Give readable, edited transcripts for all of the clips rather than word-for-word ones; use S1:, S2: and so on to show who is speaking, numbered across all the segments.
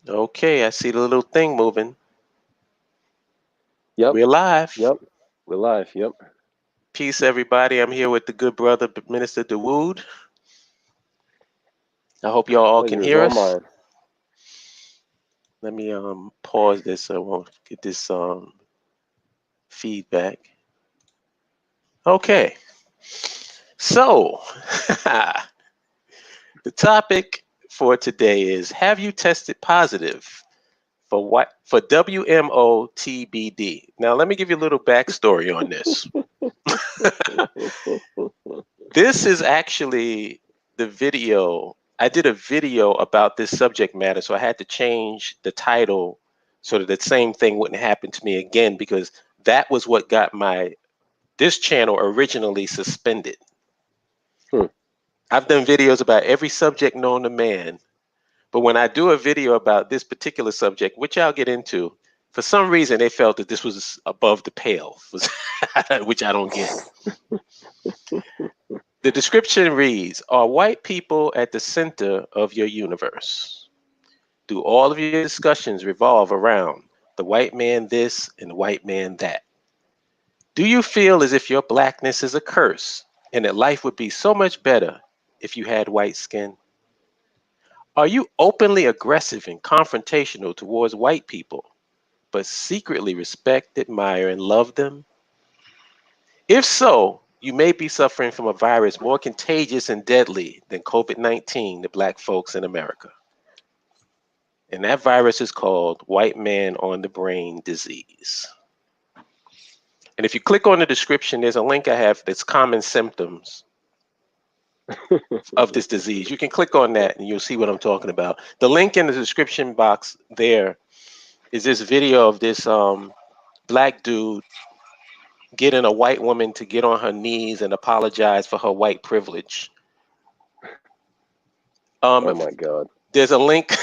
S1: Okay, I see the little thing moving.
S2: Yep,
S1: We're live.
S2: yep. We're live. Yep.
S1: Peace, everybody. I'm here with the good brother, Minister DeWood. I hope y'all all can
S2: Pleasure is
S1: hear
S2: all
S1: us.
S2: mine.
S1: Let me pause this so I won't get this feedback. Okay. So the topic for today is, have you tested positive for WMOTBD? Now let me give you a little backstory on this. This is actually the video. I did a video about this subject matter, so I had to change the title so that the same thing wouldn't happen to me again, because that was what got this channel originally suspended.
S2: Hmm.
S1: I've done videos about every subject known to man, but when I do a video about this particular subject, which I'll get into, for some reason they felt that this was above the pale, which I don't get. The description reads, are white people at the center of your universe? Do all of your discussions revolve around the white man this and the white man that? Do you feel as if your blackness is a curse and that life would be so much better if you had white skin? Are you openly aggressive and confrontational towards white people, but secretly respect, admire, and love them? If so, you may be suffering from a virus more contagious and deadly than COVID-19 to black folks in America. And that virus is called white man on the brain disease. And if you click on the description, there's a link I have that's common symptoms of this disease. You can click on that and you'll see what I'm talking about. The link in the description box there is this video of this black dude getting a white woman to get on her knees and apologize for her white privilege.
S2: Oh my God.
S1: There's a link.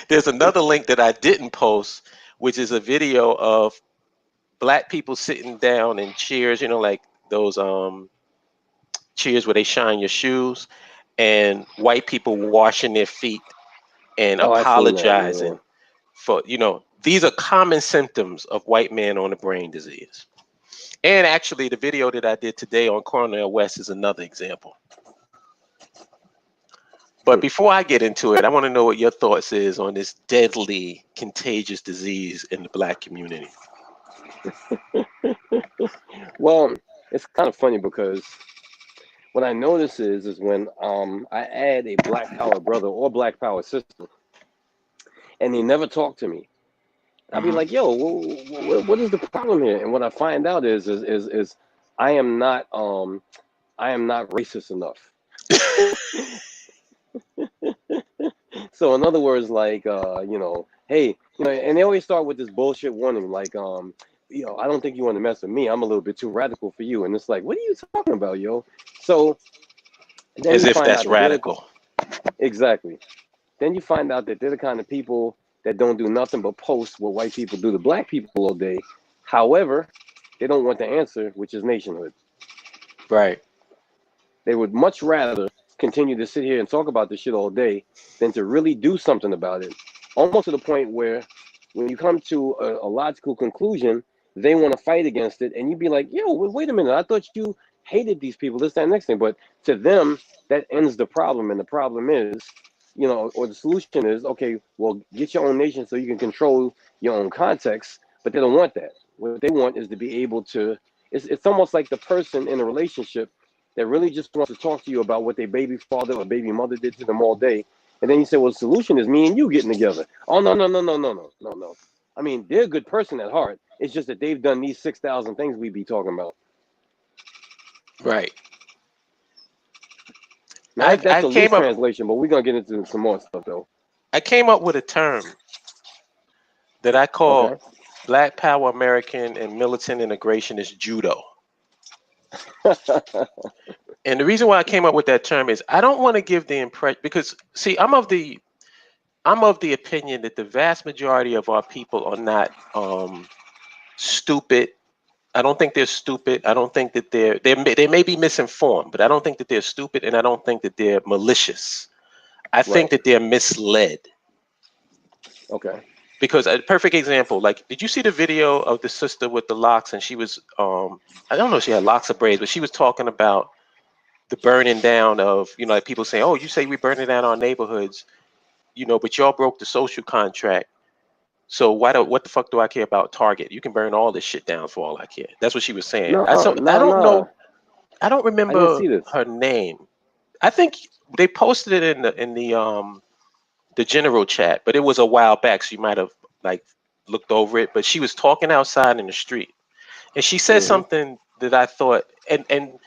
S1: There's another link that I didn't post, which is a video of black people sitting down in chairs, like those chairs where they shine your shoes, and white people washing their feet and
S2: Oh, I seen that. Yeah.
S1: apologizing for, these are common symptoms of white man on the brain disease. And actually, the video that I did today on Cornell West is another example. But before I get into it, I want to know what your thoughts is on this deadly, contagious disease in the black community.
S2: Well, it's kind of funny because what I notice is when I add a Black Power brother or Black Power sister, and they never talk to me, I'll be like, "Yo, what is the problem here?" And what I find out is I am not racist enough. So in other words, like hey, and they always start with this bullshit warning, like I don't think you want to mess with me. I'm a little bit too radical for you. And it's like, what are you talking about, yo? So then
S1: As
S2: you
S1: if
S2: find
S1: that's
S2: out that
S1: radical.
S2: exactly. Then you find out that they're the kind of people that don't do nothing but post what white people do to black people all day. However, they don't want the answer, which is nationhood.
S1: Right.
S2: They would much rather continue to sit here and talk about this shit all day than to really do something about it. Almost to the point where when you come to a logical conclusion, they want to fight against it. And you'd be like, yo, wait a minute. I thought you hated these people, this, that, next thing. But to them, that ends the problem. And the problem is, or the solution is, okay, well, get your own nation so you can control your own context. But they don't want that. What they want is to be able to, it's almost like the person in a relationship that really just wants to talk to you about what their baby father or baby mother did to them all day. And then you say, well, the solution is me and you getting together. Oh, no, no, no, no, no, no, no, no. I mean, they're a good person at heart. It's just that they've done these 6,000 things we be talking about.
S1: Right.
S2: Now, that's
S1: I
S2: a loose
S1: came up
S2: translation, but we're going to get into some more stuff, though.
S1: I came up with a term that I
S2: Okay.
S1: call Black Power American and Militant Integration is judo. And the reason why I came up with that term is I don't want to give the impression, because see, I'm of the opinion that the vast majority of our people are not stupid. I don't think they're stupid. I don't think that they may be misinformed, but I don't think that they're stupid, and I don't think that they're malicious. I think
S2: Right.
S1: that they're misled.
S2: Okay.
S1: Because a perfect example, like, did you see the video of the sister with the locks? And she was, I don't know if she had locks or braids, but she was talking about the burning down of, like people saying, oh, you say we burning down our neighborhoods, but y'all broke the social contract. So what the fuck do I care about Target? You can burn all this shit down for all I care. That's what she was saying.
S2: No,
S1: I
S2: no,
S1: don't
S2: no.
S1: know. I don't
S2: I didn't
S1: remember
S2: see this.
S1: her name. I think they posted it in the general chat, but it was a while back, so you might have like looked over it. But she was talking outside in the street, and she said
S2: Hmm.
S1: something that I thought, and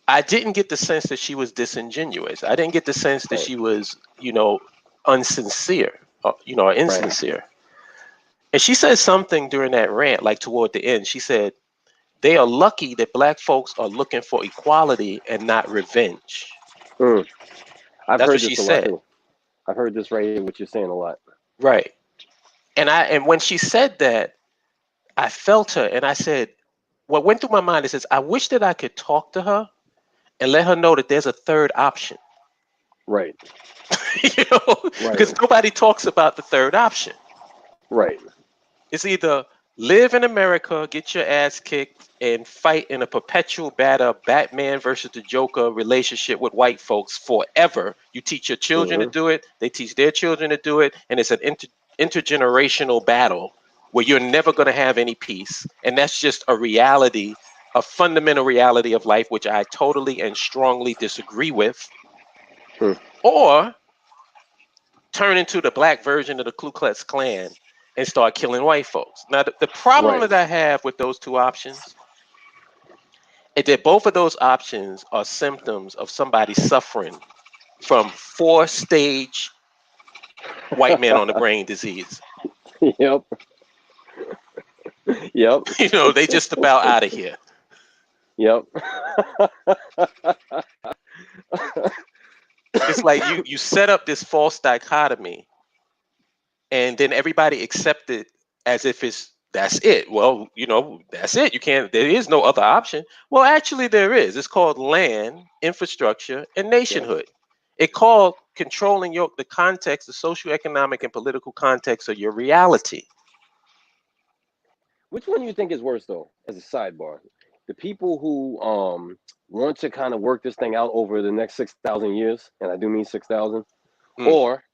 S1: I didn't get the sense that she was disingenuous. I didn't get the sense that
S2: Right.
S1: she was, unsincere, or
S2: Right.
S1: insincere. And she said something during that rant, like toward the end. She said, they are lucky that black folks are looking for equality and not revenge.
S2: Mm. I've
S1: That's
S2: heard
S1: what she
S2: this a lot
S1: said.
S2: too. I've heard this right here. What you're saying a lot.
S1: Right. And when she said that, I felt her and I said, what went through my mind is, I wish that I could talk to her and let her know that there's a third option.
S2: Right.
S1: you know, because
S2: Right.
S1: nobody talks about the third option.
S2: Right.
S1: It's either live in America, get your ass kicked, and fight in a perpetual Batman versus the Joker relationship with white folks forever. You teach your children to
S2: Hmm.
S1: do it, they teach their children to do it, and it's an intergenerational battle where you're never going to have any peace. And that's just a reality, a fundamental reality of life, which I totally and strongly disagree with.
S2: Hmm.
S1: Or turn into the black version of the Ku Klux Klan and start killing white folks. Now, the problem
S2: Right.
S1: that I have with those two options is that both of those options are symptoms of somebody suffering from four-stage white man on the brain disease.
S2: Yep. Yep.
S1: They just about out of here.
S2: Yep.
S1: It's like you set up this false dichotomy, and then everybody accept it as if that's it. Well, that's it. You can't. There is no other option. Well, actually, there is. It's called land, infrastructure, and
S2: Yes.
S1: nationhood. It called controlling the context, the socioeconomic and political context of your reality.
S2: Which one do you think is worse though, as a sidebar? The people who want to kind of work this thing out over the next 6,000 years, and I do mean 6,000,
S1: Mm.
S2: or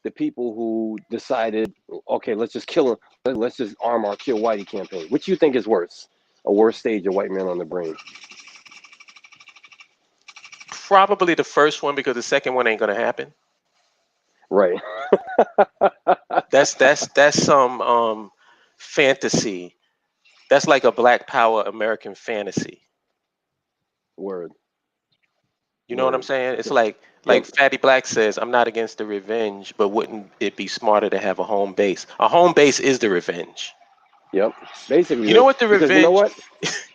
S2: the people who decided, okay, let's just kill him, let's just arm our kill Whitey campaign. Which you think is worse? A worse stage of white man on the brain?
S1: Probably the first one, because the second one ain't gonna happen.
S2: Right.
S1: That's some fantasy. That's like a Black Power American fantasy.
S2: Word.
S1: You know what I'm
S2: Word.
S1: saying? It's like
S2: Yep.
S1: Fatty Black says, I'm not against the revenge, but wouldn't it be smarter to have a home base? A home base is the revenge.
S2: Yep. Basically,
S1: You know what the
S2: because you know
S1: revenge?
S2: what?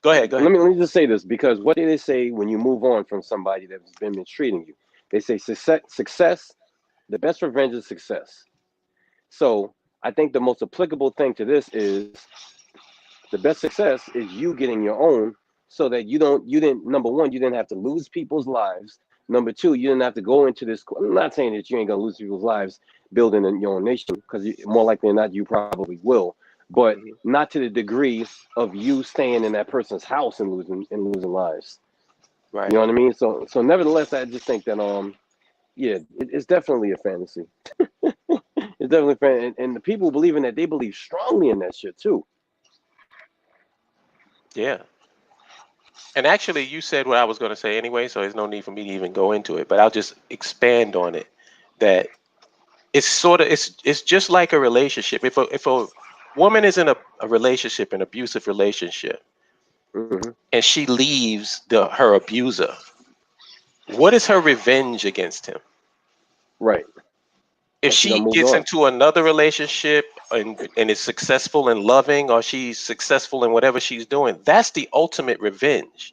S1: Go ahead, go ahead.
S2: Let me just say this, because what do they say when you move on from somebody that's been mistreating you? They say success. The best revenge is success. So I think the most applicable thing to this is the best success is you getting your own, so that you didn't, number one, you didn't have to lose people's lives. Number two, you didn't have to go into this. I'm not saying that you ain't gonna lose people's lives building your own nation, because more likely than not, you probably will, but
S1: Hmm.
S2: not to the degree of you staying in that person's house and losing lives. You
S1: Right.
S2: know what I mean? So nevertheless, I just think that yeah, it's definitely a fantasy. It's definitely a and the people believing that, they believe strongly in that shit too.
S1: Yeah. And actually, you said what I was going to say anyway, so there's no need for me to even go into it. But I'll just expand on it. That it's just like a relationship. If a woman is in a relationship, an abusive relationship,
S2: Hmm.
S1: and she leaves her abuser, what is her revenge against him?
S2: Right.
S1: If
S2: She done
S1: she
S2: moved
S1: gets
S2: on.
S1: into another relationship and is successful in loving, or she's successful in whatever she's doing, that's the ultimate revenge.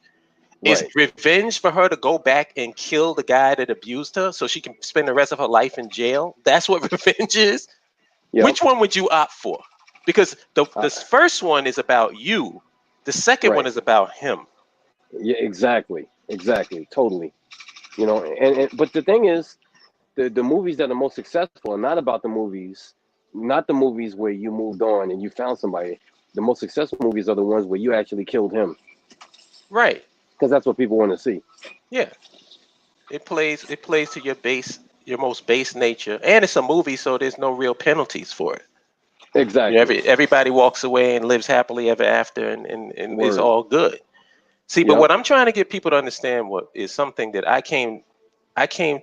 S1: Is
S2: Right.
S1: revenge for her to go back and kill the guy that abused her so she can spend the rest of her life in jail? That's what revenge is.
S2: Yep.
S1: Which one would you opt for? Because the
S2: Uh,
S1: this first one is about you. The second one
S2: right.
S1: is about him.
S2: Yeah. Exactly. Exactly. Totally. But the thing is, the movies that are most successful are not about the movies not the movies where you moved on and you found somebody. The most successful movies are the ones where you actually killed him,
S1: Right.
S2: because that's what people want to see.
S1: Yeah. It plays to your most base nature, and it's a movie, so there's no real penalties for it.
S2: Exactly.
S1: Everybody walks away and lives happily ever after, and it's
S2: Word.
S1: all good. See, but
S2: Yep.
S1: what I'm trying to get people to understand what is something that I came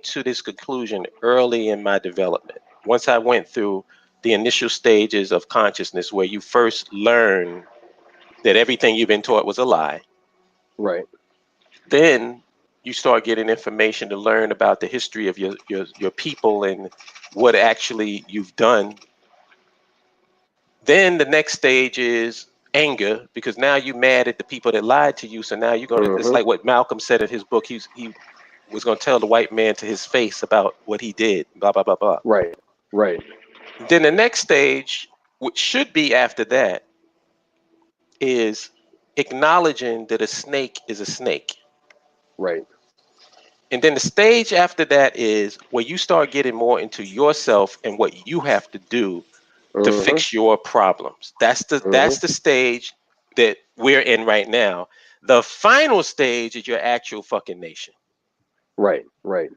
S1: to this conclusion early in my development. Once I went through the initial stages of consciousness where you first learn that everything you've been taught was a lie,
S2: Right.
S1: then you start getting information to learn about the history of your people and what actually you've done. Then the next stage is anger, because now you're mad at the people that lied to you. So now you're gonna, it's
S2: Mm-hmm.
S1: like what Malcolm said in his book. He was gonna tell the white man to his face about what he did, blah blah blah blah.
S2: Right. Right.
S1: Then the next stage, which should be after that, is acknowledging that a snake is a snake.
S2: Right.
S1: And then the stage after that is where you start getting more into yourself and what you have to do to
S2: Mm-hmm.
S1: fix your problems. That's
S2: Mm-hmm.
S1: the stage that we're in right now. The final stage is your actual fucking nation.
S2: Right. Right.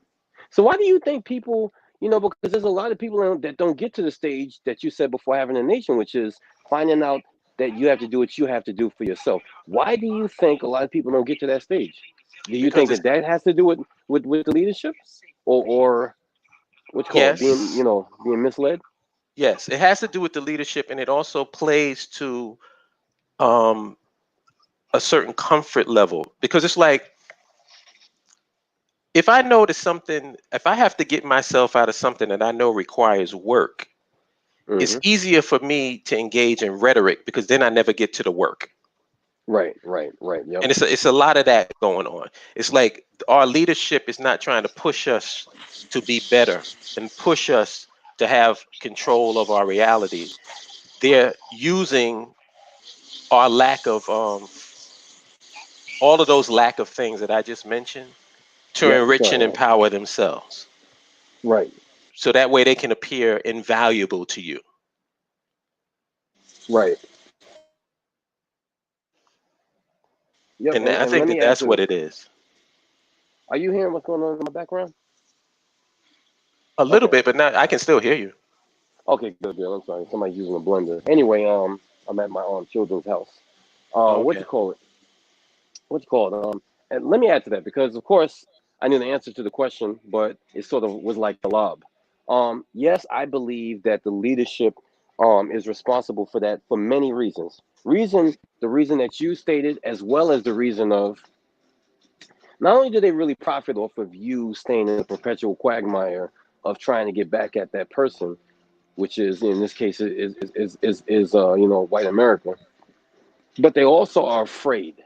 S2: So why do you think people, because there's a lot of people that don't get to the stage that you said before having a nation, which is finding out that you have to do what you have to do for yourself. Why do you think a lot of people don't get to that stage? Do you
S1: Because
S2: think
S1: it's,
S2: that has to do with the leadership, or what's called being,
S1: yes,
S2: being misled?
S1: yes, it has to do with the leadership, and it also plays to um, a certain comfort level, because it's like, if I know that something, if I have to get myself out of something that I know requires work, it's
S2: Hmm.
S1: easier for me to engage in rhetoric because then I never get to the work.
S2: Right, right, right. Yep.
S1: And it's a lot of that going on. It's like our leadership is not trying to push us to be better and push us to have control of our reality. They're using our lack of all of those lack of things that I just mentioned to
S2: Yep.
S1: enrich and
S2: Sorry.
S1: empower themselves.
S2: Right,
S1: So that way they can appear invaluable to you.
S2: right. Yep.
S1: And I
S2: And
S1: think
S2: let
S1: that
S2: me add
S1: that's
S2: to
S1: what
S2: this.
S1: it is.
S2: Are you hearing what's going on in my background?
S1: A little
S2: Okay.
S1: bit, but not, I can still hear you.
S2: Okay, good, good. I'm sorry. Somebody's using a blender. Anyway, I'm at my children's house. What
S1: Okay.
S2: you call it? What you call it? And let me add to that, because of course I knew the answer to the question, but it sort of was like the lob. Yes, I believe that the leadership is responsible for that for many reasons. The reason that you stated, as well as the reason of, not only do they really profit off of you staying in a perpetual quagmire of trying to get back at that person, which is in this case white America, but they also are afraid.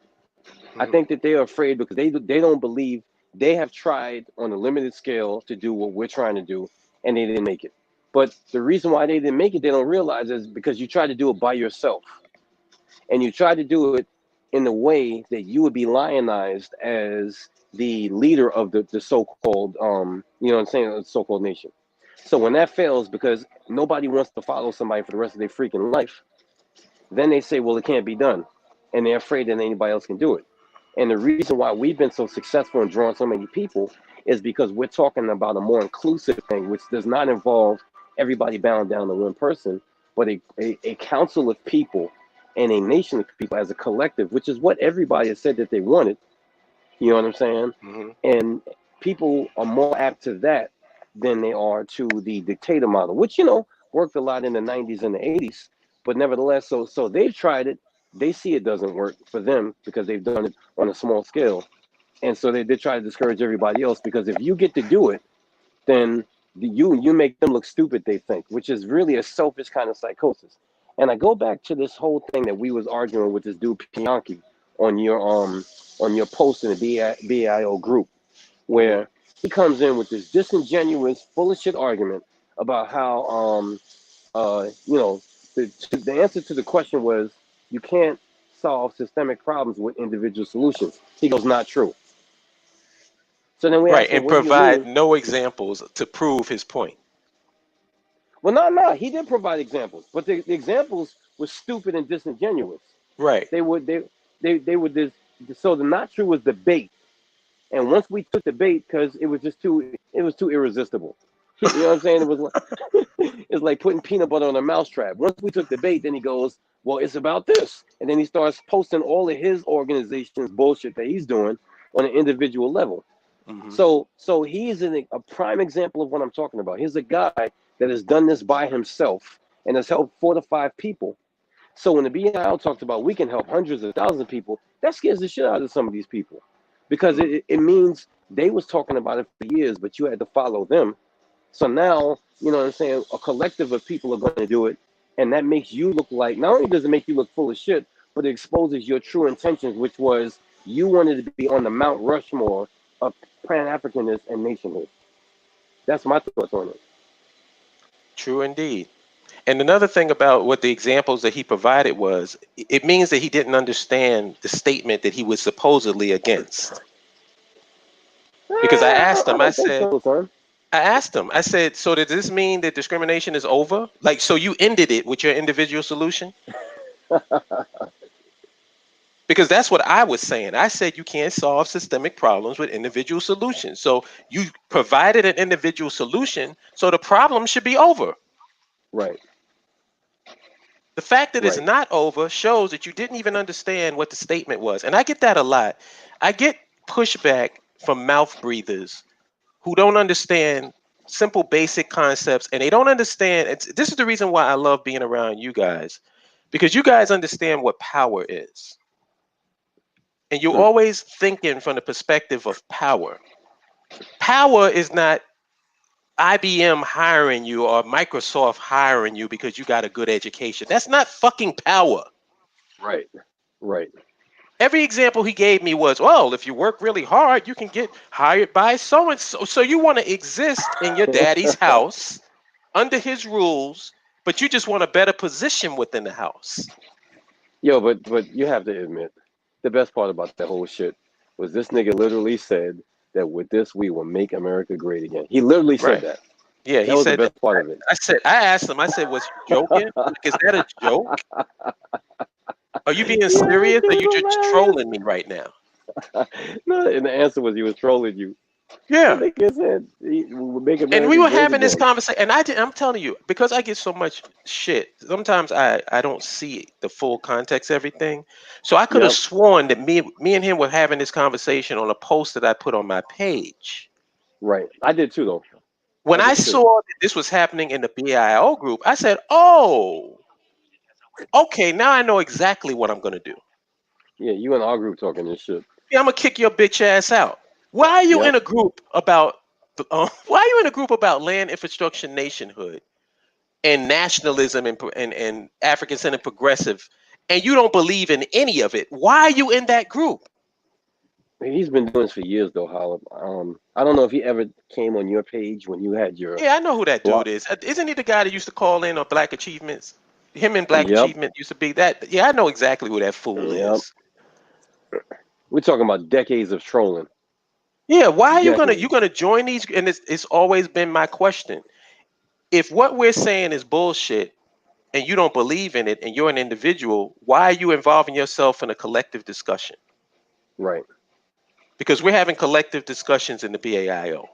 S2: I
S1: Hmm.
S2: think that they are afraid because they don't believe. They have tried on a limited scale to do what we're trying to do, and they didn't make it. But the reason why they didn't make it, they don't realize, is because you tried to do it by yourself, and you tried to do it in a way that you would be lionized as the leader of the so-called, what I'm saying, the so-called nation. So when that fails, because nobody wants to follow somebody for the rest of their freaking life, then they say, well, it can't be done. And they're afraid that anybody else can do it. And the reason why we've been so successful in drawing so many people is because we're talking about a more inclusive thing, which does not involve everybody bound down to one person, but a council of people and a nation of people as a collective, which is what everybody has said that they wanted. You know what I'm saying?
S1: Hmm.
S2: And people are more apt to that than they are to the dictator model, which worked a lot in the 90s and the 80s. But nevertheless, so they've tried it. They see it doesn't work for them because they've done it on a small scale, and so they try to discourage everybody else, because if you get to do it, then you make them look stupid. They think, which is really a selfish kind of psychosis. And I go back to this whole thing that we was arguing with this dude Pianki on your post in the BIO group,
S1: Hmm.
S2: where he comes in with this disingenuous, full of shit argument about how the answer to the question was, you can't solve systemic problems with individual solutions. He goes, not true. So then we
S1: Right.
S2: ask him,
S1: And
S2: what do you
S1: provide
S2: mean?
S1: no examples to prove his point.
S2: Well, no, he did provide examples, but the examples were stupid and disingenuous.
S1: Right.
S2: They would this. So the not true was the bait, and once we took the bait, because it was too irresistible. You know what I'm saying? It was like it's like putting peanut butter on a mousetrap. Once we took the bait, then he goes, "Well, it's about this," and then he starts posting all of his organization's bullshit that he's doing on an individual level.
S1: Hmm.
S2: So he's a prime example of what I'm talking about. Here's a guy that has done this by himself and has helped 4 to 5 people. So when the BIL talked about we can help hundreds of thousands of people, that scares the shit out of some of these people, because it means they was talking about it for years, but you had to follow them. So now, you know what I'm saying, a collective of people are going to do it, and that makes you look like, not only does it make you look full of shit, but it exposes your true intentions, which was you wanted to be on the Mount Rushmore of Pan-Africanists and nationhood. That's my thoughts on it.
S1: True indeed. And another thing about what the examples that he provided was, it means that he didn't understand the statement that he was supposedly against. Because I asked
S2: I
S1: him, I
S2: don't think
S1: said,
S2: so, son.
S1: I said, so does this mean that discrimination is over? Like, so you ended it with your individual solution? Because that's what I was saying. I said you can't solve systemic problems with individual solutions. So you provided an individual solution, so the problem should be over.
S2: Right,
S1: The fact that it's
S2: right.
S1: not over shows that you didn't even understand what the statement was. And I get that a lot. I get pushback from mouth breathers who don't understand simple basic concepts, and they don't understand this is the reason why I love being around you guys, because you guys understand what power is. And you're
S2: Hmm.
S1: always thinking from the perspective of power. Power is not IBM hiring you or Microsoft hiring you because you got a good education. That's not fucking power.
S2: Right, right.
S1: Every example he gave me was, well, if you work really hard, you can get hired by so and so. So you want to exist in your daddy's house under his rules, but you just want a better position within the house.
S2: Yo, but you have to admit, the best part about that whole shit was this nigga literally said that with this we will make America great again. He literally said
S1: Right.
S2: that.
S1: Yeah,
S2: That
S1: he
S2: was the
S1: said that.
S2: best part of it.
S1: I asked him, I said, was you joking? Like, is that a joke? Are you being
S2: Yeah,
S1: serious?
S2: it
S1: Or are you
S2: was
S1: just
S2: hilarious.
S1: trolling me right now?
S2: No, and the answer was he was trolling you. That
S1: Yeah.
S2: nigga said we will make
S1: And we
S2: America
S1: were
S2: great
S1: having this
S2: again.
S1: conversation, and I'm telling you, because I get so much shit, sometimes I don't see the full context of everything. So I could have
S2: Yep,
S1: sworn that me and him were having this conversation on a post that I put on my page.
S2: right. I did too, though.
S1: When
S2: I
S1: I
S2: did too.
S1: saw that this was happening in the BIO group, I said, "Oh, okay, now I know exactly what I'm gonna do.
S2: Yeah, you and our group talking this shit.
S1: Yeah, I'm gonna kick your bitch ass out. Why are you in
S2: Yep.
S1: a group about? Why are you in a group about land infrastructure nationhood and nationalism and African centered progressive, and you don't believe in any of it? Why are you in that group?"
S2: He's been doing this for years, though, Holla. I don't know if he ever came on your page when you had your
S1: Yeah, I know who that dude
S2: block.
S1: is. Isn't he the guy that used to call in on Black Achievements? Him and Black
S2: Yep,
S1: Achievement used to be that. Yeah, I know exactly who that fool
S2: yep.
S1: is.
S2: We're talking about decades of trolling.
S1: Yeah, why are you
S2: Decades.
S1: gonna join these? And it's always been my question. If what we're saying is bullshit and you don't believe in it and you're an individual, why are you involving yourself in a collective discussion?
S2: Right.
S1: Because we're having collective discussions in the BAIO.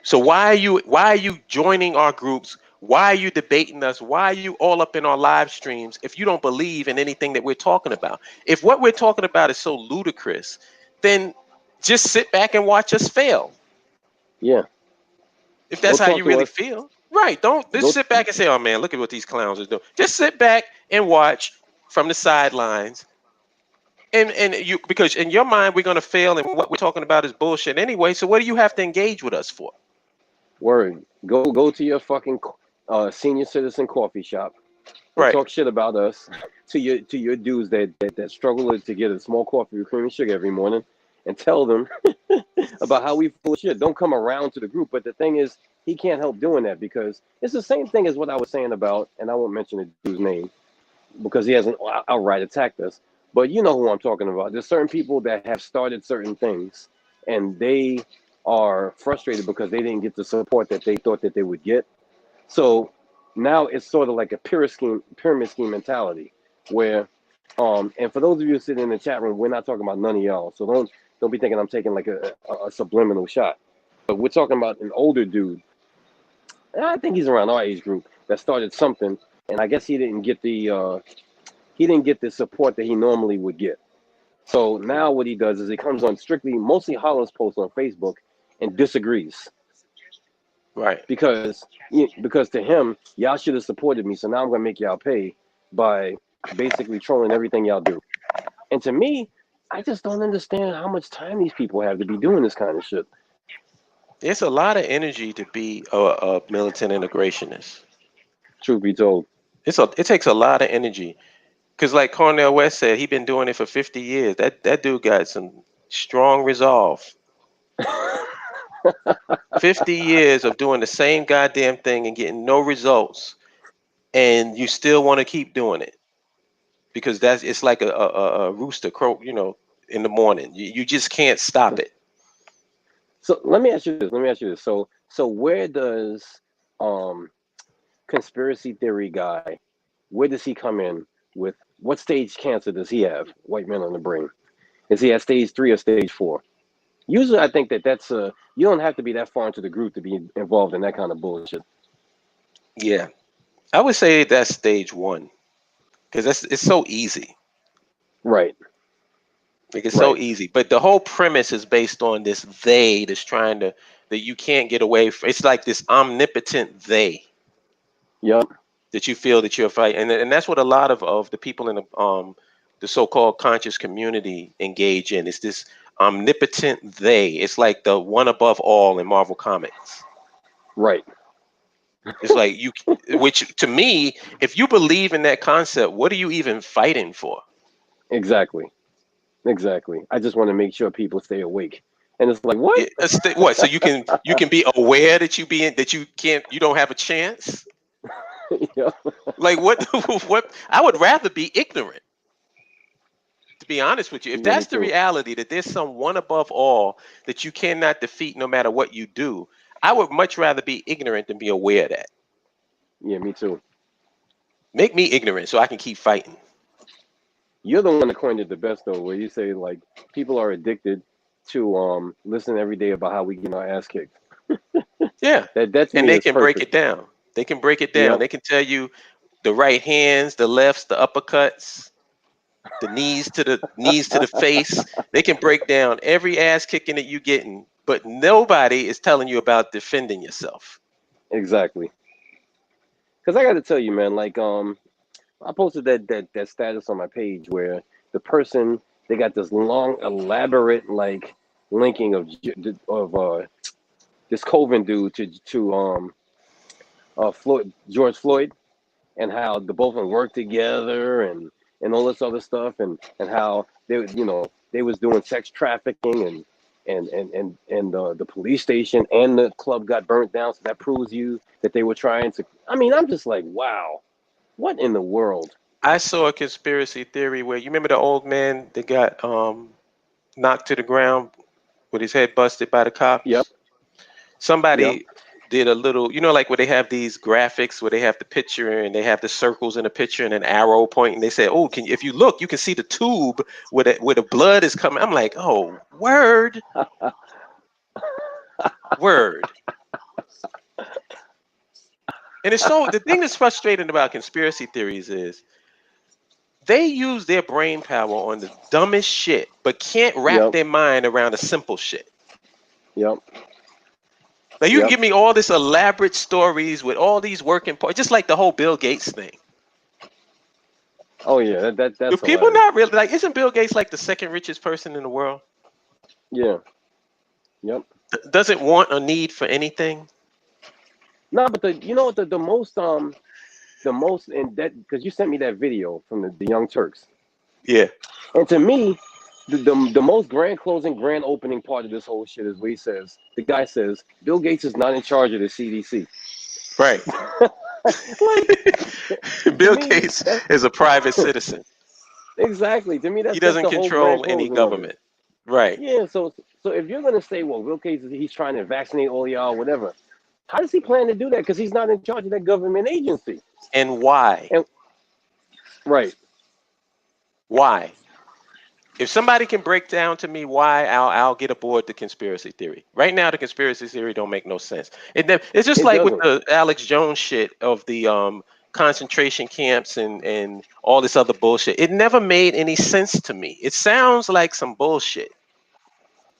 S1: So why are you joining our groups? Why are you debating us? Why are you all up in our live streams if you don't believe in anything that we're talking about? If what we're talking about is so ludicrous, then just sit back and watch us fail.
S2: Yeah.
S1: If
S2: Go
S1: that's how
S2: talk
S1: you
S2: to
S1: really
S2: us.
S1: feel. Right. Don't just
S2: Go.
S1: sit back and say, "Oh man, look at what these clowns are doing." Just sit back and watch from the sidelines. And you, because in your mind we're gonna fail and what we're talking about is bullshit anyway. So what do you have to engage with us for?
S2: Word. Go to your fucking senior citizen coffee shop and
S1: Right.
S2: talk shit about us to your dudes that struggle to get a small coffee with cream and sugar every morning, and tell them about how we full of shit. Don't come around to the group. But the thing is, he can't help doing that because it's the same thing as what I was saying about, and I won't mention the dude's name because he hasn't outright attacked us. But you know who I'm talking about. There's certain people that have started certain things, and they are frustrated because they didn't get the support that they thought that they would get. So now it's sort of like a pyramid scheme mentality where, and for those of you sitting in the chat room, we're not talking about none of y'all. So don't be thinking I'm taking like a subliminal shot. But we're talking about an older dude. I think he's around our age group that started something, and I guess he didn't get the support that he normally would get. So now what he does is he comes on mostly Holland's posts on Facebook and disagrees
S1: Right.
S2: because to him, y'all should have supported me. So now I'm gonna make y'all pay by basically trolling everything y'all do. And to me, I just don't understand how much time these people have to be doing this kind of shit.
S1: It's a lot of energy to be a militant integrationist.
S2: Truth be told.
S1: It takes a lot of energy. Because like Cornel West said, he been doing it for 50 years. That dude got some strong resolve. 50 years of doing the same goddamn thing and getting no results, and you still want to keep doing it because it's like a rooster crow, in the morning. You just can't stop it.
S2: So let me ask you this. So where does conspiracy theory guy, where does he come in with what stage cancer does he have? White man on the brain. Is he at stage 3 or stage 4? Usually I think that's you don't have to be that far into the group to be involved in that kind of bullshit.
S1: Yeah, I would say that's stage 1 because it's so easy.
S2: Right.
S1: Like it's so easy, but the whole premise is based on this they that's trying to that you can't get away from. It's like this omnipotent they.
S2: Yep.
S1: That you feel that you're fighting, and that's what a lot of the people in the so-called conscious community engage in. It's this omnipotent they. It's like the one above all in Marvel Comics.
S2: Right.
S1: It's like which to me, if you believe in that concept, what are you even fighting for?
S2: Exactly. I just want to make sure people stay awake. And it's like, what?
S1: What? So you can be aware that you don't have a chance.
S2: Yeah.
S1: Like what? What? I would rather be ignorant. To be honest with you, if
S2: Yeah, me
S1: that's the
S2: too.
S1: reality that there's some one above all that you cannot defeat no matter what you do, I would much rather be ignorant than be aware of that.
S2: Yeah, me too.
S1: Make me ignorant so I can keep fighting.
S2: You're the one that coined it the best though, where you say like people are addicted to listening every day about how we get our ass kicked.
S1: Yeah.
S2: That to
S1: And
S2: me
S1: they
S2: is
S1: can break it
S2: perfect.
S1: down. They can break it down.
S2: Yep.
S1: They can tell you the right hands, the lefts, the uppercuts, the knees to the face. They can break down every ass kicking that you getting, but nobody is telling you about defending yourself.
S2: Exactly. Because I got to tell you, man, like I posted that status on my page where the person they got this long, elaborate like linking of this Coven dude to George Floyd, and how the both of them worked together and all this other stuff, and how they was doing sex trafficking and the police station and the club got burnt down, so that proves you that they were trying to. I mean, I'm just like, wow, what in the world?
S1: I saw a conspiracy theory where you remember the old man that got knocked to the ground with his head busted by the
S2: Yep.
S1: cops.
S2: Yep.
S1: Somebody did a little, like where they have these graphics where they have the picture and they have the circles in the picture and an arrow pointing. They say, "Oh, if you look, you can see the tube where the blood is coming." I'm like, "Oh, word, word." And the thing that's frustrating about conspiracy theories is they use their brain power on the dumbest shit, but can't wrap
S2: Yep.
S1: their mind around the simple shit.
S2: Yep.
S1: Like you can
S2: Yep.
S1: give me all this elaborate stories with all these working parts, just like the whole Bill Gates thing.
S2: Oh yeah,
S1: Do
S2: that's
S1: people
S2: hilarious.
S1: not really like? Isn't Bill Gates like the second richest person in the world?
S2: Yeah. Yep.
S1: Doesn't want or need for anything.
S2: No, but you know what the most in that, because you sent me that video from the Young Turks,
S1: Yeah,
S2: and to me, the most grand closing, grand opening part of this whole shit is where the guy says, Bill Gates is not in charge of the CDC.
S1: right.
S2: Like, to
S1: Bill
S2: me,
S1: Gates is a private citizen.
S2: exactly. To me,
S1: He
S2: that's
S1: doesn't
S2: the whole grand
S1: control any
S2: closing of it.
S1: government. Right.
S2: Yeah. So if you're gonna say, well, Bill Gates he's trying to vaccinate all y'all, whatever. How does he plan to do that? Because he's not in charge of that government agency.
S1: And why?
S2: And right.
S1: Why? If somebody can break down to me why, I'll get aboard the conspiracy theory. Right now, the conspiracy theory don't make no sense. It's just
S2: It
S1: like with
S2: doesn't.
S1: the Alex Jones shit of the concentration camps and all this other bullshit. It never made any sense to me. It sounds like some bullshit.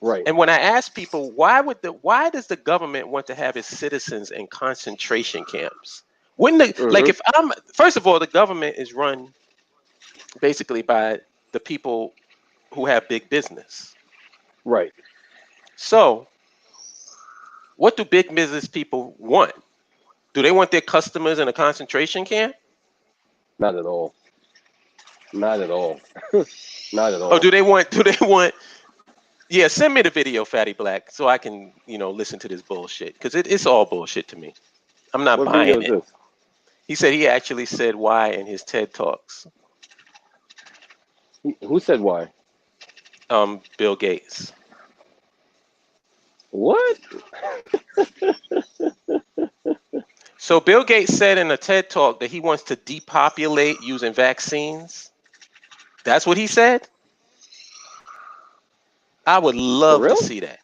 S2: Right.
S1: And when I ask people why does the government want to have its citizens in concentration camps? Like if I'm first of all, the government is run basically by the people who have big business.
S2: Right.
S1: So what do big business people want? Do they want their customers in a concentration camp?
S2: Not at all. Not at all. Not at
S1: Or
S2: all.
S1: do they want yeah, send me the video, Fatty Black, so I can, listen to this bullshit. Because it's all bullshit to me. I'm not
S2: What video
S1: buying
S2: is
S1: it.
S2: this?
S1: He said he actually said why in his TED Talks.
S2: Who said why?
S1: Bill Gates.
S2: What?
S1: So Bill Gates said in a TED Talk that he wants to depopulate using vaccines. That's what he said? I would
S2: For
S1: love to
S2: real?
S1: see that.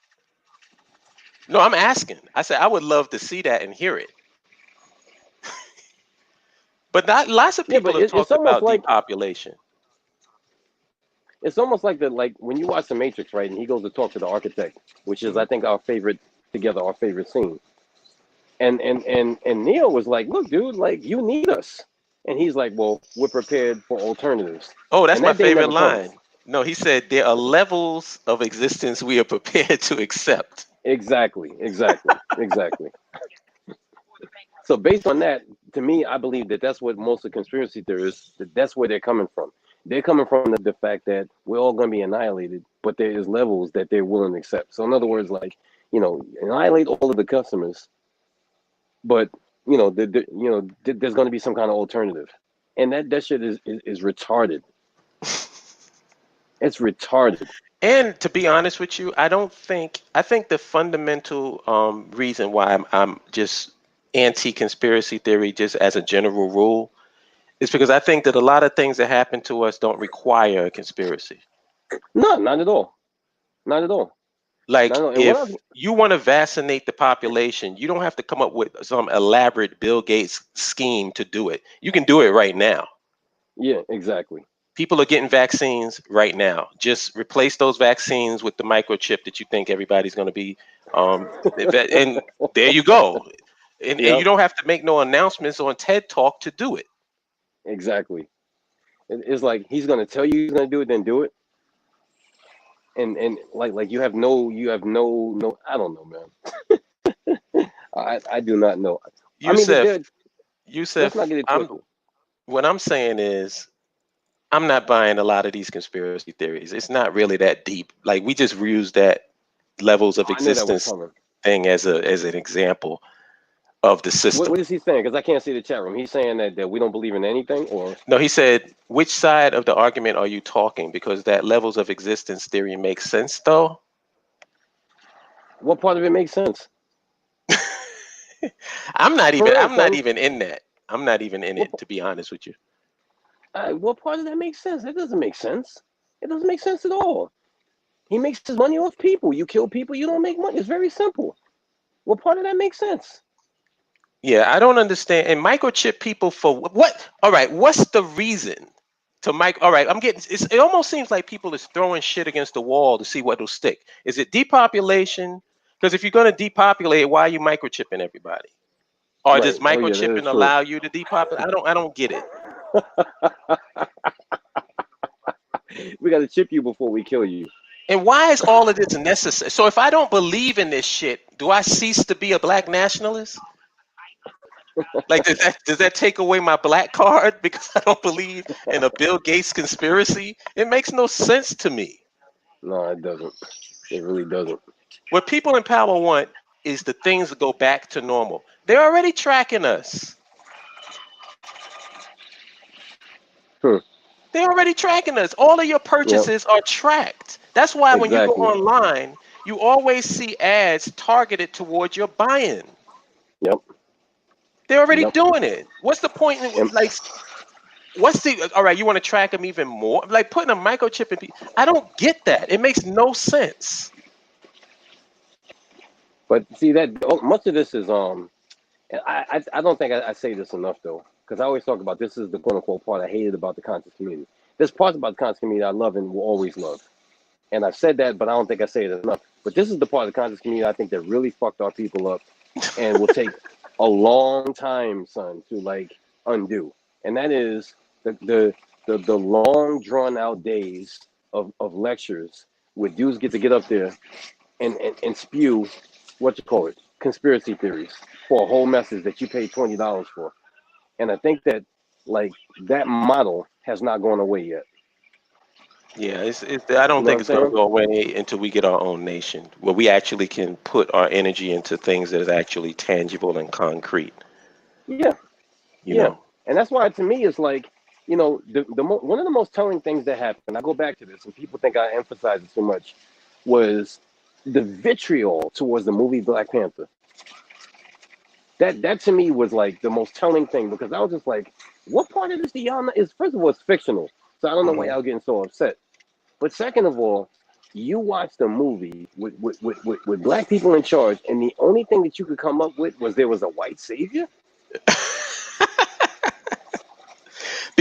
S1: No, I'm asking. I said I would love to see that and hear it. But not lots of
S2: Yeah,
S1: people
S2: but
S1: have
S2: it's
S1: talked
S2: almost
S1: about
S2: like
S1: depopulation.
S2: like when you watch The Matrix, right? And he goes to talk to the architect, which is I think our favorite scene. And Neo was like, "Look, dude, like you need us," and he's like, "Well, we're prepared for alternatives,"
S1: Oh, that's
S2: and
S1: my
S2: that day
S1: favorite
S2: never comes.
S1: line. No, he said there are levels of existence we are prepared to accept.
S2: Exactly, exactly, exactly. So based on that, to me, I believe that that's what most of the conspiracy theorists, that's where they're coming from. They're coming from the fact that we're all going to be annihilated, but there is levels that they're willing to accept. So in other words, like, annihilate all of the customers, but there's going to be some kind of alternative, and that shit is retarded. It's retarded.
S1: And to be honest with you, I think the fundamental reason why I'm just anti-conspiracy theory just as a general rule is because I think that a lot of things that happen to us don't require a conspiracy.
S2: No, not at all. Not at all. Not
S1: Like
S2: at all. And what else?
S1: if you want to vaccinate the population, you don't have to come up with some elaborate Bill Gates scheme to do it. You can do it right now.
S2: Yeah, exactly.
S1: People are getting vaccines right now. Just replace those vaccines with the microchip that you think everybody's going to be. And there you go. And you
S2: Yep,
S1: don't have to make no announcements on TED Talk to do it.
S2: exactly. It's like he's going to tell you he's going to do it, then do it. And like you have no I don't know, man. I do not know. I mean,
S1: Yusef,
S2: let's
S1: Yusef,
S2: not get it twisted.
S1: what I'm saying is I'm not buying a lot of these conspiracy theories. It's not really that deep. Like we just use that levels of
S2: Oh, I knew that was
S1: existence
S2: coming.
S1: thing as an example of the
S2: What
S1: system.
S2: is he saying? Because I can't see the chat room. He's saying that we don't believe in anything, or
S1: No, he said, which side of the argument are you talking? Because that levels of existence theory makes sense, though.
S2: what part of it makes sense? For real,
S1: I'm not
S2: son.
S1: even in that. I'm not even in
S2: What
S1: it, to be honest with you.
S2: what part of that makes sense? That doesn't make sense. It doesn't make sense at all. He makes his money off people. You kill people, you don't make money. It's very simple. What part of that makes sense?
S1: Yeah, I don't understand. And microchip people for what? All right, what's the reason to All right, it almost seems like people is throwing shit against the wall to see what will stick. Is it depopulation? Because if you're going to depopulate, why are you microchipping everybody? Or does
S2: Right. Oh yeah, that is
S1: microchipping
S2: true.
S1: allow you to depopulate? I don't get it.
S2: We got to chip you before we kill you.
S1: And why is all of this necessary? So if I don't believe in this shit, do I cease to be a black nationalist? Like does that take away my black card because I don't believe in a Bill Gates conspiracy? It makes no sense to me.
S2: No, it doesn't. It really doesn't.
S1: What people in power want is the things to go back to normal. They're already tracking us.
S2: Hmm.
S1: They're already tracking us. All of your
S2: Yep.
S1: purchases are tracked. That's why when you go
S2: Exactly.
S1: online, you always see ads targeted towards your buying.
S2: Yep.
S1: They're already
S2: Yep.
S1: doing it. What's the point?
S2: And,
S1: Like, what's the all right? You want to track them even more? Like putting a microchip in people. I don't get that. It makes no sense.
S2: but see that much of this is and I don't think I say this enough though, because I always talk about this is the quote unquote part I hated about the conscious community. There's parts about the conscious community I love and will always love, and I've said that, but I don't think I say it enough. But this is the part of the conscious community I think that really fucked our people up, and will take a long time, son, to like undo. And that is the long drawn out days of lectures where dudes get up there and spew what you call it conspiracy theories for a whole message that you paid $20 for. And I think that like that model has not gone away yet.
S1: Yeah, I don't
S2: You know
S1: think
S2: what I'm
S1: it's going to
S2: saying?
S1: go away until we get our own nation, where we actually can put our energy into things that is actually tangible and concrete.
S2: Yeah,
S1: You
S2: yeah.
S1: know.
S2: And that's why to me it's like, you know, one of the most telling things that happened, I go back to this and people think I emphasize it too much, was the vitriol towards the movie Black Panther. That to me was like the most telling thing, because I was just like, what part of this do y'all know? Is first of all, it's fictional, so I don't know why
S1: Mhm.
S2: y'all getting so upset. But second of all, you watched a movie with black people in charge, and the only thing that you could come up with was there was a white savior.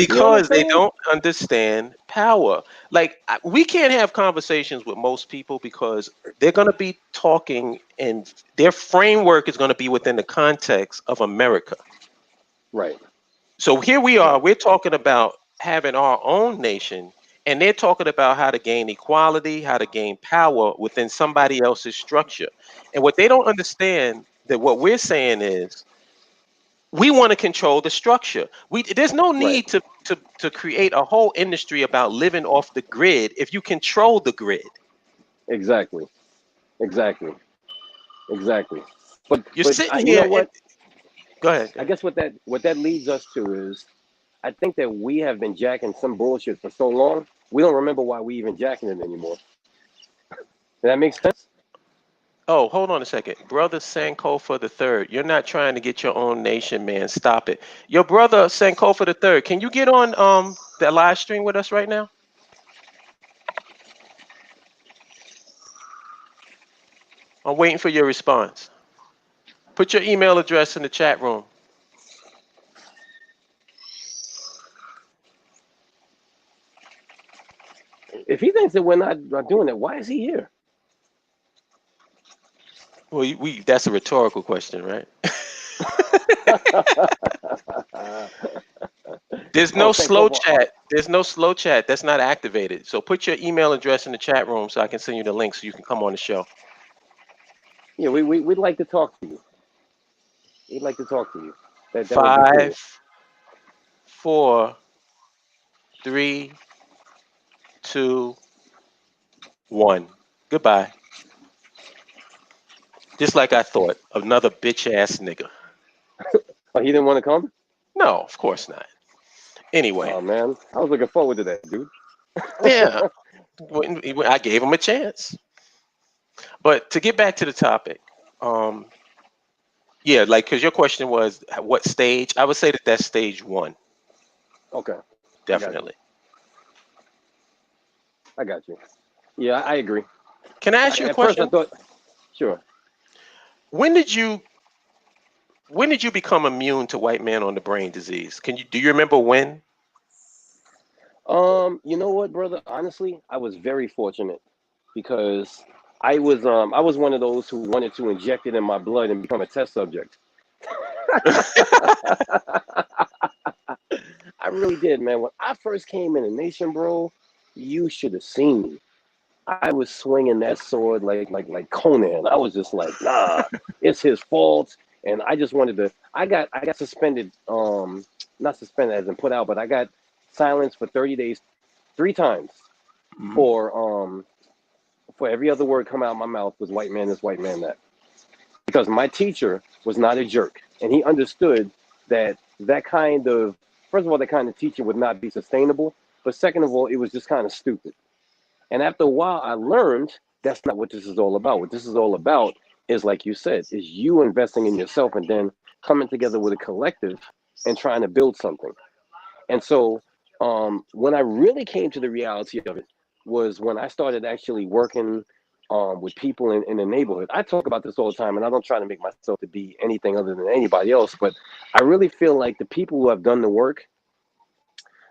S2: You know what I'm
S1: Because they
S2: saying?
S1: don't understand power. Like we can't have conversations with most people because they're going to be talking and their framework is going to be within the context of America.
S2: Right,
S1: So here we are,
S2: right,
S1: we're talking about having our own nation, and they're talking about how to gain equality, how to gain power within somebody else's structure. And what they don't understand that what we're saying is we want to control the structure. There's no
S2: right.
S1: need to create a whole industry about living off the grid if you control the grid.
S2: Exactly, exactly, exactly.
S1: You're
S2: But
S1: sitting
S2: you know
S1: here and
S2: what?
S1: go ahead, go
S2: I
S1: ahead.
S2: guess what that leads us to is I think that we have been jacking some bullshit for so long, we don't remember why we even jacking it anymore. Does that make sense?
S1: Oh, hold on a second. Brother Sankofa the third. You're not trying to get your own nation, man. Stop it. Your brother Sankofa the third. Can you get on that live stream with us right now? I'm waiting for your response. Put your email address in the chat room.
S2: If he thinks that we're not doing it, why is he here?
S1: Well, that's a rhetorical question, right? There's
S2: Oh,
S1: no slow
S2: Sankofa.
S1: chat. There's no slow chat. That's not activated. So put your email address in the chat room so I can send you the link so you can come on the show.
S2: Yeah, we'd like to talk to you. We'd like to talk to you. That would be
S1: Five,
S2: cool.
S1: 4, 3, 2, 1. Goodbye. Just like I thought, another bitch ass nigga.
S2: Oh, he didn't want to come?
S1: No, of course not. Anyway,
S2: Oh man, I was looking forward to that, dude.
S1: yeah, I gave him a chance. But to get back to the topic, um, yeah, like because your question was what stage? I would say that that's stage one,
S2: Okay, I got you.
S1: definitely.
S2: I got you. Yeah, I agree.
S1: Can I ask you a
S2: At first, I
S1: question?
S2: thought, sure.
S1: When did you when did you become immune to white man on the brain disease? Do you remember when?
S2: You know what, brother? Honestly, I was very fortunate because I was one of those who wanted to inject it in my blood and become a test subject. I really did, man. When I first came in the nation, bro, you should have seen me. I was swinging that sword like Conan. I was just like, nah, it's his fault. And I just wanted to. I got suspended. Not suspended as in put out, but I got silenced for 30 days, 3 times
S1: Mhm.
S2: for every other word come out of my mouth was white man this, white man that. Because my teacher was not a jerk, and he understood that kind of first of all that kind of teaching would not be sustainable, but second of all it was just kind of stupid. And after a while, I learned that's not what this is all about. What this is all about is, like you said, is you investing in yourself and then coming together with a collective and trying to build something. And so when I really came to the reality of it was when I started actually working with people in the neighborhood. I talk about this all the time, and I don't try to make myself to be anything other than anybody else, but I really feel like the people who have done the work,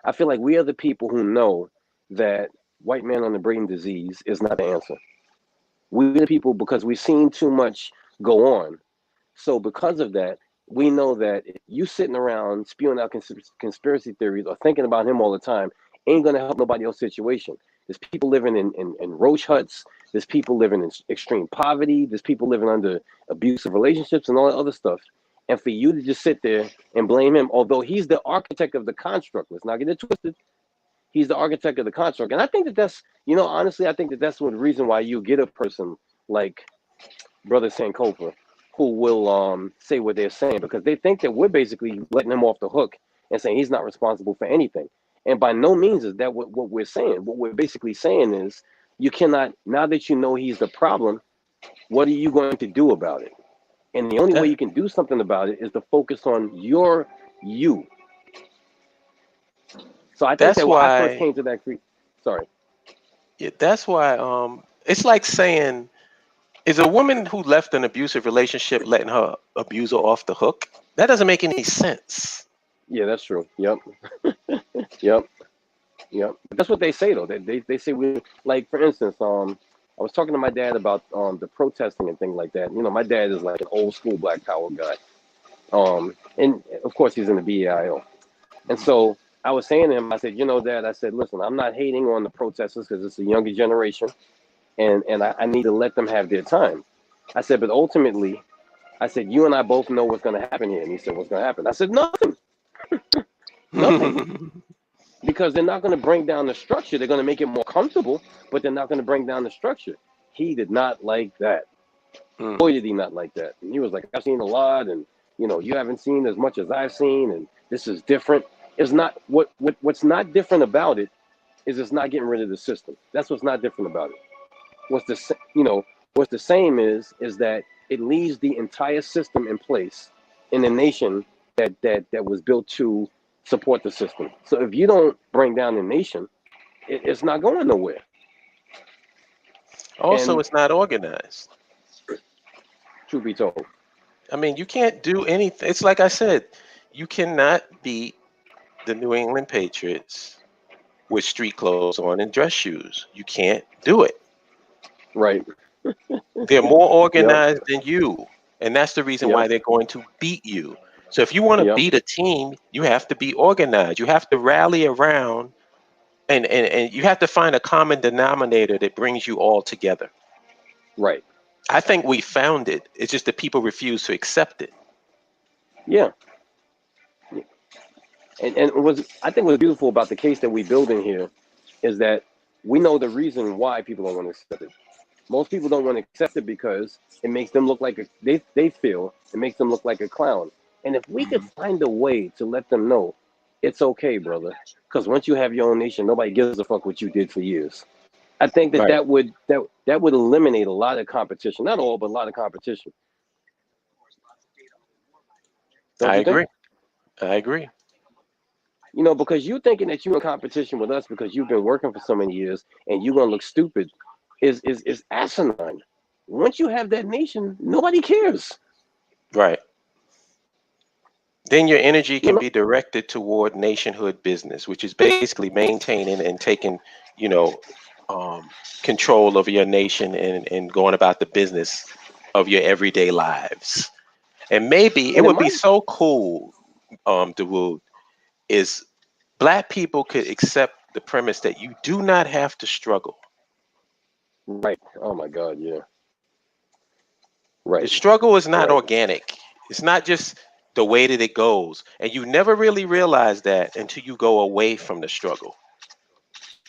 S2: I feel like we are the people who know that white man on the brain disease is not the answer. We're the people because we've seen too much go on. So because of that, we know that if you sitting around spewing out conspiracy theories or thinking about him all the time ain't going to help nobody else's situation. There's people living in roach huts. There's people living in extreme poverty. There's people living under abusive relationships and all that other stuff. And for you to just sit there and blame him, although he's the architect of the construct, let's not get it twisted. He's the architect of the construct. And I think that that's, honestly, I think that that's one reason why you get a person like Brother Sankofa who will say what they're saying, because they think that we're basically letting him off the hook and saying he's not responsible for anything. And by no means is that what we're saying. What we're basically saying is you cannot, now that you know he's the problem, what are you going to do about it? And the only way
S1: That,
S2: you can do something about it is to focus on you. So I think
S1: that's
S2: that when I first
S1: why.
S2: came to that sorry.
S1: Yeah, that's why. It's like saying, is a woman who left an abusive relationship letting her abuser off the hook? That doesn't make any sense.
S2: Yeah, that's true. Yep. Yep. Yep. That's what they say though. They say we, like, for instance, I was talking to my dad about the protesting and things like that. My dad is like an old school Black Power guy. And of course he's in the BAIO. And so I was saying to him, I said, Dad, I said, listen, I'm not hating on the protesters because it's a younger generation, and I need to let them have their time. I said, but ultimately, I said, you and I both know what's going to happen here. And he said, what's going to happen? I said, nothing, nothing. Because they're not going to bring down the structure. They're going to make it more comfortable, but they're not going to bring down the structure. He did not like that.
S1: Mm.
S2: Boy, did he not like that. And he was like, I've seen a lot, and you haven't seen as much as I've seen, and this is different. It's not what's not different about it is it's not getting rid of the system. That's what's not different about it. What's the same is that it leaves the entire system in place in a nation that was built to support the system. So if you don't bring down the nation, it's not going nowhere.
S1: Also,
S2: And
S1: it's not organized.
S2: truth be told,
S1: I mean, you can't do anything. It's like I said, you cannot beat the New England Patriots with street clothes on and dress shoes. You can't do it.
S2: right?
S1: They're more
S2: Yep,
S1: organized than you. And that's the reason
S2: yep,
S1: why they're going to beat you. So if you want to
S2: yep.
S1: beat a team, you have to be organized. You have to rally around, and you have to find a common denominator that brings you all together.
S2: Right.
S1: I think we found it. It's just that people refuse to accept it.
S2: Yeah. And was I think what's beautiful about the case that we build in here is that we know the reason why people don't want to accept it. Most people don't want to accept it because it makes them look like they feel it makes them look like a clown. And if we could
S1: Mhm.
S2: find a way to let them know it's okay, brother, because once you have your own nation, nobody gives a fuck what you did for years. I think that
S1: Right.
S2: that would eliminate a lot of competition. Not all, but a lot of competition. Don't
S1: I
S2: you think?
S1: agree. I agree.
S2: Because you thinking that you're in competition with us because you've been working for so many years and you're gonna look stupid is asinine. Once you have that nation, nobody cares.
S1: Right. Then your energy
S2: You
S1: can
S2: know,
S1: be directed toward nationhood business, which is basically maintaining and taking, you know, control over your nation and going about the business of your everyday lives. And maybe it
S2: and it
S1: would be
S2: might.
S1: so cool, Dawood, is black people could accept the premise that you do not have to struggle.
S2: Right. Oh my God. Yeah.
S1: The
S2: Right.
S1: struggle is not
S2: Right.
S1: organic. It's not just the way that it goes. And you never really realize that until you go away from the struggle.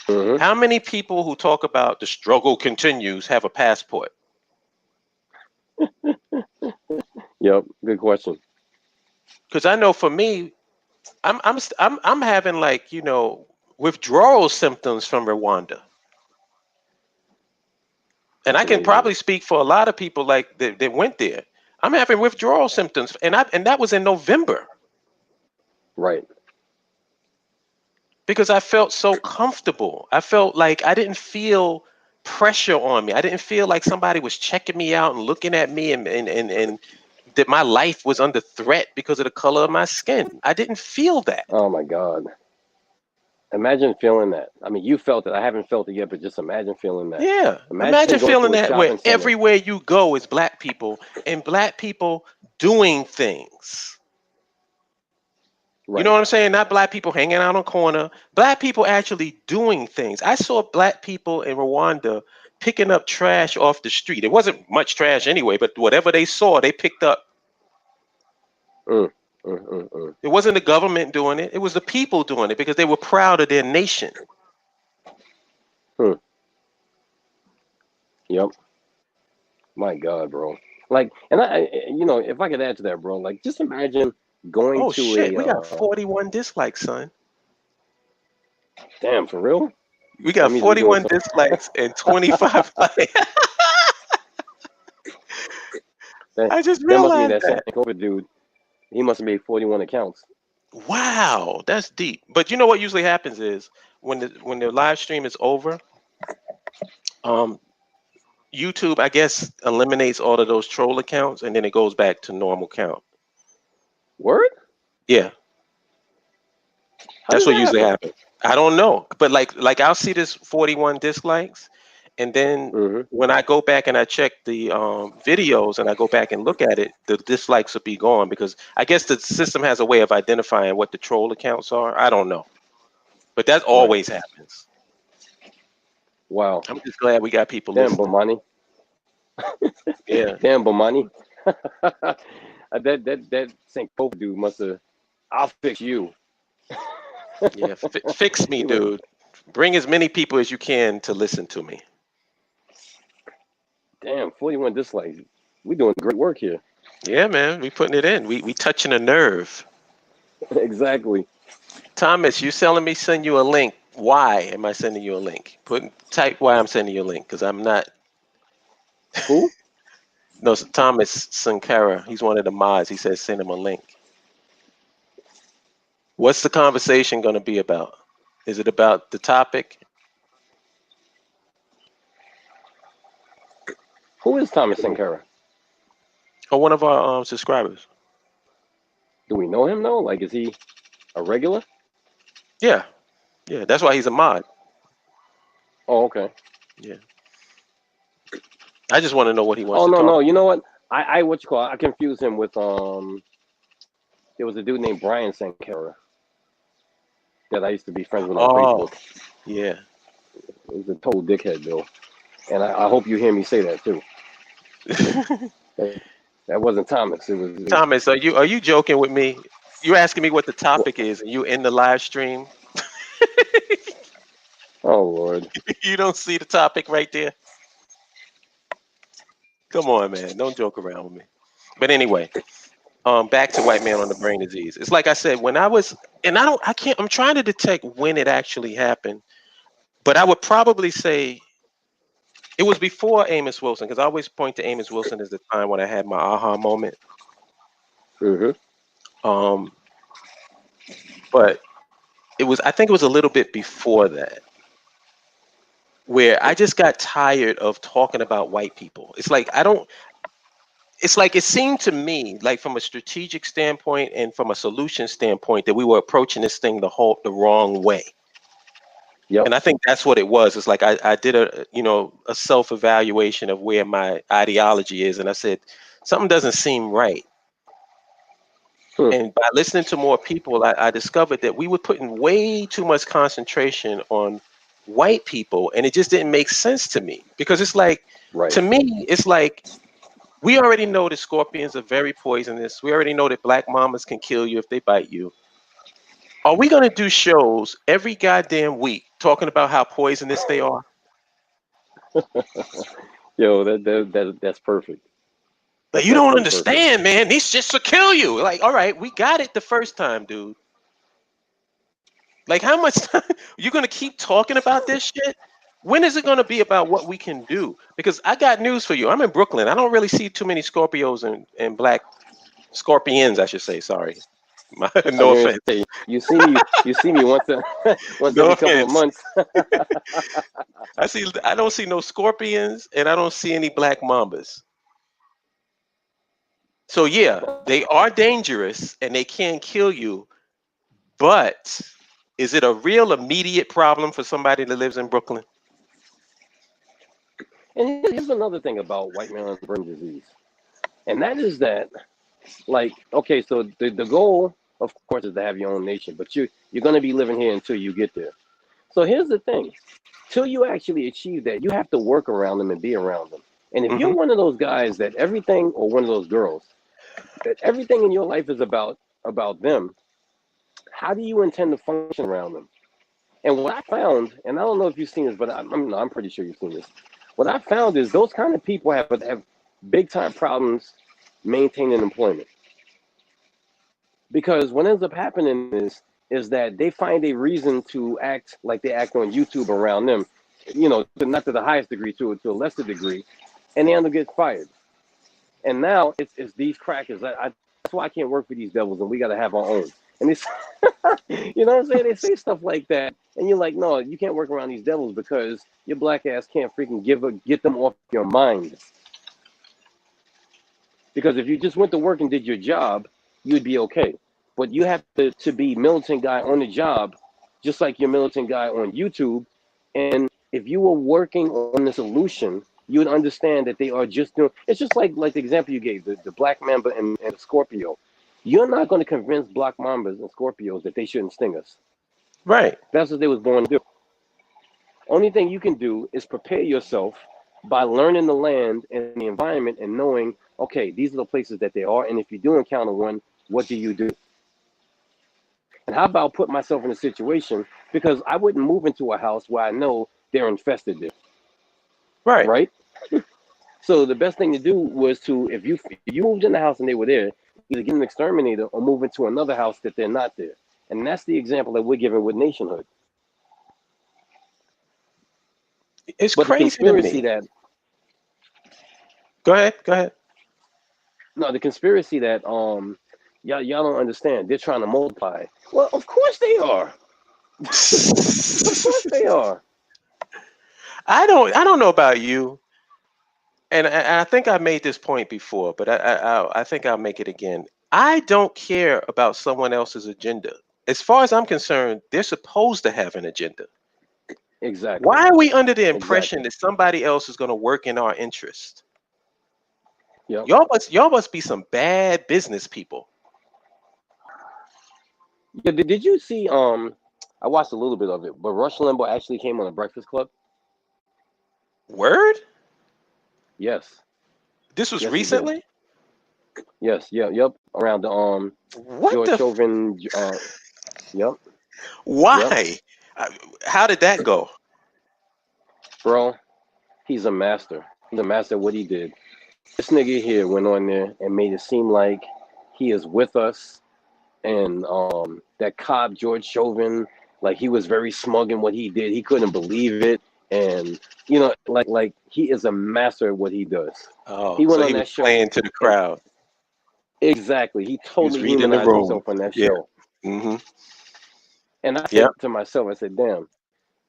S2: Hmm.
S1: How many people who talk about the struggle continues have a passport?
S2: Yep. Good question.
S1: Because I know for me, I'm having like, withdrawal symptoms from Rwanda. And I can
S2: amazing.
S1: probably speak for a lot of people like that went there. I'm having withdrawal symptoms, and that was in November
S2: Right.
S1: because I felt so comfortable. I felt like I didn't feel pressure on me. I didn't feel like somebody was checking me out and looking at me and that my life was under threat because of the color of my skin. I didn't feel that.
S2: Oh my God. Imagine feeling that. I mean, you felt it. I haven't felt it yet, but just imagine feeling that.
S1: Yeah.
S2: Imagine
S1: Imagine
S2: going
S1: feeling
S2: to a
S1: that where
S2: shopping center.
S1: everywhere you go is black people and black people doing things. You know
S2: Right.
S1: what I'm saying? Not black people hanging out on a corner. Black people actually doing things. I saw black people in Rwanda picking up trash off the street. It wasn't much trash anyway, but whatever they saw, they picked up.
S2: Mm, mm, mm, mm.
S1: It wasn't the government doing it. It was the people doing it because they were proud of their nation.
S2: Hmm. Yep. My God, bro. Like, and if I could add to that, bro, like, just imagine going
S1: Oh
S2: to
S1: shit,
S2: a,
S1: we got 41 dislikes, son.
S2: damn, for real?
S1: We
S2: That
S1: got
S2: means we're doing
S1: 41
S2: some.
S1: dislikes and 25 likes.
S2: That,
S1: I just
S2: that must mean
S1: realized
S2: that
S1: that.
S2: Sankofa dude, he must have made 41 accounts.
S1: Wow, that's deep. But you know what usually happens is when the live stream is over, um, YouTube, I guess, eliminates all of those troll accounts and then it goes back to normal count.
S2: Word?
S1: Yeah,
S2: How
S1: that's
S2: does
S1: what
S2: that
S1: usually
S2: happen?
S1: happens. I don't know, but like I'll see this 41 dislikes, and then
S2: Mm-hmm.
S1: when I go back and I check the videos and I go back and look at it, the dislikes will be gone because I guess the system has a way of identifying what the troll accounts are. I don't know, but that
S2: Right.
S1: always happens.
S2: Wow.
S1: I'm just glad we got people
S2: Damn,
S1: listening.
S2: Bomani.
S1: Yeah,
S2: Damn, Bomani. that Sankofa dude must have. I'll fix you.
S1: yeah. Fix me,
S2: He like,
S1: dude. Bring as many people as you can to listen to me.
S2: damn, 41 dislikes. We doing great work here.
S1: Yeah, man, we putting it in. We touching a nerve.
S2: Exactly.
S1: Thomas, you telling me send you a link. Why am I sending you a link? Type why I'm sending you a link because I'm not.
S2: Who?
S1: No, it's Thomas Sankara. He's one of the mods. He says send him a link. What's the conversation going to be about? Is it about the topic?
S2: Who is Thomas Sankara?
S1: Or one of our subscribers?
S2: Do we know him though? Like, is he a regular?
S1: Yeah, yeah. That's why he's a mod.
S2: Oh, okay.
S1: Yeah. I just want to know what he wants
S2: Oh
S1: to
S2: no,
S1: talk
S2: no. You
S1: about.
S2: know what? I what you call it? I confused him with There was a dude named Brian Sankara that I used to be friends with on
S1: Oh,
S2: Facebook.
S1: yeah.
S2: He's a total dickhead, Bill. And I hope you hear me say that too. That, that wasn't Thomas. It was.
S1: Thomas, are you joking with me? You're asking me what the topic is, and you in the live stream.
S2: Oh Lord.
S1: You don't see the topic right there. Come on, man. Don't joke around with me. But anyway, back to white man on the brain disease. It's like I said, when I was, and I can't, I'm trying to detect when it actually happened, but I would probably say it was before Amos Wilson, because I always point to Amos Wilson as the time when I had my aha moment.
S2: Mm-hmm.
S1: Um, but I think it was a little bit before that, where I just got tired of talking about white people. It's like it seemed to me like from a strategic standpoint and from a solution standpoint that we were approaching this thing the wrong way.
S2: Yep.
S1: And I think that's what it was. It's like I did a self-evaluation of where my ideology is, and I said something doesn't seem right.
S2: Hmm.
S1: And by listening to more people, I discovered that we were putting way too much concentration on white people, and it just didn't make sense to me because it's like,
S2: Right.
S1: to me, it's like we already know that scorpions are very poisonous. We already know that black mamas can kill you if they bite you. Are we going to do shows every goddamn week talking about how poisonous they are?
S2: Yo, that's perfect.
S1: Like,
S2: That's
S1: you don't
S2: absolutely perfect.
S1: understand, man. These just to kill you. Like, all right, we got it the first time, dude. Like, how much time you gonna keep talking about this shit? When is it going to be about what we can do? Because I got news for you. I'm in Brooklyn. I don't really see too many Scorpios and black scorpions, I should say. Sorry.
S2: I
S1: No
S2: was going to
S1: offense.
S2: say, you see me once once
S1: No
S2: every couple of
S1: offense.
S2: months.
S1: I don't see no scorpions and I don't see any black mambas. So yeah, they are dangerous and they can kill you, but is it a real immediate problem for somebody that lives in Brooklyn?
S2: And here's another thing about white man-brain disease, and that is that, like, okay, so the goal, of course, is to have your own nation, but you're going to be living here until you get there. So here's the thing: till you actually achieve that, you have to work around them and be around them. And if you're
S1: Hmm.
S2: one of those guys that everything, or one of those girls that everything in your life is about them, how do you intend to function around them? And what I found, and I don't know if you've seen this, but I'm pretty sure you've seen this. What I found is those kind of people have big time problems maintaining employment, because what ends up happening is that they find a reason to act like they act on YouTube around them, not to the highest degree, to a lesser degree, and they end up getting fired. And now it's these crackers. That's why I can't work for these devils, and we got to have our own. And it's, you know what I'm saying? They say stuff like that, and you're like, no, you can't work around these devils because your black ass can't freaking get them off your mind. Because if you just went to work and did your job, you'd be okay. But you have to be militant guy on the job, just like your militant guy on YouTube. And if you were working on the solution, you would understand that they are just doing. It's just like the example you gave, the black mamba and Scorpio. You're not going to convince black mambas and Scorpios that they shouldn't sting us.
S1: Right.
S2: That's what they was born to do. Only thing you can do is prepare yourself by learning the land and the environment and knowing, okay, these are the places that they are. And if you do encounter one, what do you do? And how about put myself in a situation, because I wouldn't move into a house where I know they're infested there,
S1: Right.
S2: right? So the best thing to do was to, if you moved in the house and they were there, either get an exterminator or move into another house that they're not there. And that's the example that we're giving with nationhood.
S1: It's
S2: But the
S1: crazy to
S2: conspiracy
S1: me.
S2: that
S1: Go ahead. Go ahead.
S2: no, the conspiracy that y'all don't understand. They're trying to multiply. Well, of course they are. Of course they are.
S1: I don't know about you, and I think I made this point before, but I think I'll make it again. I don't care about someone else's agenda. As far as I'm concerned, they're supposed to have an agenda.
S2: Exactly.
S1: Why are we under the impression
S2: Exactly.
S1: that somebody else is going to work in our interest?
S2: Yep.
S1: Y'all must be some bad business people.
S2: Yeah, did you see? I watched a little bit of it, but Rush Limbaugh actually came on the Breakfast Club.
S1: Word?
S2: Yes.
S1: This was
S2: Yes, he did.
S1: recently?
S2: Yes. Yeah. Yep. Around the
S1: What
S2: George
S1: the?
S2: Chauvin. Yep. Yep.
S1: Why? Uh, How did that go?
S2: Bro, he's a master. He's a master at what he did. This nigga here went on there and made it seem like he is with us, and that cop George Chauvin, like he was very smug in what he did. He couldn't believe it, and like he is a master at what he does.
S1: Oh,
S2: He
S1: so
S2: went
S1: he
S2: on
S1: was
S2: that show,
S1: playing to the
S2: and
S1: crowd.
S2: exactly, he
S1: He was
S2: totally
S1: reading the
S2: humanized
S1: room.
S2: himself on that
S1: Yeah.
S2: show.
S1: Hmm.
S2: And I
S1: Yeah.
S2: said to myself, I said, damn,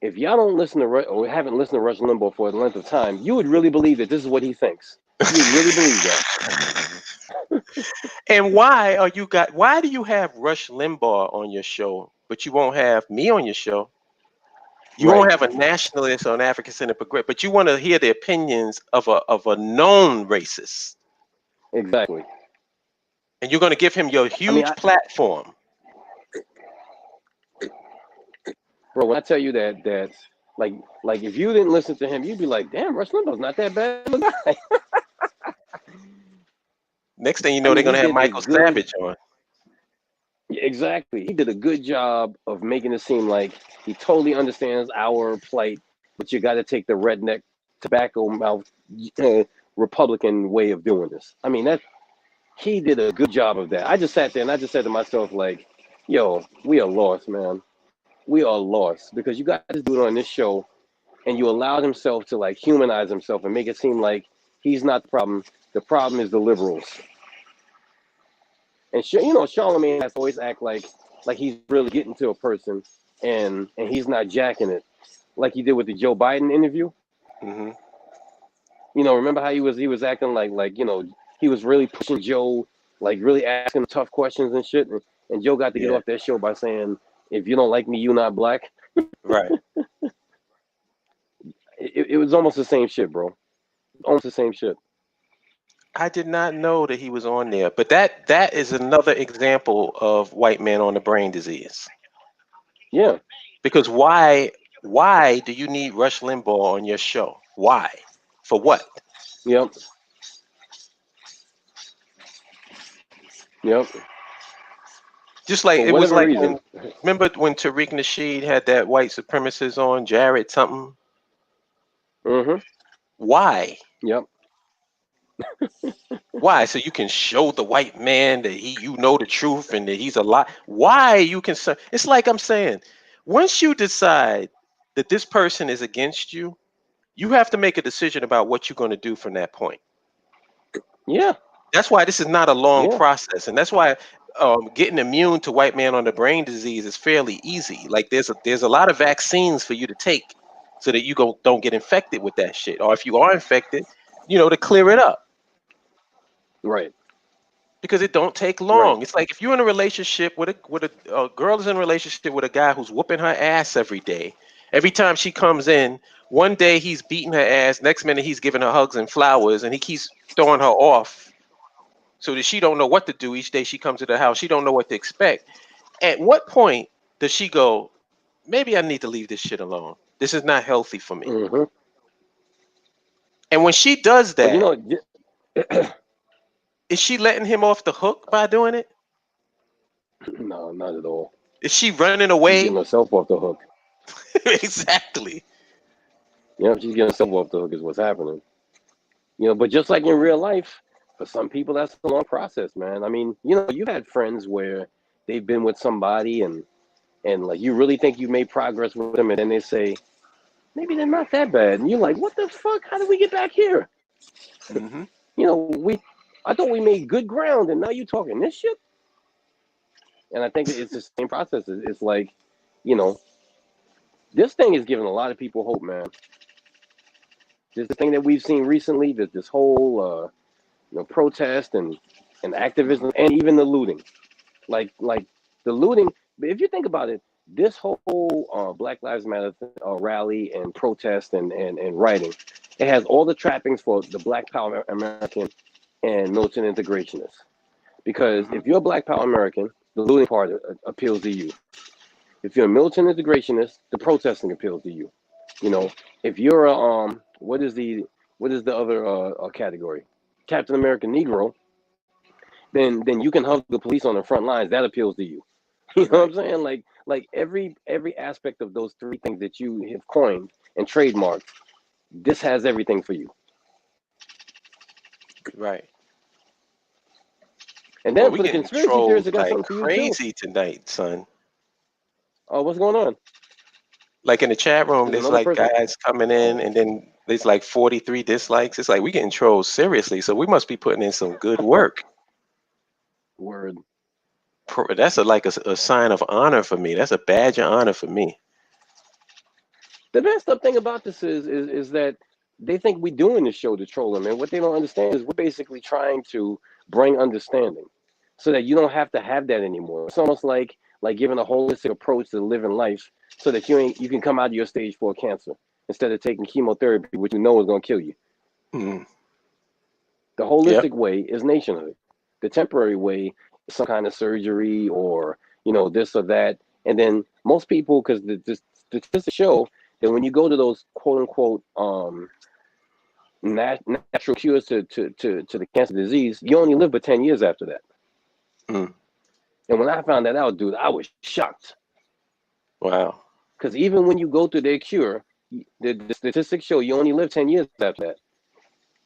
S2: if y'all don't listen to or haven't listened to Rush Limbaugh for a length of time, you would really believe that this is what he thinks. You would really believe that.
S1: And why do you have Rush Limbaugh on your show, but you won't have me on your show? You
S2: Right.
S1: won't have a nationalist or an African Center progressive, but you want to hear the opinions of a known racist.
S2: Exactly.
S1: And you're going to give him your
S2: I mean,
S1: huge platform.
S2: bro, when I tell you that like like if you didn't listen to him, you'd be like, damn, Rush Limbaugh's not that bad of a guy.
S1: Next thing you
S2: I
S1: know, they're
S2: mean,
S1: going
S2: he
S1: to have
S2: did a
S1: Michael
S2: good
S1: Savage on.
S2: exactly. He did a good job of making it seem like he totally understands our plight, but you got to take the redneck tobacco mouth uh, Republican way of doing this. I mean, that he did a good job of that. I just sat there and I just said to myself, like, yo, we are lost, man. We are lost because you guys do it on this show and you allowed himself to like humanize himself and make it seem like he's not the problem. The problem is the liberals. And you know, Charlemagne has to always act like he's really getting to a person, and he's not jacking it, like he did with the Joe Biden interview.
S1: Mm-hmm.
S2: You know, remember how he was acting like you know he was really pushing Joe, like really asking tough questions and shit, and Joe got to get
S1: Yeah.
S2: off that show by saying, "If you don't like me, you not black."
S1: Right.
S2: It was almost the same shit, bro. Almost the same shit.
S1: I did not know that he was on there, but that is another example of white man on the brain disease.
S2: Yeah.
S1: Because why do you need Rush Limbaugh on your show? Why? For what?
S2: Yep. Yep.
S1: Just like
S2: For
S1: it was
S2: whatever
S1: like
S2: reason.
S1: when remember when Tariq Nasheed had that white supremacist on Jared something?
S2: Mm-hmm.
S1: Why?
S2: Yep.
S1: Why? So you can show the white man that you know the truth and that he's a lie. Why are you concerned? It's like I'm saying, once you decide that this person is against you, you have to make a decision about what you're going to do from that point.
S2: Yeah.
S1: That's why this is not a long
S2: Yeah.
S1: process, and that's why getting immune to white man on the brain disease is fairly easy. Like there's a lot of vaccines for you to take so that you don't get infected with that shit, or if you are infected, to clear it up
S2: Right.
S1: because it don't take
S2: Right.
S1: long. It's like if you're in a relationship with a girl is in a relationship with a guy who's whooping her ass every day. Every time she comes in, one day he's beating her ass, next minute he's giving her hugs and flowers, and he keeps throwing her off so that she don't know what to do each day she comes to the house. She don't know what to expect. At what point does she go, maybe I need to leave this shit alone? This is not healthy for me.
S2: Mm-hmm.
S1: And when she does
S2: But you
S1: that,
S2: know,
S1: is she letting him off the hook by doing it?
S2: no, not at all.
S1: Is she running
S2: She's getting
S1: away?
S2: herself off the hook.
S1: Exactly.
S2: You know, she's getting herself off the hook is what's happening. You know, but just like in real life, for some people that's a long process, man. I mean, you know, you've had friends where they've been with somebody and like you really think you made progress with them, and then they say maybe they're not that bad, and you're like, what the fuck? How did we get back here?
S1: Hmm.
S2: You know, I thought we made good ground, and now you talking this shit. And I think it's the same process. It's like, you know, this thing is giving a lot of people hope, man. This thing that we've seen recently, that this whole protest and activism and even the looting, like the looting. If you think about it, this whole Black Lives Matter rally and protest and writing, it has all the trappings for the Black Power American and militant integrationists. Because
S1: Hmm.
S2: if you're a Black Power American, the looting part appeals to you. If you're a militant integrationist, the protesting appeals to you. You know, if you're a what is the other category? Captain America Negro, then you can hug the police on the front lines. That appeals to you. You know what
S1: Right.
S2: I'm saying? Like every aspect of those three things that you have coined and trademarked, this has everything for you.
S1: Right.
S2: And
S1: Well,
S2: then
S1: we
S2: for the
S1: getting
S2: conspiracy theorists,
S1: trolled
S2: it got
S1: like
S2: something for you too.
S1: crazy tonight, son.
S2: Oh, what's going on?
S1: Like in the chat room,
S2: There's
S1: there's
S2: another
S1: like
S2: person.
S1: guys coming in,
S2: Oh,
S1: and then there's like 43 dislikes. It's like we getting trolled seriously, so we must be putting in some good work.
S2: word.
S1: That's like a sign of honor for me. That's a badge of honor for me.
S2: The messed up thing about this is that they think we're doing this show to troll them, and what they don't understand is we're basically trying to bring understanding, so that you don't have to have that anymore. It's almost like giving a holistic approach to living life, so that you can come out of your stage 4 cancer instead of taking chemotherapy, which you know is going to kill you.
S1: Mm.
S2: The
S1: Yep.
S2: holistic way is nationhood. The temporary way is some kind of surgery or this or that. And then most people, because the statistics show that when you go to those quote unquote natural cures to the cancer disease, you only live but 10 years after that.
S1: Mm.
S2: And when I found that out, dude, I was shocked.
S1: Wow.
S2: Because even when you go through their cure, the statistics show you only live 10 years after that.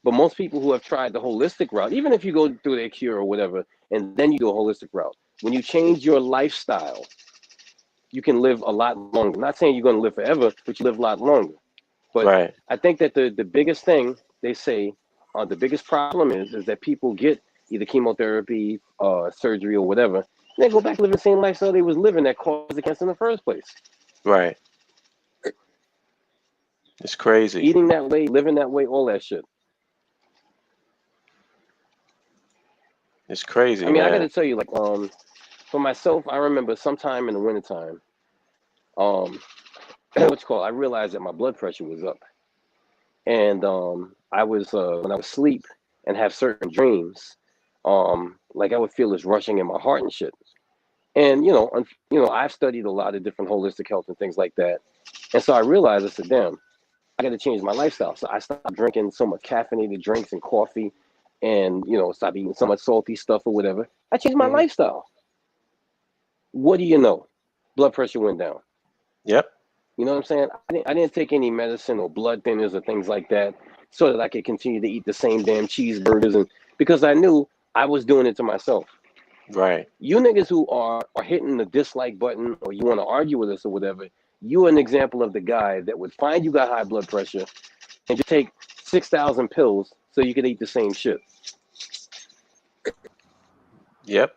S2: But most people who have tried the holistic route, even if you go through their cure or whatever, and then you do a holistic route, when you change your lifestyle, you can live a lot longer. I'm not saying you're going to live forever, but you live a lot longer. But
S1: Right.
S2: I think that the biggest thing they say, the biggest problem is that people get either chemotherapy, surgery, or whatever, and they go back living the same lifestyle they was living that caused the cancer in the first place.
S1: Right. It's crazy.
S2: Eating that way, living that way, all that shit.
S1: It's crazy,
S2: I mean, I got
S1: man.
S2: to tell you, like, for myself, I remember sometime in the wintertime, what's called, I realized that my blood pressure was up. And I was, when I was asleep and have certain dreams, like I would feel this rushing in my heart and shit. And, I've studied a lot of different holistic health and things like that. And so I realized, I said, damn, I got to change my lifestyle. So I stopped drinking so much caffeinated drinks and coffee and, stop eating so much salty stuff or whatever. I changed my
S1: Hmm.
S2: lifestyle. What do you know? Blood pressure went down.
S1: Yep.
S2: You know what I'm saying? I didn't take any medicine or blood thinners or things like that so that I could continue to eat the same damn cheeseburgers, and because I knew I was doing it to myself.
S1: Right.
S2: You niggas who are hitting the dislike button or you want to argue with us or whatever, you are an example of the guy that would find you got high blood pressure and just take 6,000 pills so you could eat the same shit.
S1: Yep.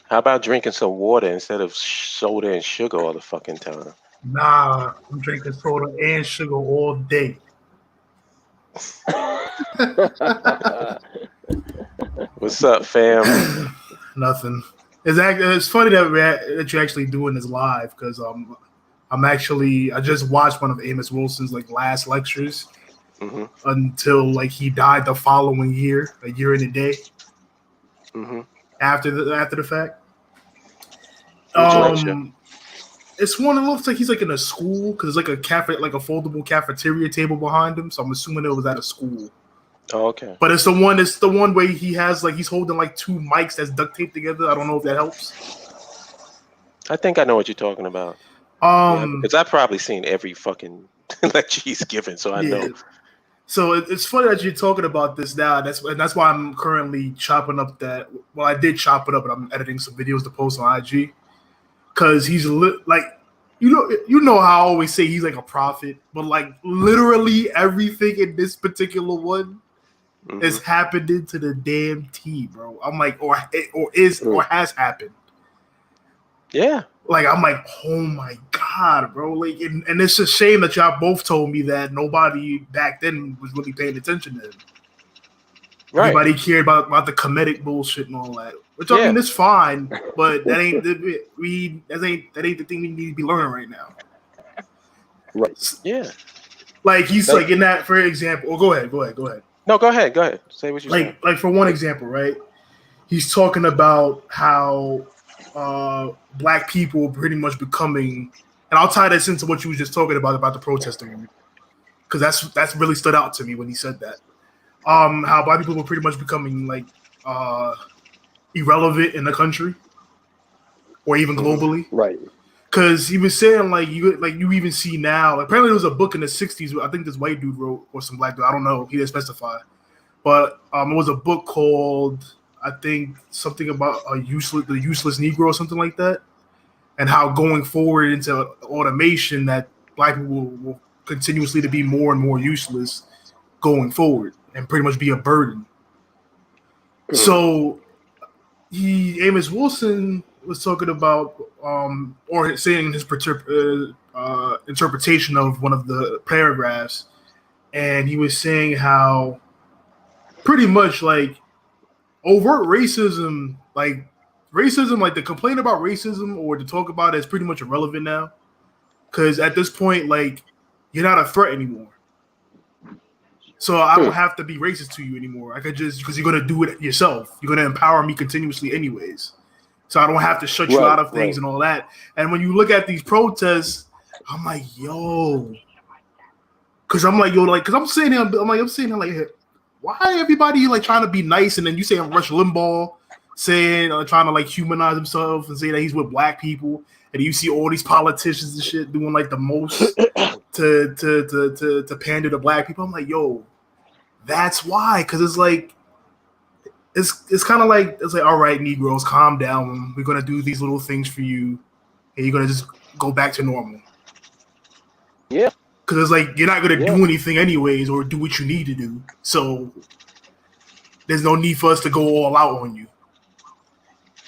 S1: How about drinking some water instead of soda and sugar all the fucking time?
S3: Nah, I'm drinking soda and sugar all day.
S1: What's up, fam?
S3: Nothing. It's funny that you're actually doing this live because I just watched one of Amos Wilson's like last lectures
S1: Hmm.
S3: until like he died the following year, a year and a day
S1: Hmm.
S3: after the fact.
S1: Which lecture?
S3: It's one that looks like he's like in a school because it's like a like a foldable cafeteria table behind him. So I'm assuming it was at a school.
S1: Oh, okay.
S3: But it's the one where he has like he's holding like two mics that's duct taped together. I don't know if that helps.
S1: I think I know what you're talking about. Yeah, because I've probably seen every fucking lecture he's given, so I know.
S3: So it's funny that you're talking about this now. That's why I'm currently chopping up that. Well, I did chop it up, and I'm editing some videos to post on IG. Because he's like, you know how I always say he's like a prophet, but like literally everything in this particular one is happening to the damn T, bro. I'm like, or has happened.
S1: Yeah.
S3: Like I'm like, oh my god, bro. Like, and it's a shame that y'all both told me that nobody back then was really paying attention to him. Right. Everybody cared about the comedic bullshit and all that. Which I mean, it's fine, but that ain't the thing we need to be learning right now.
S2: Right.
S1: Yeah.
S3: Like he's like in that, for example. Oh, go ahead.
S1: No, go ahead. Say what you saying.
S3: Like for one example, right? He's talking about how black people pretty much becoming, and I'll tie this into what you were just talking about the protesting, because that's really stood out to me when he said that. How black people were pretty much becoming like irrelevant in the country or even globally,
S2: right?
S3: Because he was saying like you even see now. Apparently, there was a book in the '60s. I think this white dude wrote, or some black dude. I don't know. He didn't specify, but it was a book called, I think, something about the useless Negro or something like that, and how going forward into automation that black people will continuously to be more and more useless going forward and pretty much be a burden. So Amos Wilson was talking about or saying his interpretation of one of the paragraphs, and he was saying how pretty much like overt racism, like the complaint about racism or to talk about it is pretty much irrelevant now, because at this point, like, you're not a threat anymore. So I don't have to be racist to you anymore. I could just, because you're gonna do it yourself. You're gonna empower me continuously anyways. So I don't have to shut you out of things and all that. And when you look at these protests, I'm like, yo, because I'm like, yo, like, because I'm sitting here, like, why everybody like trying to be nice, and then you say I'm Rush Limbaugh saying trying to like humanize himself and say that he's with black people, and you see all these politicians and shit doing like the most to pander to black people. I'm like, yo, that's why, because it's like it's kind of like, it's like, all right, Negroes, calm down. We're gonna do these little things for you, and you're gonna just go back to normal.
S2: Yeah,
S3: because it's like you're not gonna do anything anyways, or do what you need to do. So there's no need for us to go all out on you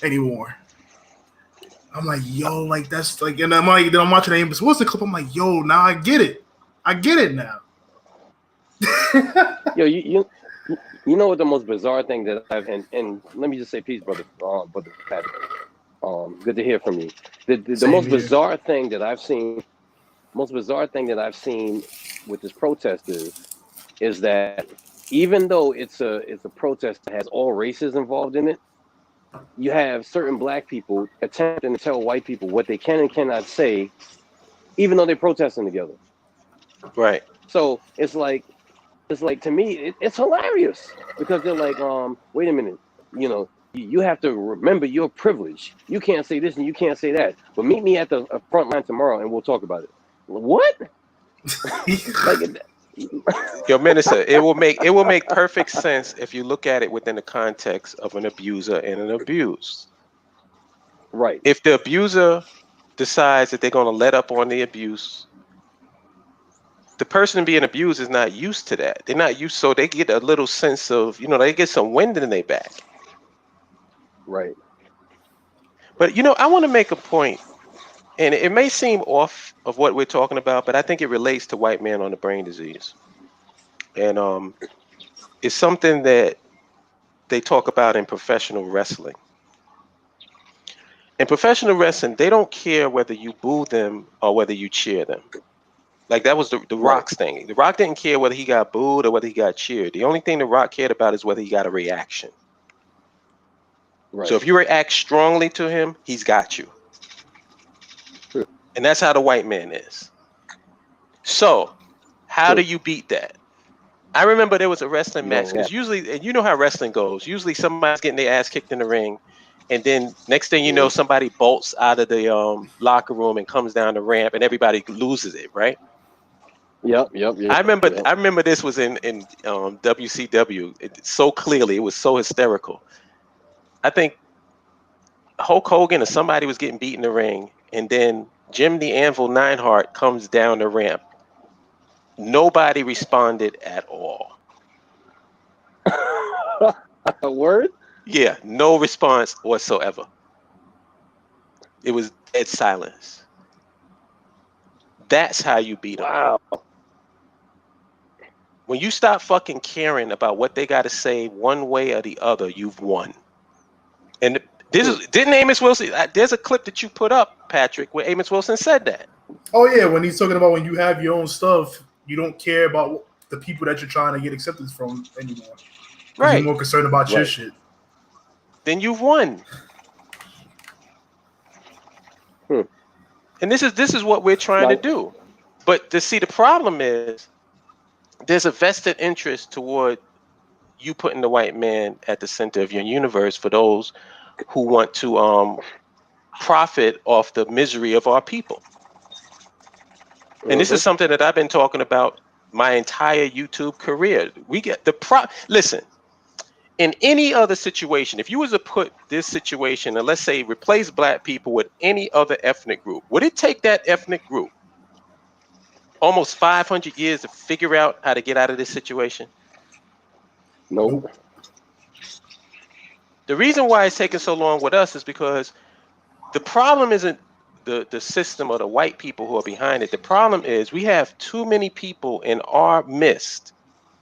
S3: anymore. I'm like, yo, like that's like, and I'm like, then I'm watching the Amos Wilson clip. I'm like, yo, now I get it. I get it now.
S2: Yo, you know what the most bizarre thing that I've and let me just say peace, brother Patrick. Good to hear from you. The most bizarre thing that I've seen, with this protest is that even though it's a protest that has all races involved in it, you have certain black people attempting to tell white people what they can and cannot say, even though they're protesting together.
S1: Right.
S2: So it's like to me, it's hilarious because they're like, wait a minute, you know, you have to remember your privilege. You can't say this and you can't say that. But meet me at the front line tomorrow and we'll talk about it. What?
S1: Yo, Minister, it will make perfect sense if you look at it within the context of an abuser and an abused.
S2: Right.
S1: If the abuser decides that they're going to let up on the abuse, the person being abused is not used to that. They're not used, so they get a little sense of, you know, they get some wind in their back.
S2: Right.
S1: But, you know, I want to make a point, and it may seem off of what we're talking about, but I think it relates to white man on the brain disease. And it's something that they talk about in professional wrestling. In professional wrestling, they don't care whether you boo them or whether you cheer them. Like that was the Rock's thing. The Rock didn't care whether he got booed or whether he got cheered. The only thing the Rock cared about is whether he got a reaction.
S2: Right.
S1: So if you react strongly to him, he's got you. And that's how the white man is. So how do you beat that? I remember there was a wrestling match, because usually, and you know how wrestling goes, usually somebody's getting their ass kicked in the ring, and then next thing you know, somebody bolts out of the locker room and comes down the ramp and everybody loses it, right?
S2: Yep.
S1: I remember this was in WCW so clearly. It was so hysterical. I think Hulk Hogan or somebody was getting beat in the ring, and then Jim the Anvil Neidhart comes down the ramp. Nobody responded at all.
S2: A word?
S1: Yeah, no response whatsoever. It was dead silence. That's how you beat them.
S2: Wow.
S1: When you stop fucking caring about what they got to say one way or the other, you've won. And didn't Amos Wilson, there's a clip that you put up, Patrick, where Amos Wilson said that.
S3: Oh, yeah, when he's talking about when you have your own stuff, you don't care about the people that you're trying to get acceptance from anymore. Right. You're more concerned about your shit.
S1: Then you've won. And this is what we're trying to do. But to see, the problem is there's a vested interest toward you putting the white man at the center of your universe for those who want to profit off the misery of our people. And this is something that I've been talking about my entire YouTube career. We get listen, in any other situation, if you was to put this situation and let's say replace black people with any other ethnic group, would it take that ethnic group almost 500 years to figure out how to get out of this situation?
S2: Nope.
S1: The reason why it's taking so long with us is because the problem isn't the system or the white people who are behind it. The problem is we have too many people in our midst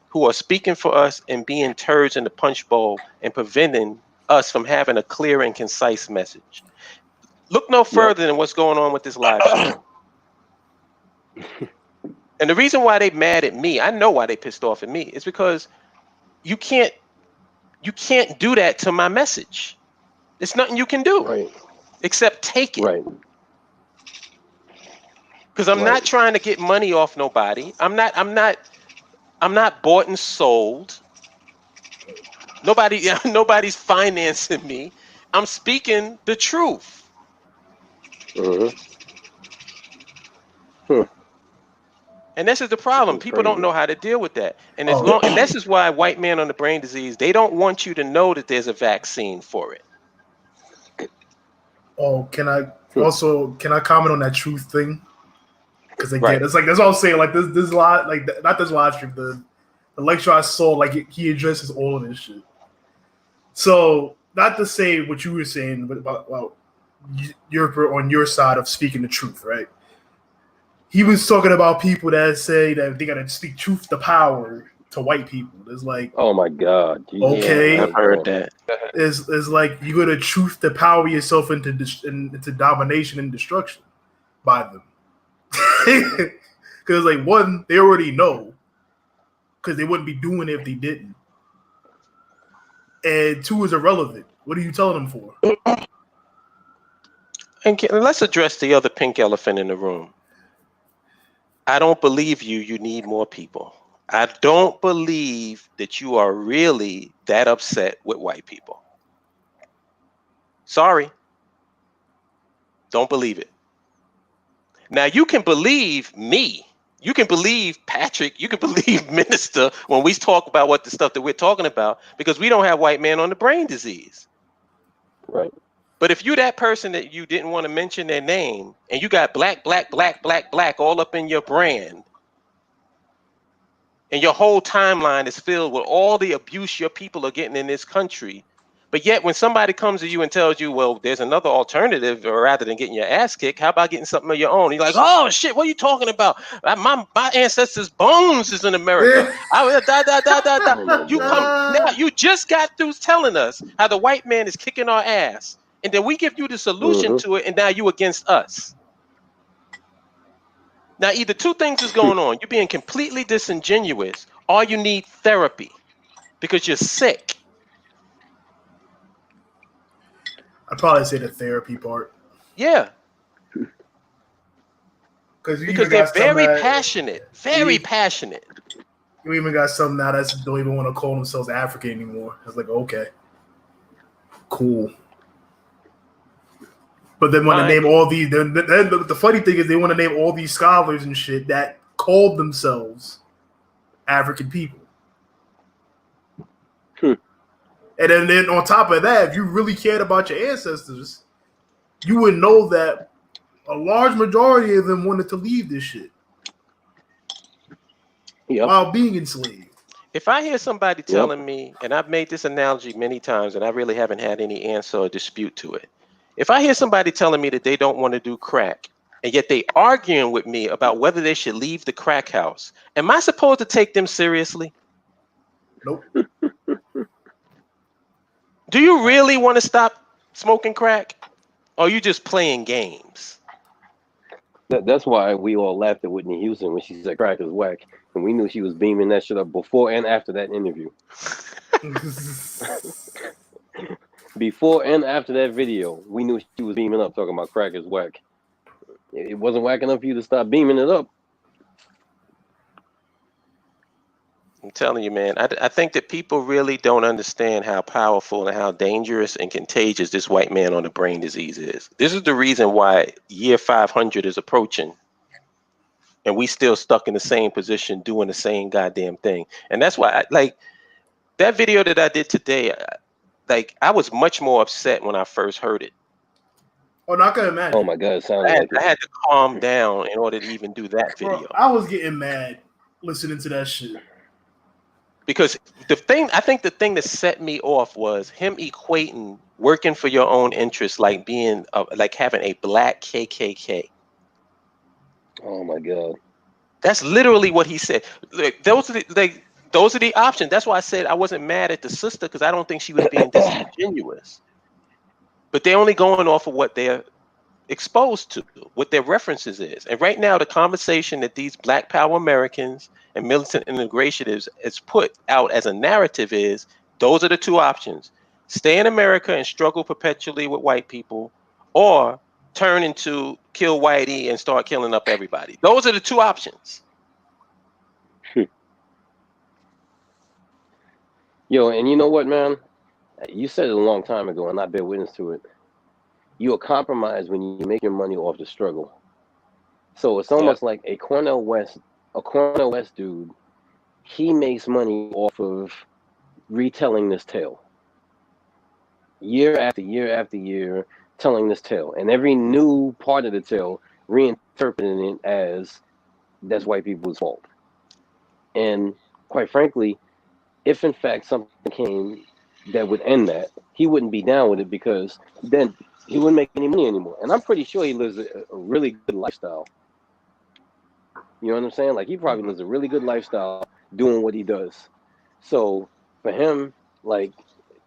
S1: who are speaking for us and being turds in the punch bowl and preventing us from having a clear and concise message. Look no further than what's going on with this live show. And the reason why they mad at me, I know why they pissed off at me, is because you can't do that to my message. There's nothing you can do except take it. Because I'm not trying to get money off nobody. I'm not bought and sold. Nobody's financing me. I'm speaking the truth. And this is the problem. People don't know how to deal with that. And and this is why white man on the brain disease, they don't want you to know that there's a vaccine for it.
S3: Oh, can I comment on that truth thing? Because again, it's like that's what I'm saying. Like this lot, like not this live stream, the lecture I saw, like he addresses all of this shit. So not to say what you were saying, but about you're on your side of speaking the truth, right? He was talking about people that say that they gotta speak truth to power to white people. It's like,
S2: oh my God,
S3: okay,
S1: I've heard that.
S3: It's like you gotta truth to power yourself into domination and destruction by them. Because like one, they already know, because they wouldn't be doing it if they didn't. And two is irrelevant. What are you telling them for?
S1: And let's address the other pink elephant in the room. I don't believe you need more people. I don't believe that you are really that upset with white people. Sorry. Don't believe it. Now, you can believe me. You can believe Patrick. You can believe Minister when we talk about what the stuff that we're talking about, because we don't have white men on the brain disease.
S2: Right.
S1: But if you're that person that you didn't want to mention their name and you got black all up in your brand, and your whole timeline is filled with all the abuse your people are getting in this country, but yet when somebody comes to you and tells you, well, there's another alternative, or rather than getting your ass kicked, how about getting something of your own? You're like, oh shit, what are you talking about? My ancestors' bones is in America. You come now, you just got through telling us how the white man is kicking our ass, and then we give you the solution to it, and now you against us. Now, either two things is going on. You're being completely disingenuous, or you need therapy because you're sick.
S3: I'd probably say the therapy part.
S1: Yeah. Because they're very passionate. Very passionate.
S3: You even got some now that don't even want to call themselves African anymore. It's like, okay, cool. But they want to name all these. Then the funny thing is, they want to name all these scholars and shit that called themselves African people. And then on top of that, if you really cared about your ancestors, you would know that a large majority of them wanted to leave this shit while being enslaved.
S1: If I hear somebody telling me, and I've made this analogy many times, and I really haven't had any answer or dispute to it. If I hear somebody telling me that they don't want to do crack, and yet they arguing with me about whether they should leave the crack house, am I supposed to take them seriously?
S3: Nope.
S1: Do you really want to stop smoking crack? Or are you just playing games?
S2: That's why we all laughed at Whitney Houston when she said crack is whack. And we knew she was beaming that shit up before and after that interview. Before and after that video, we knew she was beaming up talking about crack is whack. It wasn't whack enough for you to stop beaming it up.
S1: I'm telling you, man, I think that people really don't understand how powerful and how dangerous and contagious this white man on the brain disease is. This is the reason why year 500 is approaching, and we still stuck in the same position doing the same goddamn thing. And that's why, like, that video that I did today, like, I was much more upset when I first heard it.
S3: Oh, not gonna imagine.
S2: Oh my God, it sounded like
S1: I had to calm down in order to even do that video.
S3: Bro, I was getting mad listening to that shit.
S1: Because I think the thing that set me off was him equating working for your own interests like being like having a black KKK.
S2: Oh my God.
S1: That's literally what he said. Those are the options. That's why I said I wasn't mad at the sister, because I don't think she was being disingenuous. But they're only going off of what they're exposed to, what their references is. And right now, the conversation that these Black Power Americans and militant integrationists is put out as a narrative is, those are the two options: stay in America and struggle perpetually with white people, or turn into kill whitey and start killing up everybody. Those are the two options.
S2: Yo, and you know what, man? You said it a long time ago, and I bear witness to it. You'll compromise when you make your money off the struggle. So it's almost like a Cornel West dude. He makes money off of retelling this tale. Year after year after year, telling this tale. And every new part of the tale, reinterpreting it as that's white people's fault. And quite frankly, if in fact something came that would end that, he wouldn't be down with it because then he wouldn't make any money anymore. And I'm pretty sure he lives a really good lifestyle. You know what I'm saying? Like he probably lives a really good lifestyle doing what he does. So for him, like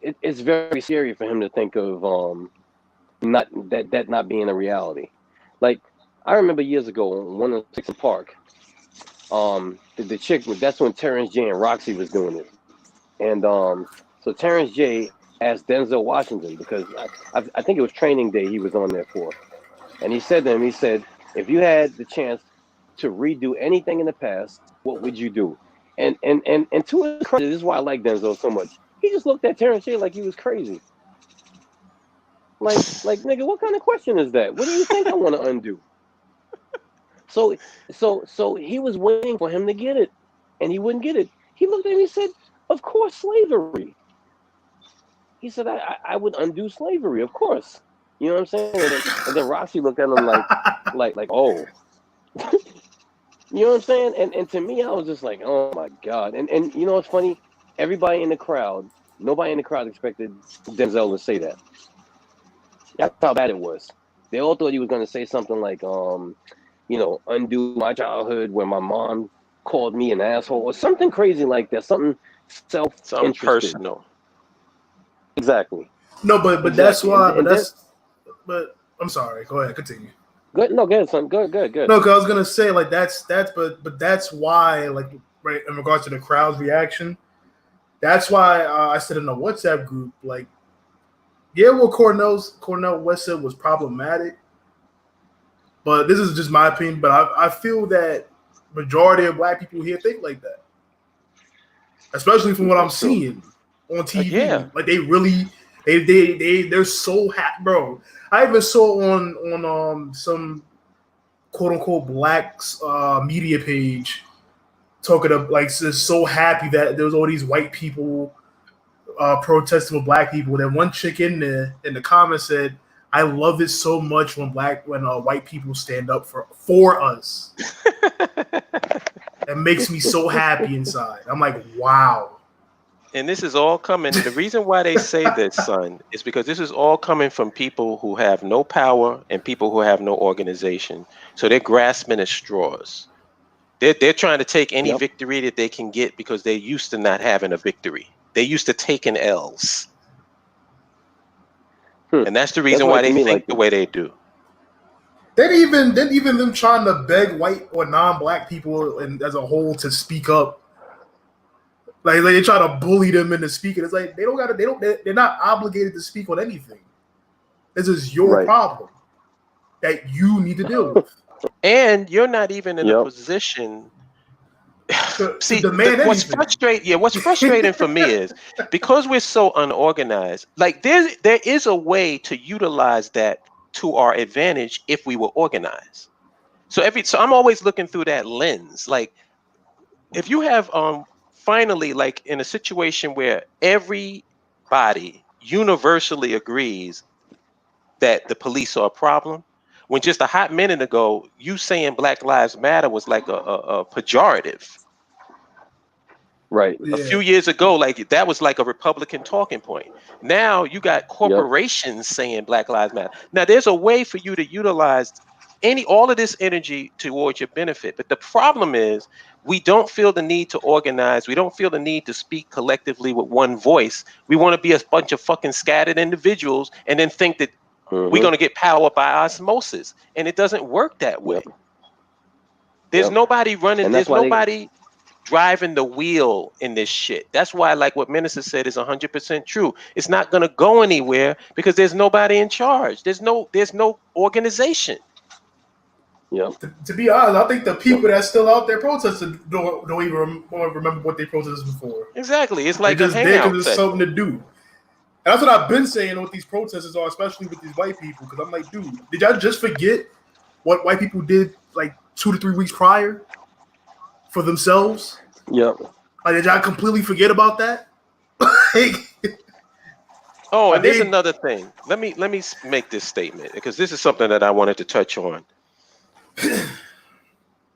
S2: it's very scary for him to think of not that not being a reality. Like I remember years ago on 106 Park, the chick that's when Terrence J and Roxy was doing it. And so Terrence J asked Denzel Washington because I think it was training day he was on there for. And he said to him, he said, if you had the chance to redo anything in the past, what would you do? And to his credit, this is why I like Denzel so much. He just looked at Terrence J like he was crazy. Like nigga, what kind of question is that? What do you think I want to undo? So he was waiting for him to get it, and he wouldn't get it. He looked at him and said, of course, slavery. He said, I would undo slavery, of course. You know what I'm saying? And then Roxy looked at him like oh. You know what I'm saying? And to me, I was just like, oh my God. And you know what's funny? Nobody in the crowd expected Denzel to say that. That's how bad it was. They all thought he was going to say something like, undo my childhood when my mom called me an asshole or something crazy like that. Something
S1: Something
S2: self-interested.
S1: personal.
S2: Exactly.
S3: No, but
S2: Exactly.
S3: that's why.
S2: And
S3: But I'm sorry. Go ahead. Continue.
S2: Good. No, good, son. Good.
S3: No, because I was gonna say like but that's why like right in regards to the crowd's reaction. That's why I said in the WhatsApp group like, yeah, well, Cornel West said was problematic, but this is just my opinion. But I feel that majority of black people here think like that, especially from what I'm seeing on TV.
S1: Yeah.
S3: Like they really they're so happy, bro. I even saw on some quote unquote black media page talking of like just so happy that there was all these white people protesting with black people. Then one chick in the comments said, "I love it so much when white people stand up for us. It makes me so happy inside." I'm like, wow.
S1: And this is all coming. The reason why they say this, son, is because this is all coming from people who have no power and people who have no organization. So they're grasping at straws. They're trying to take any victory that they can get because they're used to not having a victory. They're used to taking L's. And that's the reason why they think the way they do.
S3: Then even them trying to beg white or non-black people and as a whole to speak up. Like they try to bully them into speaking. It's like they're not obligated to speak on anything. This is your problem that you need to deal with.
S1: And you're not even in a position. See, what's frustrating for me is because we're so unorganized. Like there is a way to utilize that to our advantage if we were organized. So I'm always looking through that lens. Like if you have finally, like in a situation where everybody universally agrees that the police are a problem, when just a hot minute ago, you saying Black Lives Matter was like a pejorative.
S2: Right.
S1: A few years ago, like that was like a Republican talking point. Now you got corporations saying Black Lives Matter. Now there's a way for you to utilize all of this energy towards your benefit. But the problem is we don't feel the need to organize. We don't feel the need to speak collectively with one voice. We want to be a bunch of fucking scattered individuals and then think that we're going to get power by osmosis. And it doesn't work that way. There's nobody running. There's nobody driving the wheel in this shit. That's why, like what Minister said is 100% true. It's not going to go anywhere because there's nobody in charge. There's no organization.
S2: Yeah.
S3: To be honest, I think the people that's still out there protesting don't even remember what they protested before.
S1: Exactly. It's like
S3: they're just
S1: a
S3: there
S1: hangout
S3: because there's something to do. And that's what I've been saying with these protesters are, especially with these white people. Because I'm like, dude, did y'all just forget what white people did like 2 to 3 weeks prior for themselves?
S2: Yep.
S3: Like, did y'all completely forget about that?
S1: Oh, and there's another thing. Let me make this statement because this is something that I wanted to touch on.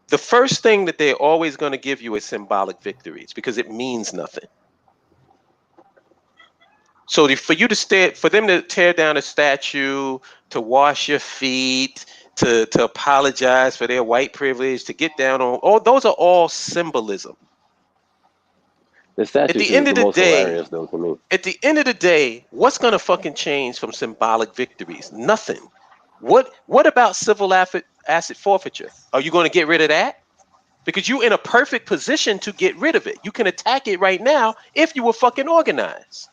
S1: the first thing that they're always going to give you is symbolic victories because it means nothing. So for you to for them to tear down a statue, to wash your feet, to apologize for their white privilege, to get down on all those are all symbolism.
S2: The statue is the most hilarious, though, to me.
S1: At the end of the day, what's gonna fucking change from symbolic victories? Nothing. What about civil asset forfeiture? Are you going to get rid of that? Because you're in a perfect position to get rid of it. You can attack it right now if you were fucking organized.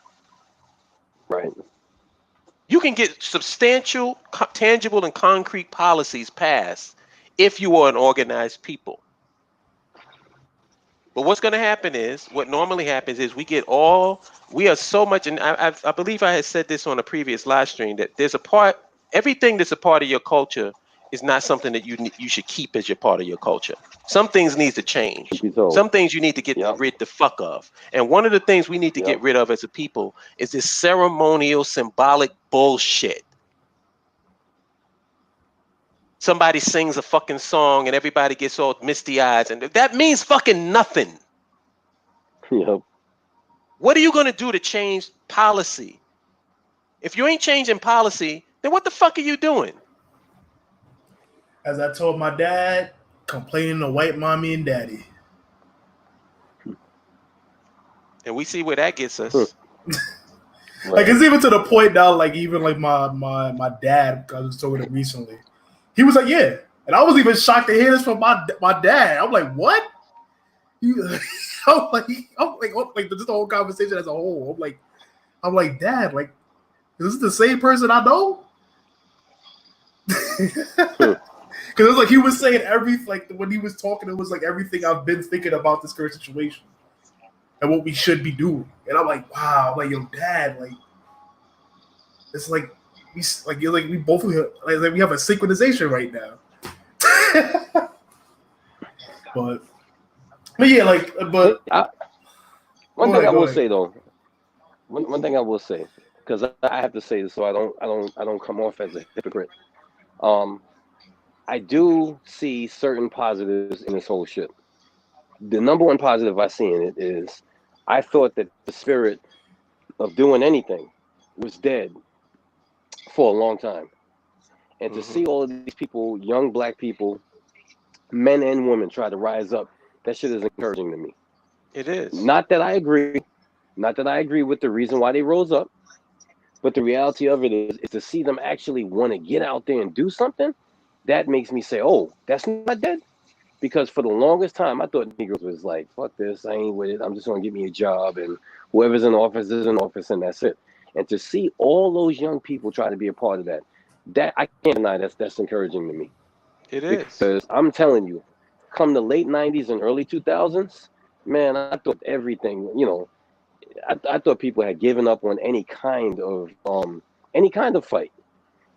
S2: Right.
S1: You can get substantial, tangible, and concrete policies passed if you are an organized people. But what's going to happen is, what normally happens is we are so much, and I believe I had said this on a previous live stream, that there's everything that's a part of your culture is not something that you should keep as your part of your culture. Some things need to change. Some things you need to get rid the fuck of. And one of the things we need to get rid of as a people is this ceremonial, symbolic bullshit. Somebody sings a fucking song and everybody gets all misty eyes, and that means fucking nothing.
S2: Yep.
S1: What are you going to do to change policy? If you ain't changing policy, then what the fuck are you doing?
S3: As I told my dad, complaining to white mommy and daddy.
S1: And we see where that gets us.
S3: Like, it's even to the point now, like, even like my dad, I was talking to him recently, he was like, yeah. And I was even shocked to hear this from my dad. I'm like, what? I'm like, just the whole conversation as a whole. I'm like, Dad, like, is this the same person I know? Because it was like he was saying when he was talking, it was like everything I've been thinking about this current situation and what we should be doing. And I'm like, wow, I'm like, yo, Dad, like, it's like we both we have a synchronization right now. but yeah,
S2: one thing I will say though, one thing I will say, because I have to say this so I don't come off as a hypocrite. I do see certain positives in this whole shit. The number one positive I see in it is I thought that the spirit of doing anything was dead for a long time. And to see all of these people, young black people, men and women, try to rise up, that shit is encouraging to me.
S1: It is.
S2: Not that I agree with the reason why they rose up, but the reality of it is to see them actually want to get out there and do something. That makes me say, oh, that's not dead. Because for the longest time, I thought Negroes was like, fuck this, I ain't with it. I'm just going to get me a job, and whoever's in office is in office, and that's it. And to see all those young people try to be a part of that I can't deny that's encouraging to me.
S1: It is.
S2: Because I'm telling you, come the late 90s and early 2000s, man, I thought everything, I thought people had given up on any kind of fight.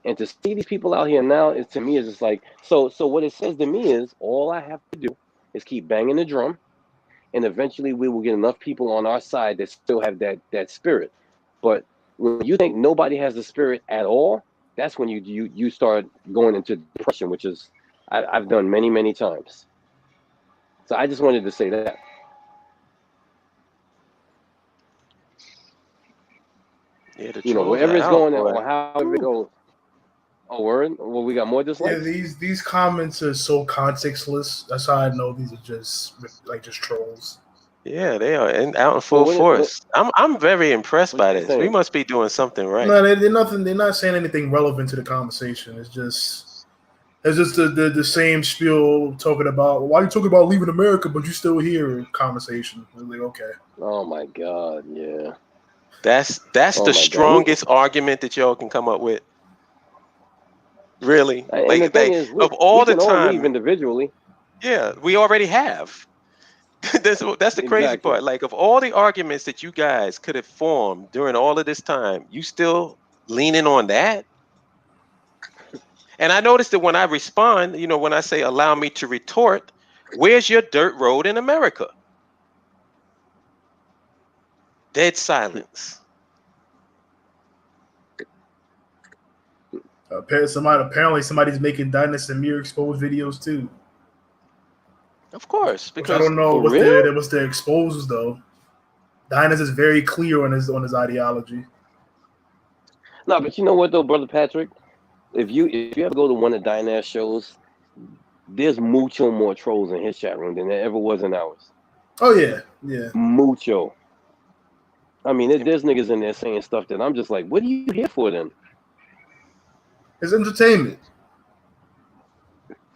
S2: And to see these people out here now, to me, is just like, so what it says to me is all I have to do is keep banging the drum, and eventually we will get enough people on our side that still have that spirit. But when you think nobody has the spirit at all, that's when you start going into depression, which is I've done many, many times. So I just wanted to say that.
S1: Yeah,
S2: wherever it's going or however it goes. Oh, word? Well, we got more dislikes?
S3: Yeah, these comments are so contextless. That's how I know these are just trolls.
S1: Yeah, they are out in full force. I'm very impressed by this. We must be doing something right.
S3: No, they're nothing. They're not saying anything relevant to the conversation. It's just the same spiel talking about why you talking about leaving America, but you still here conversation. We're like, okay.
S2: Oh my God, yeah.
S1: That's the strongest argument that y'all can come up with. Really,
S2: and the thing is,
S1: of all the time,
S2: all leave individually.
S1: Yeah, we already have. That's the crazy part. Like, of all the arguments that you guys could have formed during all of this time, you still leaning on that. And I noticed that when I respond, when I say allow me to retort, where's your dirt road in America? Dead silence.
S3: Apparently somebody's making Dynas and Mir exposed videos too.
S1: Of course,
S3: Which I
S1: because
S3: don't know
S2: For
S3: what's
S2: real?
S3: the exposes though. Dynas is very clear on his ideology.
S2: No, but you know what though, brother Patrick? If you ever go to one of Dyna's shows, there's mucho more trolls in his chat room than there ever was in ours.
S3: Oh yeah, yeah.
S2: Mucho. I mean, there's niggas in there saying stuff that I'm just like, what are you here for then?
S3: It's entertainment.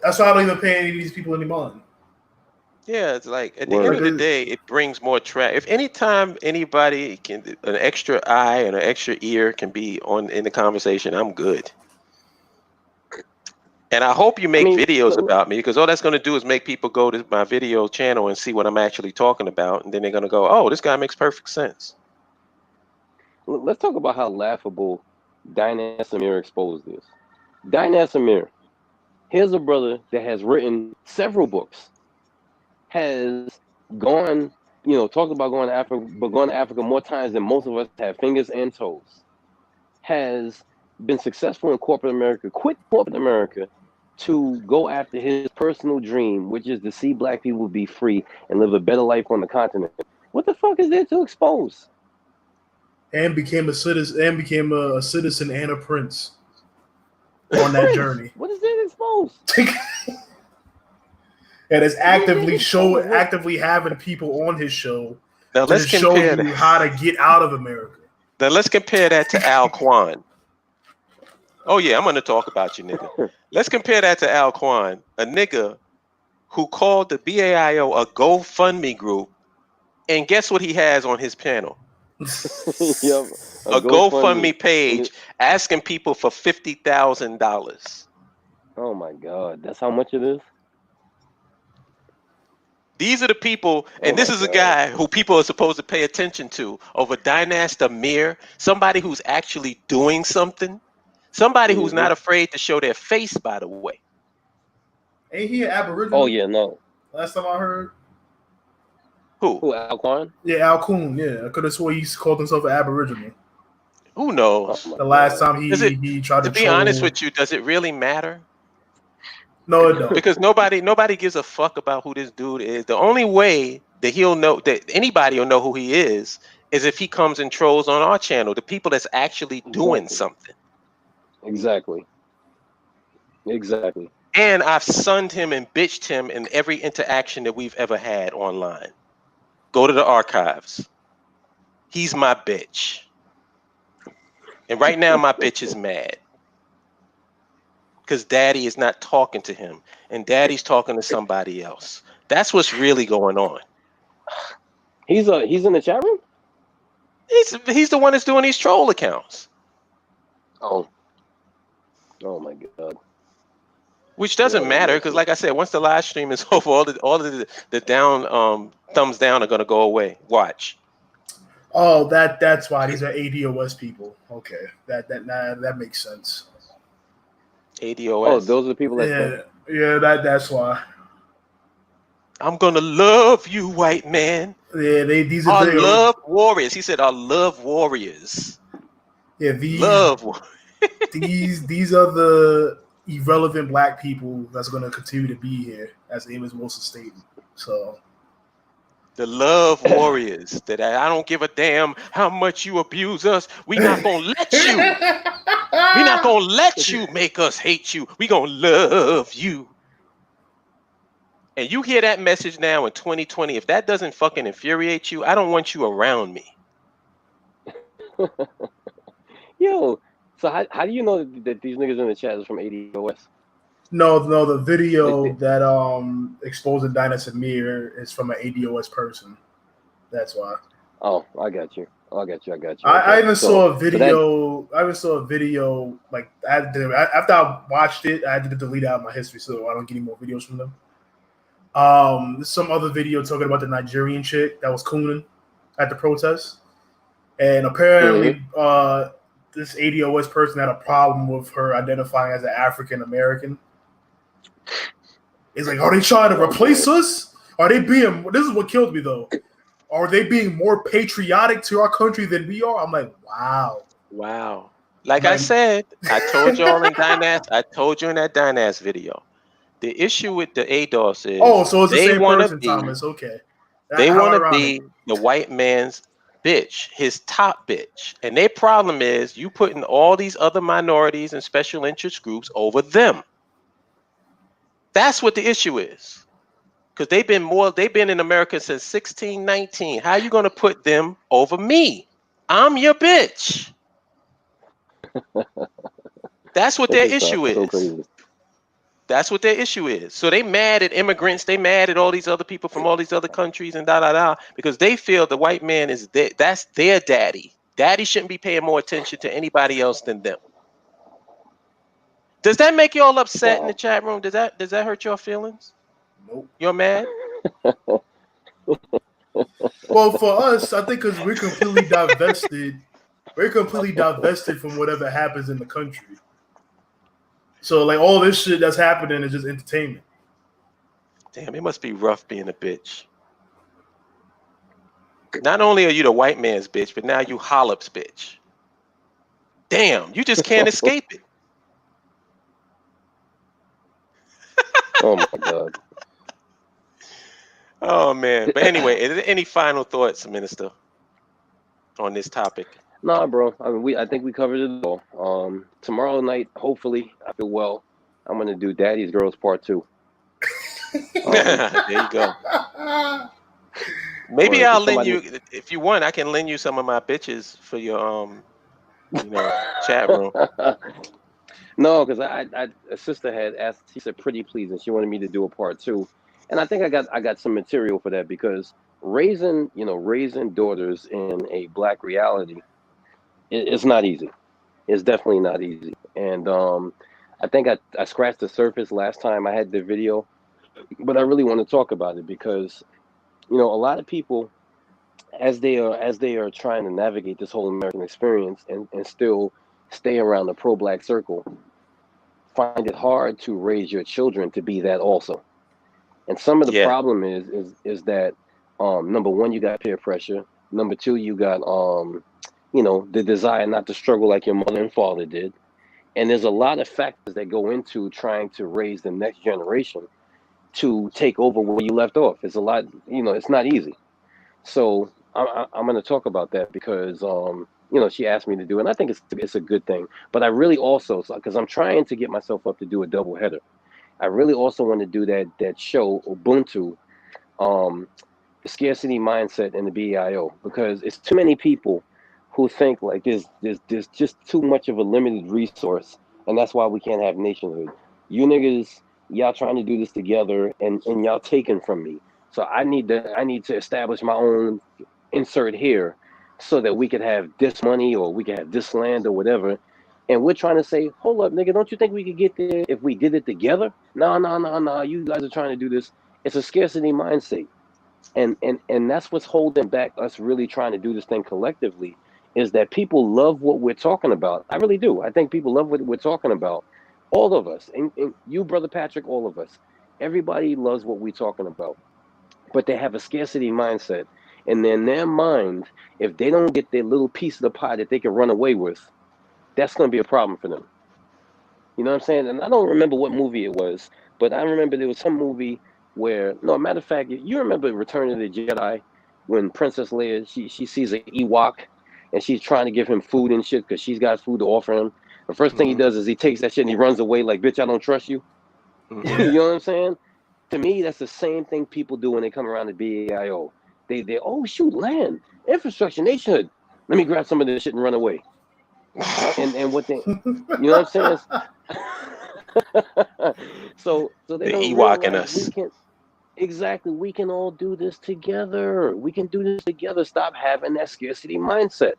S3: That's why I don't even pay any of these people any mind.
S1: yeah, it's like at the end
S2: Word.
S1: of the day, it brings more traffic. If anytime anybody can, an extra eye and an extra ear can be on in the conversation, I'm good. And I hope you
S2: I
S1: make
S2: mean,
S1: videos about me, because all that's going to do is make people go to my video channel and see what I'm actually talking about, and then they're going to go, "Oh, this guy makes perfect sense."
S2: let's talk about how laughable Dyna Samir exposed is. Dyna Samir, here's a brother that has written several books, has gone, talked about going to Africa, but gone to Africa more times than most of us have fingers and toes, has been successful in corporate America, quit corporate America to go after his personal dream, which is to see black people be free and live a better life on the continent. What the fuck is there to expose?
S3: And became a citizen and a prince on that journey.
S2: What is there to expose?
S3: And is actively
S2: What?
S3: actively having people on his show
S1: Now
S3: to
S1: let's
S3: just show
S1: compare
S3: you
S1: that.
S3: how to get out of America.
S1: Now let's compare that to Al Quan. Oh yeah, I'm going to talk about you, nigga. Let's compare that to Al Quan, a nigga who called the BAIO a GoFundMe group, and guess what he has on his panel?
S2: Yep,
S1: A GoFundMe
S2: And
S1: page asking people for $50,000.
S2: oh my God, that's how much it is.
S1: These are the people,
S2: Oh
S1: and this
S2: my
S1: is a
S2: God.
S1: guy who people are supposed to pay attention to over Dynast Amir, somebody who's actually doing something, somebody who's not afraid to show their face, by the way.
S3: Ain't he an
S2: Oh
S3: Aboriginal?
S2: yeah, no.
S3: Last time I heard.
S1: Who?
S2: Who, Alquan?
S3: Yeah, Al Coon. Yeah, I could have swore he called himself an Aboriginal.
S1: Who
S2: Oh
S1: knows?
S2: my
S3: The last
S2: God.
S3: time
S1: Does it,
S3: he tried
S1: to
S3: to
S1: be honest
S3: troll.
S1: with you, does it really matter?
S3: No, it don't.
S1: Because nobody gives a fuck about who this dude is. The only way that he'll know, that anybody will know who he is if he comes and trolls on our channel, the people that's actually doing something.
S2: Exactly.
S1: And I've sunned him and bitched him in every interaction that we've ever had online. Go to the archives. He's my bitch. And right now my bitch is mad because daddy is not talking to him and daddy's talking to somebody else. That's what's really going on.
S2: He's in the chat room?
S1: He's the one that's doing these troll accounts.
S2: Oh my God.
S1: Which doesn't matter because, like I said, once the live stream is over, all of the down thumbs down are gonna go away. Watch.
S3: Oh, that's why these are ADOS people. Okay, that makes sense.
S1: ADOS.
S2: Oh, those are the people that.
S3: Yeah, that's why.
S1: I'm gonna love you, white man.
S3: Yeah, these
S1: Our
S3: are
S1: love warriors. He said, "Our love warriors."
S3: Yeah, these are the irrelevant black people that's going to continue to be here, as Amos Wilson stated. So
S1: the love warriors that I don't give a damn how much you abuse us. We not gonna let you. We not gonna let you make us hate you. We gonna love you. And you hear that message now in 2020. If that doesn't fucking infuriate you, I don't want you around me.
S2: Yo, so how do you know that these niggas in the chat is from ADOS?
S3: No, the video that exposing Dinah Samir is from an ADOS person. That's why.
S2: Oh, I got you.
S3: I even saw a video. I even saw a video like after I watched it, I had to delete it out of my history so I don't get any more videos from them. Some other video talking about the Nigerian chick that was cooning at the protest, and apparently this ADOS person had a problem with her identifying as an African American. It's like, are they trying to replace us? Are they being? This is what killed me though. Are they being more patriotic to our country than we are? I'm like, wow.
S1: Like I said, I told y'all in Dynast. I told you in that Dynast video. The issue with the ADOS
S3: Oh,
S1: is
S3: so it's the
S1: they
S3: same
S1: want to
S3: person,
S1: be
S3: Thomas. Okay.
S1: they
S3: How
S1: want to
S3: ironic.
S1: be the white man's bitch, his top bitch. And their problem is you putting all these other minorities and special interest groups over them. That's what the issue is. Because they've been in America since 1619. How you gonna put them over me? I'm your bitch. That's what
S2: That's
S1: their
S2: just
S1: issue
S2: so
S1: is.
S2: crazy.
S1: That's what their issue is. So they mad at immigrants. They mad at all these other people from all these other countries and because they feel the white man is that's their daddy. Daddy shouldn't be paying more attention to anybody else than them. Does that make you all upset in the
S2: Wow.
S1: chat room? Does that hurt your feelings?
S3: Nope.
S1: You're mad?
S3: Well, for us, I think because we're completely divested. We're completely divested from whatever happens in the country. So, like, all this shit that's happening is just entertainment.
S1: Damn, it must be rough being a bitch. Not only are you the white man's bitch, but now you Hollop's bitch. Damn, you just can't escape it.
S2: Oh my God.
S1: Oh man. But anyway, is there any final thoughts, Minister, on this topic?
S2: Nah, bro. I mean, I think we covered it all. Tomorrow night, hopefully, I feel well. I'm gonna do Daddy's Girls Part 2.
S1: There you go. Maybe
S2: Or
S1: I'll lend
S2: somebody.
S1: you, if you want, I can lend you some of my bitches for your chat room.
S2: No, because a sister had asked. She said, "Pretty please," and she wanted me to do a part 2. And I think I got some material for that because raising daughters in a black reality, it's not easy. It's definitely not easy. And I think I scratched the surface last time I had the video, but I really want to talk about it because a lot of people as they are trying to navigate this whole American experience and still stay around the pro-black circle, find it hard to raise your children to be that also. And some of the
S1: Yeah.
S2: problem is that number one, you got peer pressure. Number two, you got the desire not to struggle like your mother and father did. And there's a lot of factors that go into trying to raise the next generation to take over where you left off. It's a lot, it's not easy. So I'm going to talk about that because she asked me to do it, and I think it's a good thing. But I really also, because I'm trying to get myself up to do a double header, I really also want to do that show Ubuntu, the scarcity mindset and the BIO, because it's too many people who think like there's just too much of a limited resource, and that's why we can't have nationhood. You niggas, y'all trying to do this together, and y'all taking from me. So I need to establish my own insert here, so that we could have this money or we could have this land or whatever. And we're trying to say, hold up, nigga, don't you think we could get there if we did it together? No, no, no, no. You guys are trying to do this. It's a scarcity mindset. And that's what's holding back us really trying to do this thing collectively, is that people love what we're talking about. I really do. I think people love what we're talking about. All of us, and you, Brother Patrick, all of us. Everybody loves what we're talking about. But they have a scarcity mindset. And in their mind, if they don't get their little piece of the pie that they can run away with, that's going to be a problem for them. You know what I'm saying? And I don't remember what movie it was, but I remember there was some movie where, no, matter of fact, you remember Return of the Jedi when Princess Leia, she sees an Ewok and she's trying to give him food and shit because she's got food to offer him. The first thing he
S1: Mm-hmm.
S2: does is he takes that shit and he runs away like, bitch, I don't trust you.
S1: Mm-hmm.
S2: You know what I'm saying? To me, that's the same thing people do when they come around to BAIO. They oh shoot, land, infrastructure, nationhood. Let me grab some of this shit and run away. And what they, you know what I'm saying? So they
S1: The
S2: don't
S1: Ewok in
S2: realize we
S1: us.
S2: can exactly we can all do this together. We can do this together. Stop having that scarcity mindset.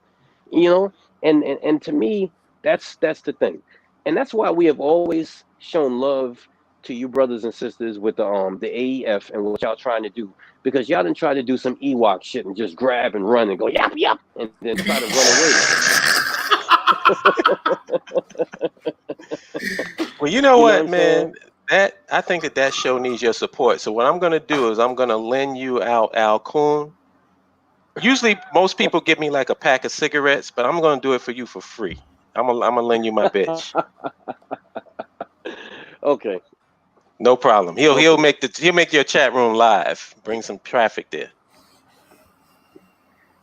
S2: You know, and to me, that's the thing. And that's why we have always shown love to you brothers and sisters with the AEF and what y'all trying to do. Because y'all didn't try to do some Ewok shit and just grab and run and go yap yap and then try to run away.
S1: Well, you know
S2: You know what
S1: what,
S2: I'm saying?
S1: man? I think that show needs your support. So what I'm gonna do is I'm gonna lend you out Al Coon. Usually, most people give me like a pack of cigarettes, but I'm gonna do it for you for free. I'm gonna lend you my bitch.
S2: Okay.
S1: No problem. He'll make your chat room live. Bring some traffic there.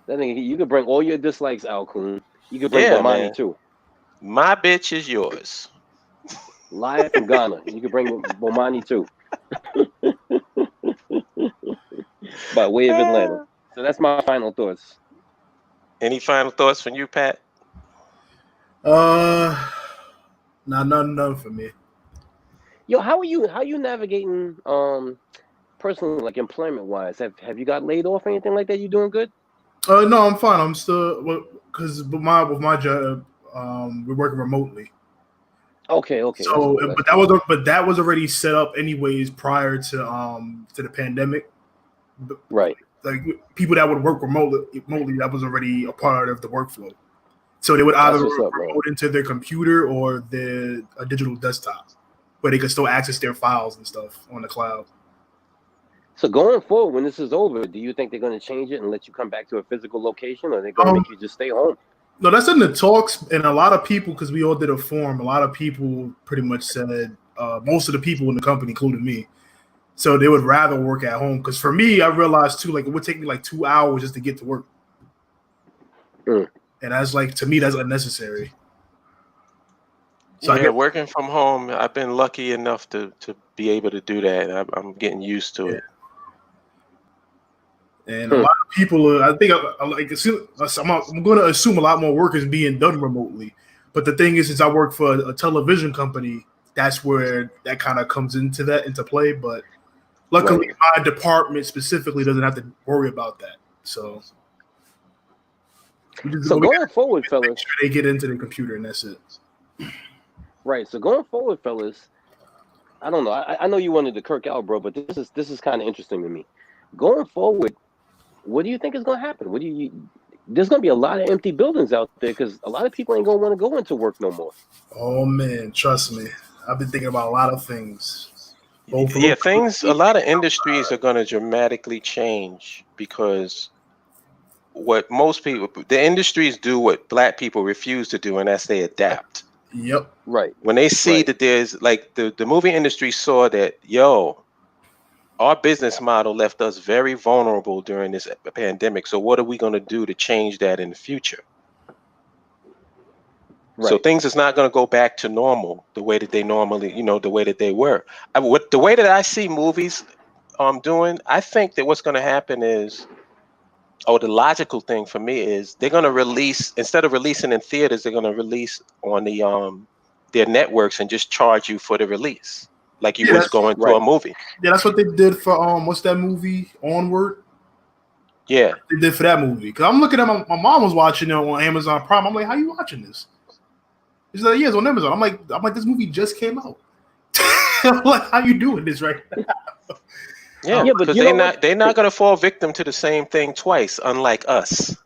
S2: That thing, you could bring all your dislikes out, Coon. You could bring
S1: Yeah,
S2: Bomani
S1: man.
S2: too.
S1: My bitch is yours.
S2: Live from Ghana. You could bring Bomani too. By way of Atlanta. So that's my final thoughts.
S1: Any final thoughts from you, Pat?
S3: None for me.
S2: Yo, how are you navigating personally, like employment wise? Have you got laid off or anything like that? You doing good?
S3: No, I'm fine. I'm still because with my job, we're working remotely.
S2: Okay.
S3: So,
S2: That's cool.
S3: that was already set up anyways prior to the pandemic.
S2: Right.
S3: Like people that would work remotely, that was already a part of the workflow. So they would either remote into their computer or a digital desktop, where they could still access their files and stuff on the cloud.
S2: So going forward, when this is over, do you think they're going to change it and let you come back to a physical location, or they're going to make you just stay home?
S3: No, that's in the talks, and a lot of people, because we all did a forum, a lot of people pretty much said, most of the people in the company, including me, so they would rather work at home. Because for me, I realized too, like it would take me like 2 hours just to get to work, and that's like, to me, that's unnecessary.
S1: So yeah, working from home, I've been lucky enough to be able to do that. I'm getting used to it.
S3: And a lot of people, I think, I'm going to assume a lot more work is being done remotely. But the thing is, since I work for a television company, that's where that kind of comes into play. But luckily, my department specifically doesn't have to worry about that. So
S2: going forward, fellas,
S3: make sure they get into the computer, and that's it.
S2: Right. So going forward, fellas, I don't know. I know you wanted to Kirk out, bro, but this is kind of interesting to me. Going forward, what do you think is going to happen? There's going to be a lot of empty buildings out there because a lot of people ain't going to want to go into work no more.
S3: Oh man, trust me, I've been thinking about a lot of things.
S1: A lot of industries are going to dramatically change because what most people, the industries do what Black people refuse to do, and that's they adapt.
S3: Yep.
S2: Right.
S1: When they see that there's like the movie industry saw that, our business model left us very vulnerable during this pandemic. So what are we going to do to change that in the future? Right. So things is not going to go back to normal the way that they normally, the way that they were. The way that I see movies doing, I think that what's going to happen is, the logical thing for me is they're going to release, instead of releasing in theaters, they're going to release on the their networks and just charge you for the release. Like you was going to a movie.
S3: Yeah, that's what they did for what's that movie, Onward?
S1: Yeah,
S3: they did for that movie. Cause I'm looking at my mom was watching it on Amazon Prime. I'm like, how you watching this? She's like, yeah, it's on Amazon. I'm like, this movie just came out. I'm like, how you doing this right now?
S1: Yeah, because they're not gonna fall victim to the same thing twice, unlike us.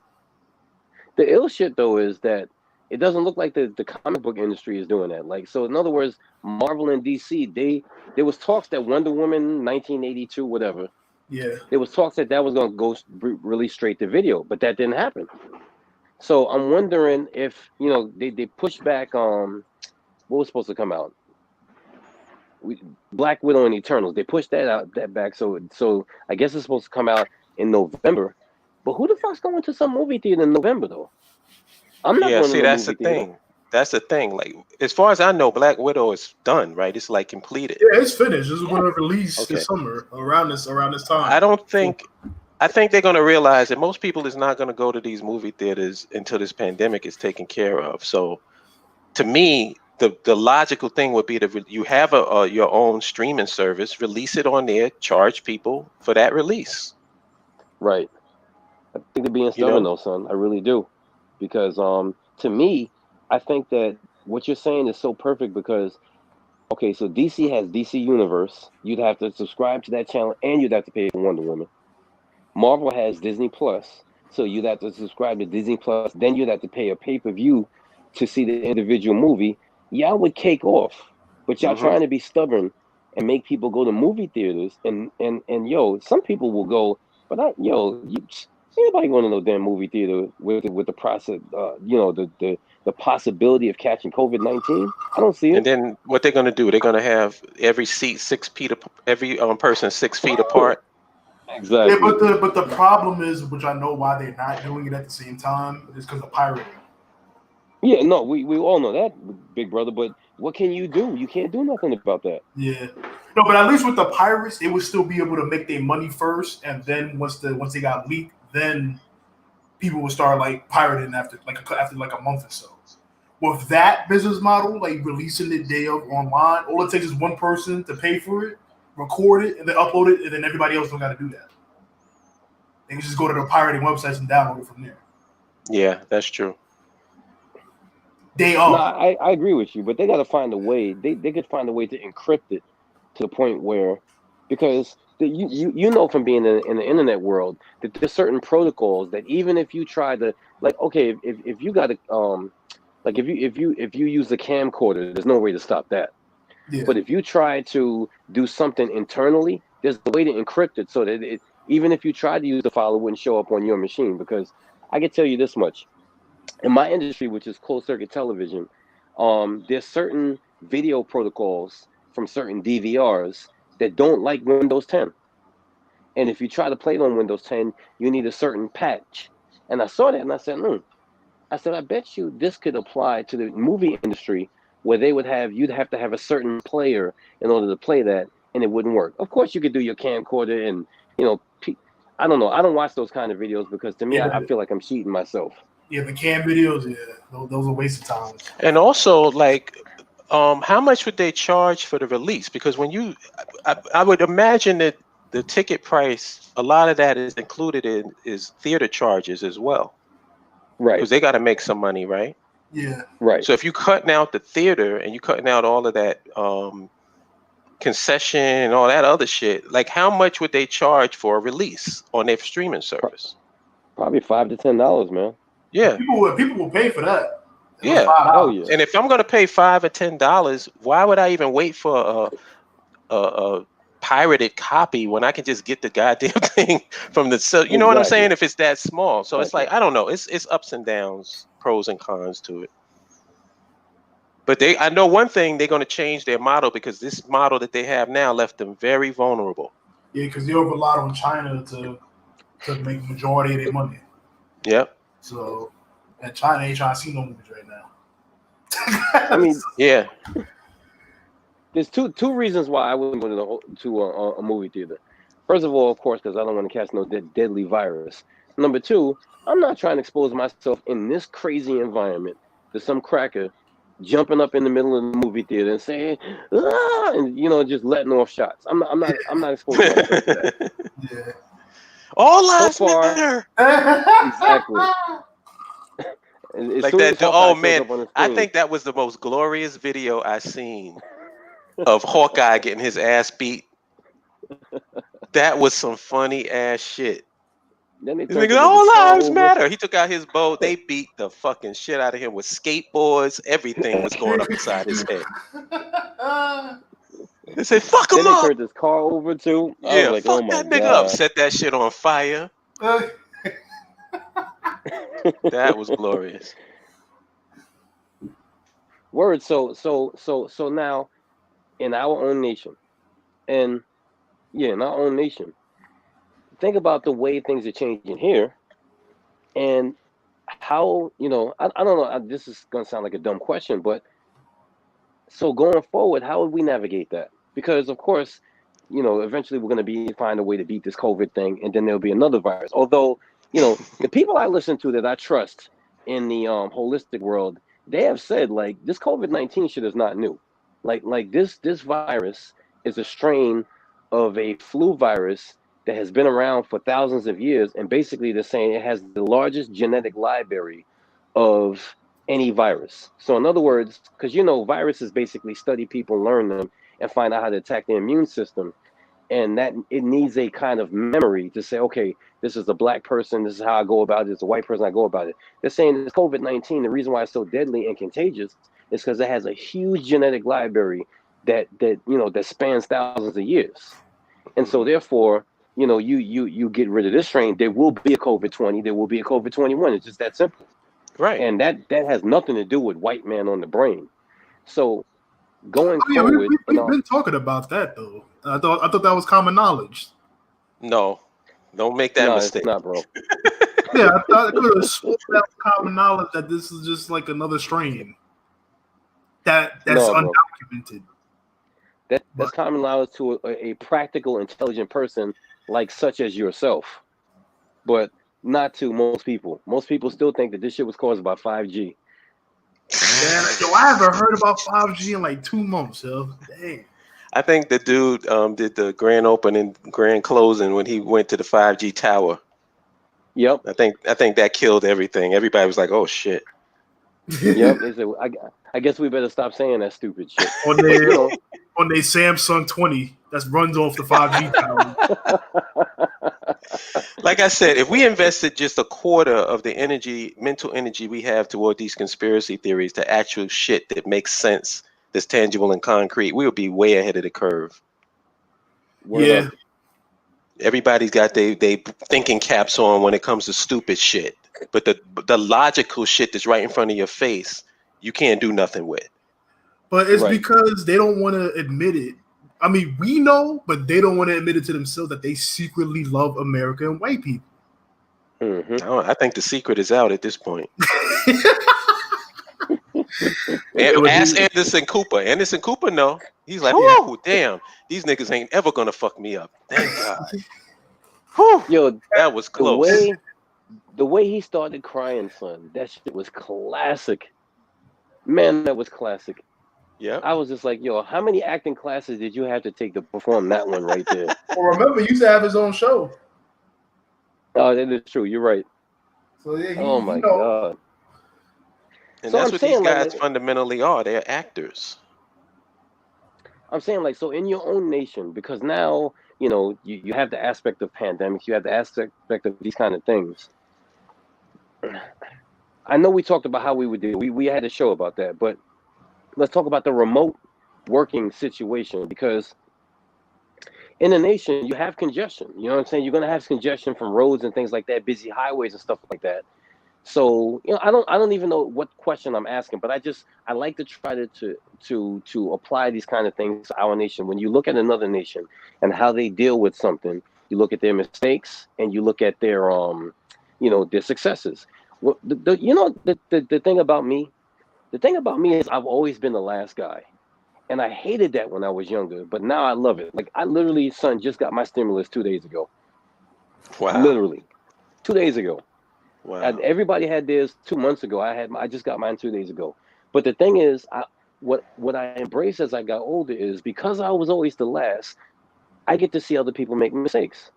S2: The ill shit though is that it doesn't look like the comic book industry is doing that. Like, so in other words, Marvel and DC, there was talks that Wonder Woman 1982, whatever.
S3: Yeah.
S2: There was talks that was going to go release straight to video, but that didn't happen. So I'm wondering if, they pushed back what was supposed to come out? Black Widow and Eternals. They pushed that back. So I guess it's supposed to come out in November. But who the fuck's going to some movie theater in November though? I'm not going to
S1: that's the thing. That's the thing. Like, as far as I know, Black Widow is done, right? It's like completed.
S3: Yeah, it's finished. This is going to release this summer around this time.
S1: I think they're going to realize that most people is not going to go to these movie theaters until this pandemic is taken care of. So, to me, the logical thing would be you have your own streaming service, release it on there, charge people for that release.
S2: Right. I think they're being stubborn though, son. I really do. Because to me, I think that what you're saying is so perfect because, okay, so DC has DC Universe. You'd have to subscribe to that channel and you'd have to pay for Wonder Woman. Marvel has Disney Plus. So you'd have to subscribe to Disney Plus. Then you'd have to pay a pay-per-view to see the individual movie. Y'all would cake off. But y'all trying to be stubborn and make people go to movie theaters. And some people will go, but ain't nobody going to no damn movie theater with the process, the the possibility of catching COVID-19, I don't see
S1: And
S2: it.
S1: then what they're going to do? They're going to have every seat 6 feet, every person 6 feet apart.
S3: Yeah,
S2: Exactly.
S3: but the problem is, which I know why they're not doing it at the same time, is because of pirating.
S2: Yeah, no, we all know that, big brother. But what can you do? You can't do nothing about that.
S3: Yeah, no, but at least with the pirates, they would still be able to make their money first, and then once they got leaked, then people would start like pirating after like a month or so. With that business model, like releasing the day of online, all it takes is one person to pay for it, record it, and then upload it, and then everybody else don't got to do that. They can just go to the pirating websites and download it from there.
S1: Yeah, that's true.
S3: Day
S2: No,
S3: of.
S2: I agree with you, but they got to find a way. They could find a way to encrypt it to the point where, because you know from being in the internet world that there's certain protocols that even if you try to, like, okay, if you got a like if you use a camcorder, there's no way to stop that.
S3: Yeah.
S2: But if you try to do something internally, there's a way to encrypt it so that even if you try to use the file, it wouldn't show up on your machine. Because I can tell you this much: in my industry, which is closed circuit television, there's certain video protocols from certain DVRs that don't like Windows 10. And if you try to play it on Windows 10, you need a certain patch. And I saw that and I said, I said, I bet you this could apply to the movie industry where you'd have to have a certain player in order to play that, and it wouldn't work. Of course, you could do your camcorder and, you know, I don't know. I don't watch those kind of videos because to me,
S3: Yeah,
S2: I feel like I'm cheating myself.
S3: yeah, the cam videos, yeah, those are waste of time.
S1: And also, like, how much would they charge for the release? Because I would imagine that the ticket price, a lot of that is included in is theater charges as well,
S2: Right,
S1: because they got to make some money, right?
S3: Yeah,
S2: right.
S1: So if you cutting out the theater and you cutting out all of that concession and all that other shit, like how much would they charge for a release on their streaming service?
S2: Probably $5 to $10, man.
S1: Yeah,
S3: people will pay for that.
S1: yeah.
S2: Hell
S3: $5.
S2: yeah.
S1: And if I'm gonna pay $5 or $10, why would I even wait for a pirated copy when I can just get the goddamn thing from the you know what I'm
S2: Exactly.
S1: saying? If it's that small, so it's
S2: Exactly.
S1: like I don't know. It's ups and downs, pros and cons to it. But I know one thing, they're going to change their model because this model that they have now left them very vulnerable.
S3: Yeah, because they relied on China to make the majority of their money.
S1: Yep.
S3: So, and China ain't trying to see no movies right now.
S2: I mean,
S1: Yeah.
S2: there's two reasons why I wouldn't go to a movie theater. First of all, of course, because I don't want to catch no deadly virus. Number two, I'm not trying to expose myself in this crazy environment to some cracker jumping up in the middle of the movie theater and saying, ah, and just letting off shots. I'm not exposing myself to that.
S3: Yeah.
S1: All
S2: So
S1: lives
S2: far,
S1: matter.
S2: exactly. As
S1: Like
S2: soon as
S1: that. Oh
S2: Hawkeye shows
S1: man,
S2: up on the
S1: I
S2: screen,
S1: think that was the most glorious video I seen of Hawkeye getting his ass beat. That was some funny ass shit.
S2: then they
S1: He's
S2: turned
S1: like,
S2: it into
S1: all
S2: car
S1: lives
S2: over.
S1: matter. He took out his bow. They beat the fucking shit out of him with skateboards. Everything was going upside his head. They said, fuck him
S2: Then they
S1: up.
S2: turned his car over too. I was
S1: Yeah,
S2: like, oh
S1: fuck
S2: my
S1: that nigga up.
S2: god.
S1: Set that shit on fire. That was glorious.
S2: Word. So now in our own nation, and in our own nation, think about the way things are changing here, and how I don't know. This is gonna sound like a dumb question, but so going forward, how would we navigate that? Because of course, eventually we're gonna find a way to beat this COVID thing, and then there'll be another virus. Although, the people I listen to that I trust in the holistic world, they have said like this COVID-19 shit is not new. Like this virus is a strain of a flu virus that has been around for thousands of years, and basically they're saying it has the largest genetic library of any virus. So in other words, because viruses basically study people, learn them, and find out how to attack the immune system, and that it needs a kind of memory to say, okay, this is a black person, this is how I go about it, this is a white person, I go about it. They're saying this COVID-19, the reason why it's so deadly and contagious is because it has a huge genetic library that spans thousands of years. And so therefore, you get rid of this strain, there will be a COVID-20, there will be a COVID-21. It's just that simple.
S1: Right.
S2: And that has nothing to do with white man on the brain. So going
S3: Oh, yeah,
S2: forward,
S3: we've been talking about that though. I thought that was common knowledge.
S1: No, don't make that
S2: no, it's
S1: mistake.
S2: not, bro.
S3: Yeah, I thought I could have sworn that was common knowledge that this is just like another strain that's
S2: No, bro.
S3: undocumented.
S2: That's
S3: But
S2: common knowledge to a practical, intelligent person like such as yourself, but not to most people. Most people still think that this shit was caused by 5G.
S3: man, yo, I haven't heard about 5G in like 2 months, yo. Dang.
S1: I think the dude did the grand opening, grand closing when he went to the 5G tower.
S2: Yep.
S1: I think that killed everything. Everybody was like, "Oh shit."
S2: Yep. They said, I guess we better stop saying that stupid shit.
S3: on
S2: But,
S3: their
S2: you know,
S3: on their Samsung 20 that runs off the 5G tower.
S1: Like I said, if we invested just a quarter of the energy, mental energy we have toward these conspiracy theories to actual shit that makes sense, that's tangible and concrete, we would be way ahead of the curve.
S2: word
S3: Yeah.
S2: up.
S1: Everybody's got they thinking caps on when it comes to stupid shit, but the logical shit that's right in front of your face, you can't do nothing with.
S3: But it's
S2: Right.
S3: because they don't want to admit it. I mean, we know, but they don't want to admit it to themselves that they secretly love America and white people.
S2: Mm-hmm.
S1: I think the secret is out at this point.
S3: Yeah, but
S1: Ask Anderson Cooper. Anderson Cooper, no. He's like,
S3: Yeah.
S1: whoa, damn, these niggas ain't ever gonna fuck me up. Thank God. Whew,
S2: Yo,
S1: that was close.
S2: the way he started crying, son, that shit was classic. Man, that was classic.
S1: Yeah.
S2: I was just like, yo, how many acting classes did you have to take to perform that one right there?
S3: Well, remember, he used to have his own show.
S2: Oh, that is true. You're right.
S3: So yeah,
S2: Oh my God.
S1: And
S2: So
S1: that's
S2: I'm
S1: what
S2: saying,
S1: these guys
S2: like,
S1: fundamentally are. They're actors.
S2: I'm saying, like, so in your own nation, because now, you know, you have the aspect of pandemics, you have the aspect of these kind of things. I know we talked about how we would do. We had a show about that, but let's talk about the remote working situation, because in the nation you have congestion. You know what I'm saying? You're gonna have congestion from roads and things like that, busy highways and stuff like that. So, you know, I don't even know what question I'm asking, but I like to try to apply these kind of things to our nation. When you look at another nation and how they deal with something, you look at their mistakes and you look at their you know, their successes. Well, you know, the thing about me, is I've always been the last guy. And I hated that when I was younger, but now I love it. Like, I literally, son, just got my stimulus 2 days ago.
S1: Wow.
S2: Literally 2 days ago.
S1: Wow.
S2: And everybody had theirs 2 months ago. I just got mine 2 days ago. But the thing is, what I embraced as I got older is, because I was always the last, I get to see other people make mistakes.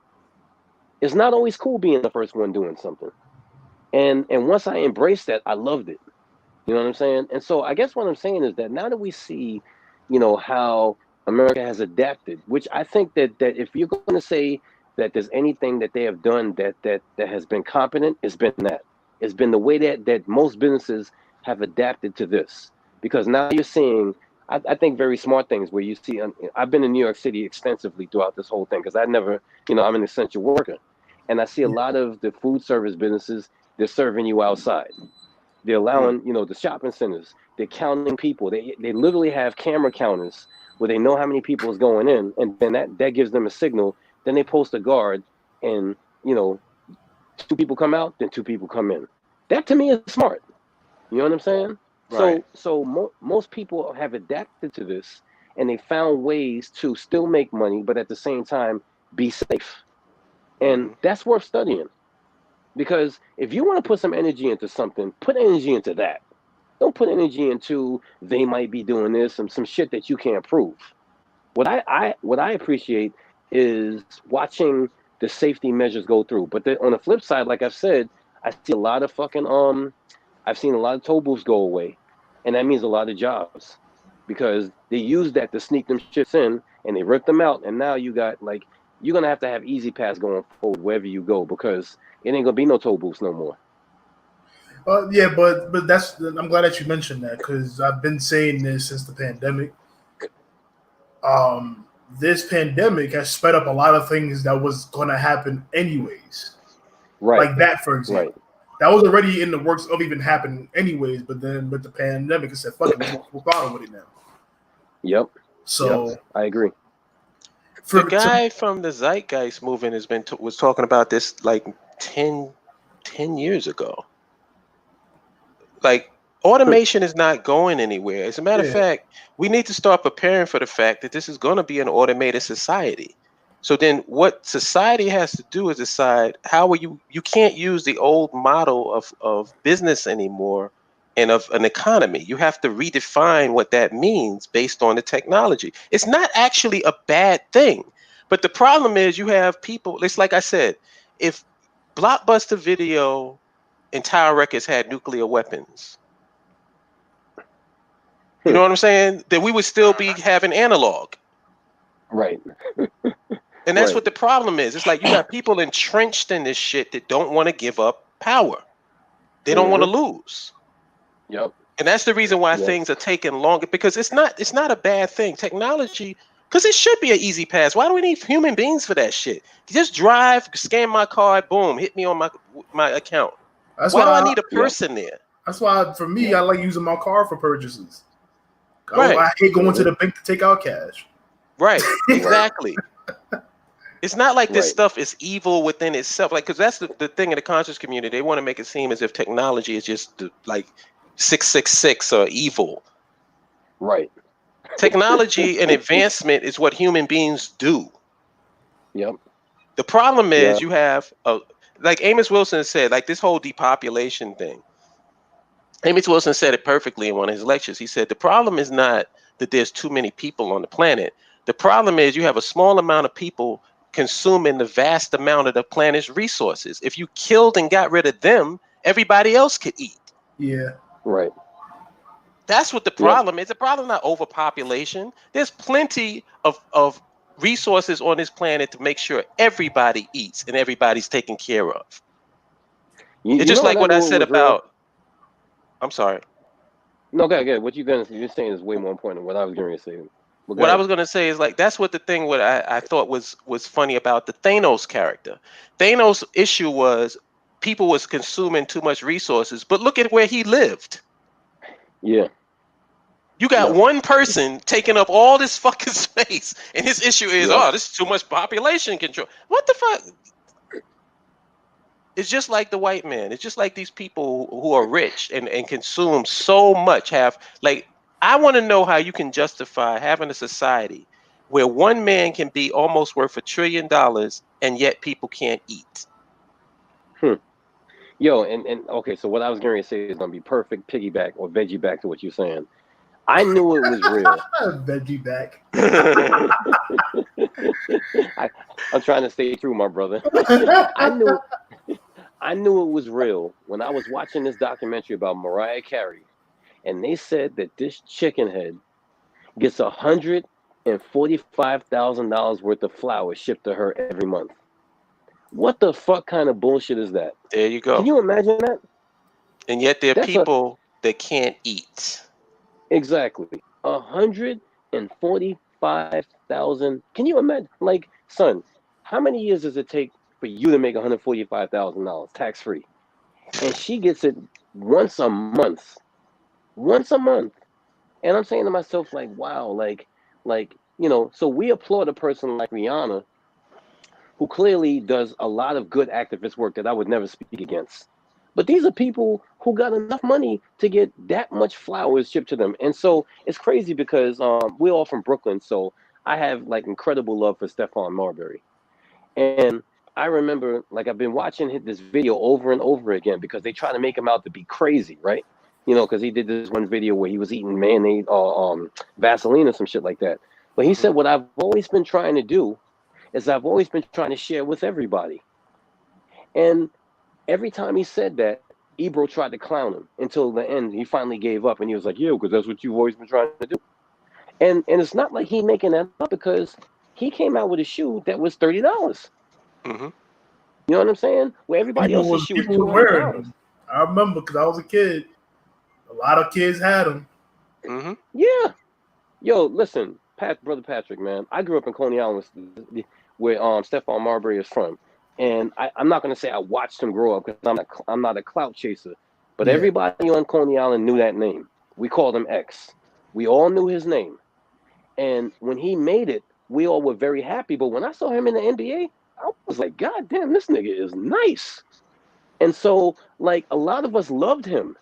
S2: It's not always cool being the first one doing something. And once I embraced that, I loved it. You know what I'm saying? And so I guess what I'm saying is that now that we see, you know, how America has adapted, which I think that if you're going to say that there's anything that they have done that has been competent, it's been that. It's been the way that most businesses have adapted to this. Because now you're seeing, I think, very smart things where you see, I've been in New York City extensively throughout this whole thing, because I never, you know, I'm an essential worker. And I see a lot of the food service businesses, they're serving you outside. They're allowing, you know, the shopping centers, they're counting people. They literally have camera counters where they know how many people is going in, and then that gives them a signal. Then they post a guard, and, you know, 2 people come out, then 2 people come in. That to me is smart. You know what I'm saying?
S1: Right.
S2: So most people have adapted to this, and they found ways to still make money, but at the same time be safe. And that's worth studying. Because if you want to put some energy into something, put energy into that. Don't put energy into they might be doing this and some shit that you can't prove. What I appreciate is watching the safety measures go through. But on the flip side, like I've said, I see a lot of fucking I've seen a lot of toll booths go away, and that means a lot of jobs, because they use that to sneak them shits in and they rip them out, and now you got, like, you're gonna have to have Easy Pass going forward wherever you go, because it ain't gonna be no toll booths no more.
S3: Yeah, but I'm glad that you mentioned that, because I've been saying this since the pandemic. This pandemic has sped up a lot of things that was going to happen anyways.
S2: Right.
S3: Like that, for example.
S2: Right.
S3: that was already in the works of even happening anyways. But then with the pandemic, it said, "Fuck it, let's go bottom with it now."
S2: Yep.
S3: So
S2: yep. I agree.
S1: The guy from the Zeitgeist movement was talking about this like 10 years ago. Like, automation is not going anywhere. As a matter of fact, we need to start preparing for the fact that this is going to be an automated society. So then what society has to do is decide how are you can't use the old model of business anymore and of an economy. You have to redefine what that means based on the technology. It's not actually a bad thing. But the problem is you have people, it's like I said, if Blockbuster Video and Tower Records had nuclear weapons, you know what I'm saying? Then we would still be having analog.
S2: Right.
S1: And that's what the problem is. It's like you got people entrenched in this shit that don't want to give up power. They don't want to lose.
S2: Yep.
S1: And that's the reason why things are taking longer, because it's not a bad thing. Technology, because it should be an easy pass. Why do we need human beings for that shit? Just drive, scan my card, boom, hit me on my account. Why do I need a person there?
S3: That's why, for me, I like using my car for purchases.
S1: Right.
S3: I hate going to the bank to take out cash.
S1: Right. Exactly. It's not like this stuff is evil within itself. Like, because that's the thing in the conscious community. They want to make it seem as if technology is just like 666 or evil.
S2: Right.
S1: Technology and advancement is what human beings do.
S2: Yep.
S1: The problem is you have, like Amos Wilson said, like this whole depopulation thing. Amos Wilson said it perfectly in one of his lectures. He said, the problem is not that there's too many people on the planet. The problem is you have a small amount of people consuming the vast amount of the planet's resources. If you killed and got rid of them, everybody else could eat.
S3: Yeah.
S2: Right.
S1: That's what the problem is. The problem is not overpopulation. There's plenty of resources on this planet to make sure everybody eats and everybody's taken care of. It's just like what I said about... I'm sorry.
S2: No, go ahead. What you're saying is way more important than what I was going to say.
S1: What I was going to say is, like, that's what the thing what I thought was funny about the Thanos character. Thanos' issue was people was consuming too much resources, but look at where he lived.
S2: Yeah.
S1: You got one person taking up all this fucking space, and his issue is, this is too much population control. What the fuck? It's just like the white man. It's just like these people who are rich and consume so much have, like, I want to know how you can justify having a society where one man can be almost worth $1 trillion and yet people can't eat.
S2: Yo, and okay, so what I was going to say is going to be perfect piggyback or veggie back to what you're saying. I knew it was real.
S3: Veggie back.
S2: I'm trying to stay true, my brother. I knew it was real when I was watching this documentary about Mariah Carey, and they said that this chicken head gets $145,000 worth of flour shipped to her every month. What the fuck kind of bullshit is that?
S1: There you go.
S2: Can you imagine that?
S1: And yet there are people that can't eat.
S2: Exactly. 145,000. Can you imagine? Like, son, how many years does it take for you to make $145,000 tax free? And she gets it once a month. Once a month. And I'm saying to myself, like, wow, like, you know, so we applaud a person like Rihanna, who clearly does a lot of good activist work that I would never speak against. But these are people who got enough money to get that much flowers shipped to them. And so it's crazy because we're all from Brooklyn. So I have like incredible love for Stephon Marbury. And I remember, like, I've been watching this video over and over again because they try to make him out to be crazy, right? You know, because he did this one video where he was eating mayonnaise or Vaseline or some shit like that. But he said, what I've always been trying to do is I've always been trying to share with everybody. And every time he said that, Ebro tried to clown him until the end. He finally gave up and he was like, yeah, because that's what you've always been trying to do. And it's not like he making that up, because he came out with a shoe that was $30.
S1: Mm-hmm.
S2: You know what I'm saying? Where everybody else's shoe was $200.
S3: I remember because I was a kid. A lot of kids had them.
S1: Mm-hmm.
S2: Yeah. Yo, listen, Brother Patrick, man. I grew up in Coney Island, where Stephon Marbury is from. And I'm not going to say I watched him grow up because I'm not a clout chaser. But
S3: Yeah.
S2: everybody on Coney Island knew that name. We called him X. We all knew his name. And when he made it, we all were very happy. But when I saw him in the NBA, I was like, God damn, this nigga is nice. And so, like, a lot of us loved him.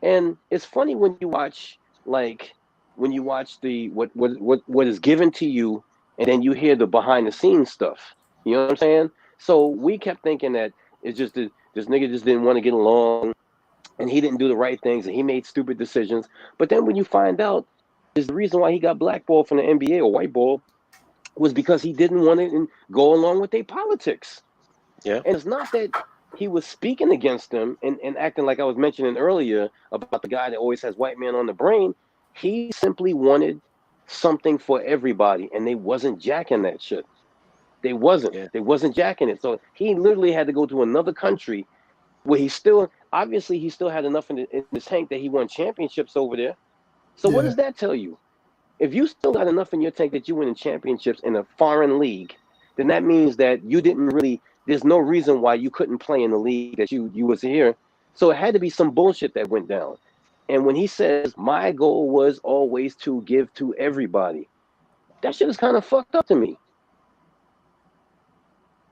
S2: And it's funny when you watch, like, the what is given to you, and then you hear the behind the scenes stuff. You know what I'm saying? So we kept thinking that it's just that this nigga just didn't want to get along, and he didn't do the right things, and he made stupid decisions. But then when you find out, is the reason why he got blackballed from the NBA or whiteball was because he didn't want to go along with their politics.
S1: Yeah.
S2: And it's not that he was speaking against them and acting like I was mentioning earlier about the guy that always has white man on the brain. He simply wanted something for everybody, and they wasn't jacking that shit. They wasn't.
S1: Yeah.
S2: They wasn't jacking it. So he literally had to go to another country where he still, obviously, he still had enough in his tank that he won championships over there. So what
S3: Yeah.
S2: does that tell you? If you still got enough in your tank that you win in championships in a foreign league, then that means that you didn't really. There's no reason why you couldn't play in the league that you was here. So it had to be some bullshit that went down. And when he says my goal was always to give to everybody, that shit is kind of fucked up to me.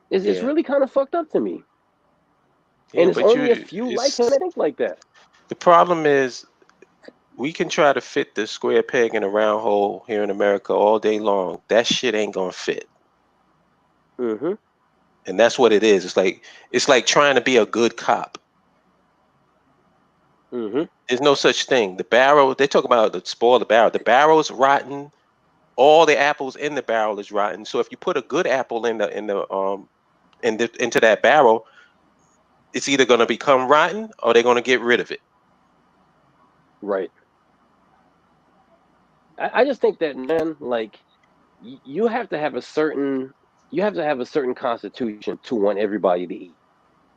S2: It's
S1: Yeah.
S2: really kind of fucked up to me.
S1: Yeah.
S2: And it's
S1: But
S2: only a few like him that think like that.
S1: the problem is we can try to fit the square peg in a round hole here in America all day long. That shit ain't gonna fit.
S2: Mm-hmm.
S1: And that's what it is. It's like trying to be a good cop.
S2: Mm-hmm.
S1: There's no such thing. The barrel, they talk about the spoil the barrel. The barrel's rotten. All the apples in the barrel is rotten. So if you put a good apple into that barrel, it's either going to become rotten or they're going to get rid of it.
S2: Right. I just think that, man, like you have to have a certain constitution to want everybody to eat.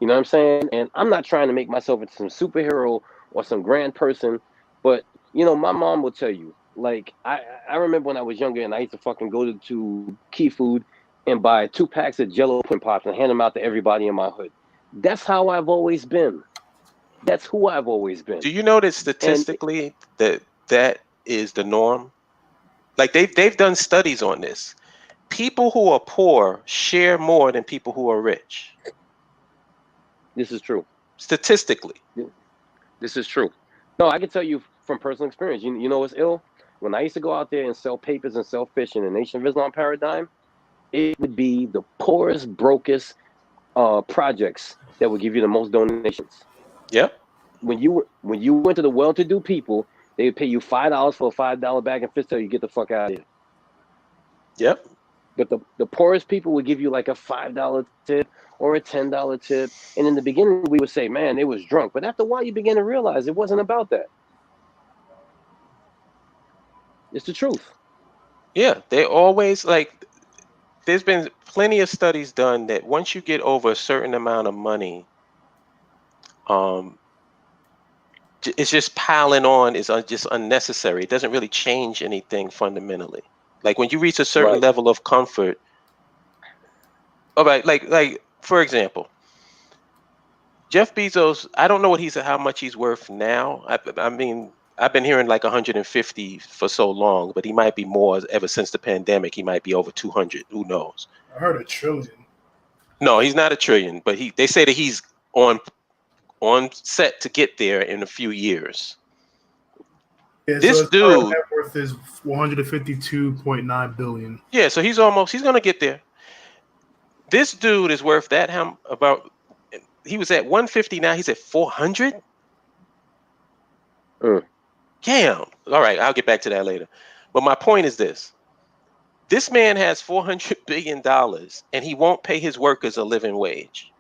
S2: You know what I'm saying? And I'm not trying to make myself into some superhero or some grand person, but my mom will tell you. Like I remember when I was younger and I used to fucking go to Key Food and buy 2 packs of Jello pudding pops and hand them out to everybody in my hood. That's how I've always been. That's who I've always been.
S1: Do you know that
S2: And
S1: statistically that is the norm? Like they've done studies on this. People who are poor share more than people who are rich.
S2: this is true.
S1: Statistically.
S2: This is true. No, I can tell you from personal experience. You know what's ill? When I used to go out there and sell papers and sell fish in the Nation of Islam paradigm, it would be the poorest, brokest projects that would give you the most donations.
S1: Yep.
S2: When you went to the well-to-do people, they would pay you $5 for a $5 bag of fish till you get the fuck out of here.
S1: Yep.
S2: But the poorest people would give you like a $5 tip or a $10 tip. And in the beginning, we would say, man, it was drunk. But after a while, you begin to realize it wasn't about that. It's the truth.
S1: Yeah. They always like there's been plenty of studies done that once you get over a certain amount of money, um, it's just piling on is just unnecessary. It doesn't really change anything fundamentally. Like when you reach a certain
S2: Right.
S1: level of comfort, all right, like for example, Jeff Bezos, I don't know how much he's worth now. I mean, I've been hearing like 150 for so long, but he might be more ever since the pandemic. He might be over 200. Who knows?
S3: I heard a trillion.
S1: No, he's not a trillion, but they say that he's on set to get there in a few years.
S3: Yeah, so
S1: This
S3: his current
S1: dude,
S3: net worth is 152.9 billion.
S1: yeah, so he's gonna get there. This dude is worth that about he was at 150, now he's at 400. Damn. All right, I'll get back to that later. But my point is this man has $400 billion and he won't pay his workers a living wage.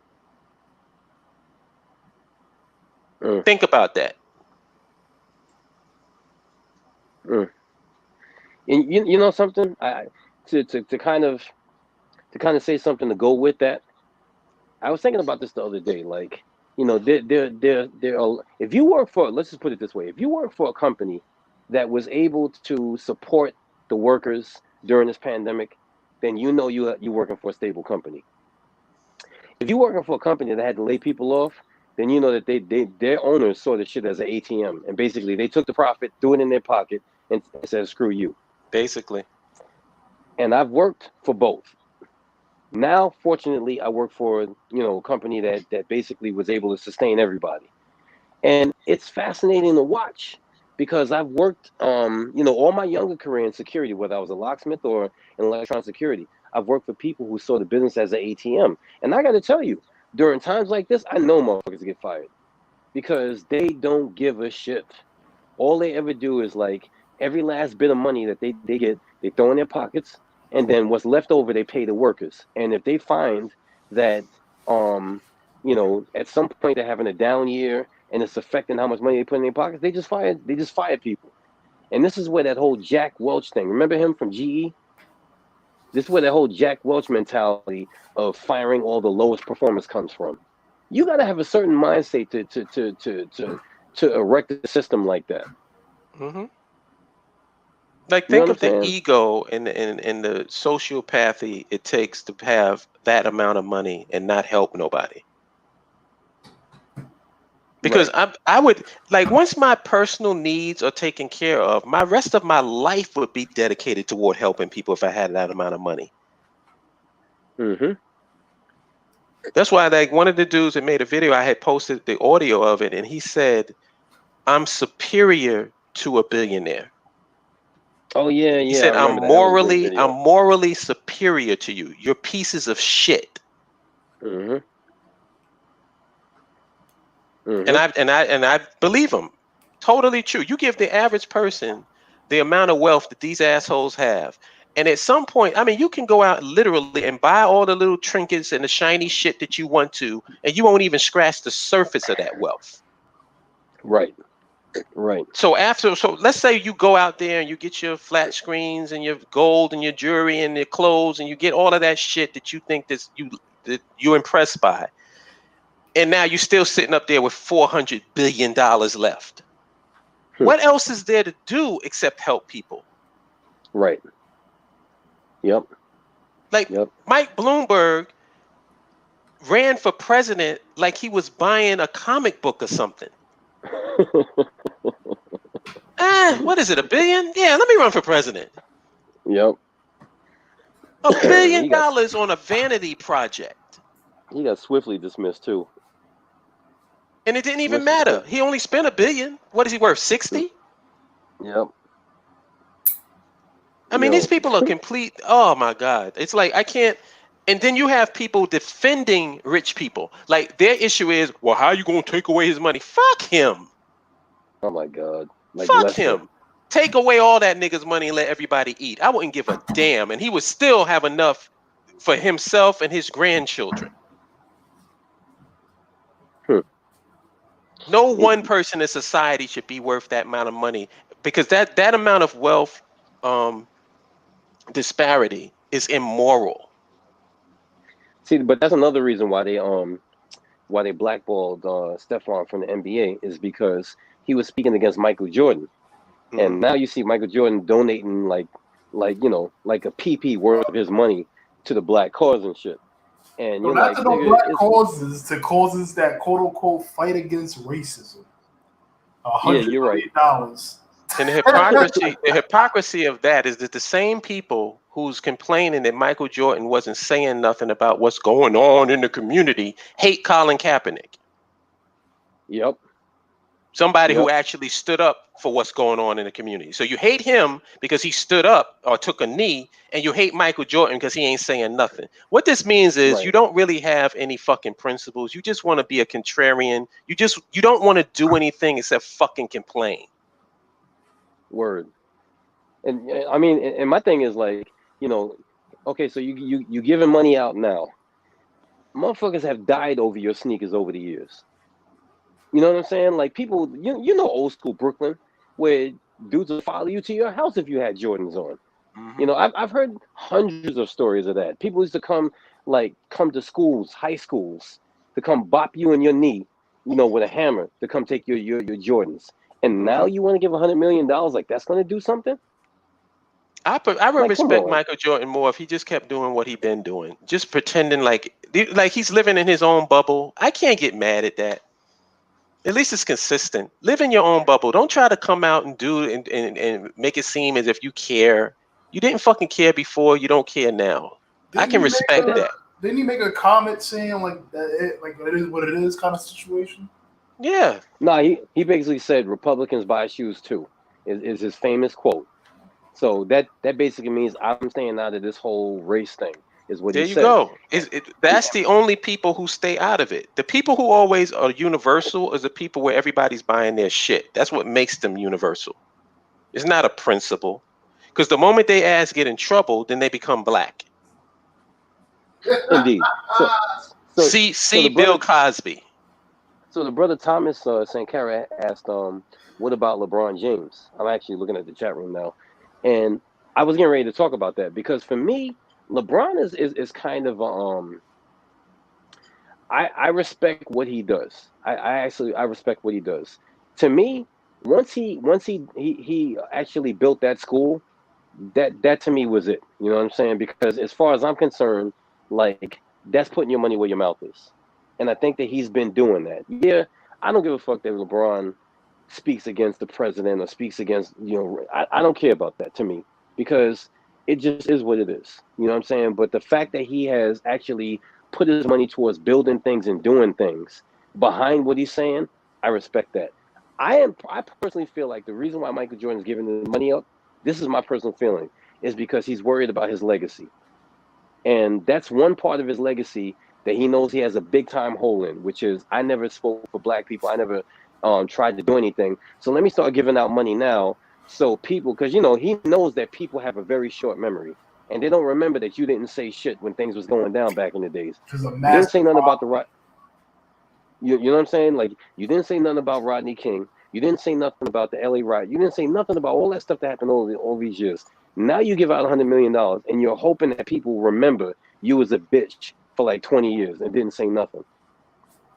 S1: Think about that.
S2: And you know something? To kind of say something to go with that. I was thinking about this the other day. Like, there are, if you work for, let's just put it this way, if you work for a company that was able to support the workers during this pandemic, then you're working for a stable company. If you're working for a company that had to lay people off, then you know that their owners saw the shit as an ATM, and basically they took the profit, threw it in their pocket, and said, "Screw you."
S1: Basically.
S2: And I've worked for both. Now, fortunately, I work for a company that basically was able to sustain everybody, and it's fascinating to watch because I've worked, all my younger career in security, whether I was a locksmith or in electronic security, I've worked for people who saw the business as an ATM, and I got to tell you, during times like this, I know motherfuckers get fired because they don't give a shit. All they ever do is like every last bit of money that they get, they throw in their pockets, and then what's left over they pay the workers. And if they find that at some point they're having a down year and it's affecting how much money they put in their pockets, they just fire people. And this is where that whole Jack Welch thing, remember him from GE? This is where that whole Jack Welch mentality of firing all the lowest performers comes from. You got to have a certain mindset to erect a system like that.
S1: Hmm. Like,
S2: You know
S1: think
S2: what I'm
S1: of the
S2: saying?
S1: ego and the sociopathy it takes to have that amount of money and not help nobody. Because
S2: Right.
S1: I would, like, once my personal needs are taken care of, my rest of my life would be dedicated toward helping people if I had that amount of money.
S2: Mm-hmm.
S1: That's why, like, one of the dudes that made a video, I had posted the audio of it, and he said, "I'm superior to a billionaire."
S2: Oh yeah,
S1: He
S2: yeah. I
S1: said,
S2: remember that. That was a great
S1: I'm
S2: video.
S1: morally superior to you. You're pieces of shit."
S2: Mm-hmm.
S1: And
S2: Mm-hmm.
S1: I believe him. Totally true. You give the average person the amount of wealth that these assholes have, and at some point, I mean, you can go out literally and buy all the little trinkets and the shiny shit that you want to, and you won't even scratch the surface of that wealth.
S2: Right. Right.
S1: So let's say you go out there and you get your flat screens and your gold and your jewelry and your clothes, and you get all of that shit that you think that you're impressed by, and now you're still sitting up there with $400 billion left.
S2: Hmm.
S1: What else is there to do except help people?
S2: Right. Yep.
S1: Like,
S2: Yep.
S1: Mike Bloomberg ran for president like he was buying a comic book or something. What is it, a billion? Yeah, let me run for president.
S2: Yep.
S1: $1 billion
S2: he got
S1: on a vanity project.
S2: he got swiftly dismissed too.
S1: And it didn't even
S2: Swiftly.
S1: matter. He only spent $1 billion. What is he worth? 60?
S2: Yep.
S1: I mean, these
S2: Yo.
S1: people are complete. Oh my God. It's like, I can't. And then you have people defending rich people. Like, their issue is, well, how are you going to take away his money? Fuck him.
S2: Oh my God. Like
S1: Fuck
S2: Lester.
S1: him. Take away all that nigga's money and let everybody eat. I wouldn't give a damn. And he would still have enough for himself and his grandchildren.
S2: Hmm.
S1: No one person in society should be worth that amount of money, because that amount of wealth disparity is immoral.
S2: See, but that's another reason why they blackballed Stephon from the NBA is because he was speaking against Michael Jordan.
S1: Mhm.
S2: And now you see Michael Jordan donating like a PP worth of his money to the black cause and shit. And
S3: So
S2: you're
S3: not
S2: like,
S3: to no
S2: nigga,
S3: black
S2: it's
S3: causes, to causes that quote unquote fight against racism. A
S2: yeah,
S3: hundred
S2: you're right.
S3: million dollars.
S1: And the hypocrisy of that is that the same people who's complaining that Michael Jordan wasn't saying nothing about what's going on in the community hate Colin Kaepernick.
S2: Yep.
S1: Somebody who
S2: Yep.
S1: actually stood up for what's going on in the community. So you hate him because he stood up or took a knee, and you hate Michael Jordan because he ain't saying nothing. What this means is you
S2: Right.
S1: don't really have any fucking principles. You just want to be a contrarian. You don't want to do anything except fucking complain.
S2: Word. And I mean, and my thing is like, okay, so you giving money out now. Motherfuckers have died over your sneakers over the years. You know what I'm saying? Like people, old school Brooklyn, where dudes will follow you to your house if you had Jordans on.
S1: Hmm.
S2: I've heard hundreds of stories of that. People used to come to schools, high schools, to come bop you in your knee, with a hammer to come take your Jordans. And now
S1: Hmm.
S2: you want to give $100 million? Like that's going to do something?
S1: I would
S2: Like, come
S1: respect
S2: on.
S1: Michael Jordan more if he just kept doing what he been doing, just pretending like he's living in his own bubble. I can't get mad at that. At least it's consistent. Live in your own bubble. Don't try to come out and do and make it seem as if you care. You didn't fucking care before. You don't care now. I
S3: Didn't
S1: can
S3: he make
S1: respect
S3: a
S1: that.
S3: Didn't he make a comment saying like that it is what it is kind of situation?
S1: Yeah.
S2: No, he basically said Republicans buy shoes too. Is his famous quote. So that basically means I'm staying out of this whole race thing. Is what he
S1: There you
S2: said.
S1: go. That's the only people who stay out of it. The people who always are universal is the people where everybody's buying their shit. That's what makes them universal. It's not a principle. Because the moment they ass get in trouble, then they become black.
S2: Indeed. So so so
S1: See
S2: the
S1: Bill
S2: brother
S1: Cosby.
S2: so the brother Thomas Sankara asked what about LeBron James? I'm actually looking at the chat room now, and I was getting ready to talk about that because for me, LeBron is kind of I respect what he does. I respect what he does. To me, once he actually built that school, that to me was it. You know what I'm saying? Because as far as I'm concerned, like that's putting your money where your mouth is. And I think that he's been doing that. Yeah, I don't give a fuck that LeBron speaks against the president or speaks against, I don't care about that to me because it just is what it is. You know what I'm saying? But the fact that he has actually put his money towards building things and doing things behind what he's saying, I respect that. I personally feel like the reason why Michael Jordan is giving the money up, this is my personal feeling, is because he's worried about his legacy. And that's one part of his legacy that he knows he has a big time hole in, which is I never spoke for black people. I never tried to do anything. So let me start giving out money now. So people, because he knows that people have a very short memory, and they don't remember that you didn't say shit when things was going down back in the days.
S3: There's a
S2: You didn't say
S3: massive
S2: nothing about
S3: problem.
S2: the right. You know what I'm saying? Like you didn't say nothing about Rodney King. You didn't say nothing about the LA riot. You didn't say nothing about all that stuff that happened all these years. Now you give out $100 million, and you're hoping that people remember you was a bitch for like 20 years and didn't say nothing.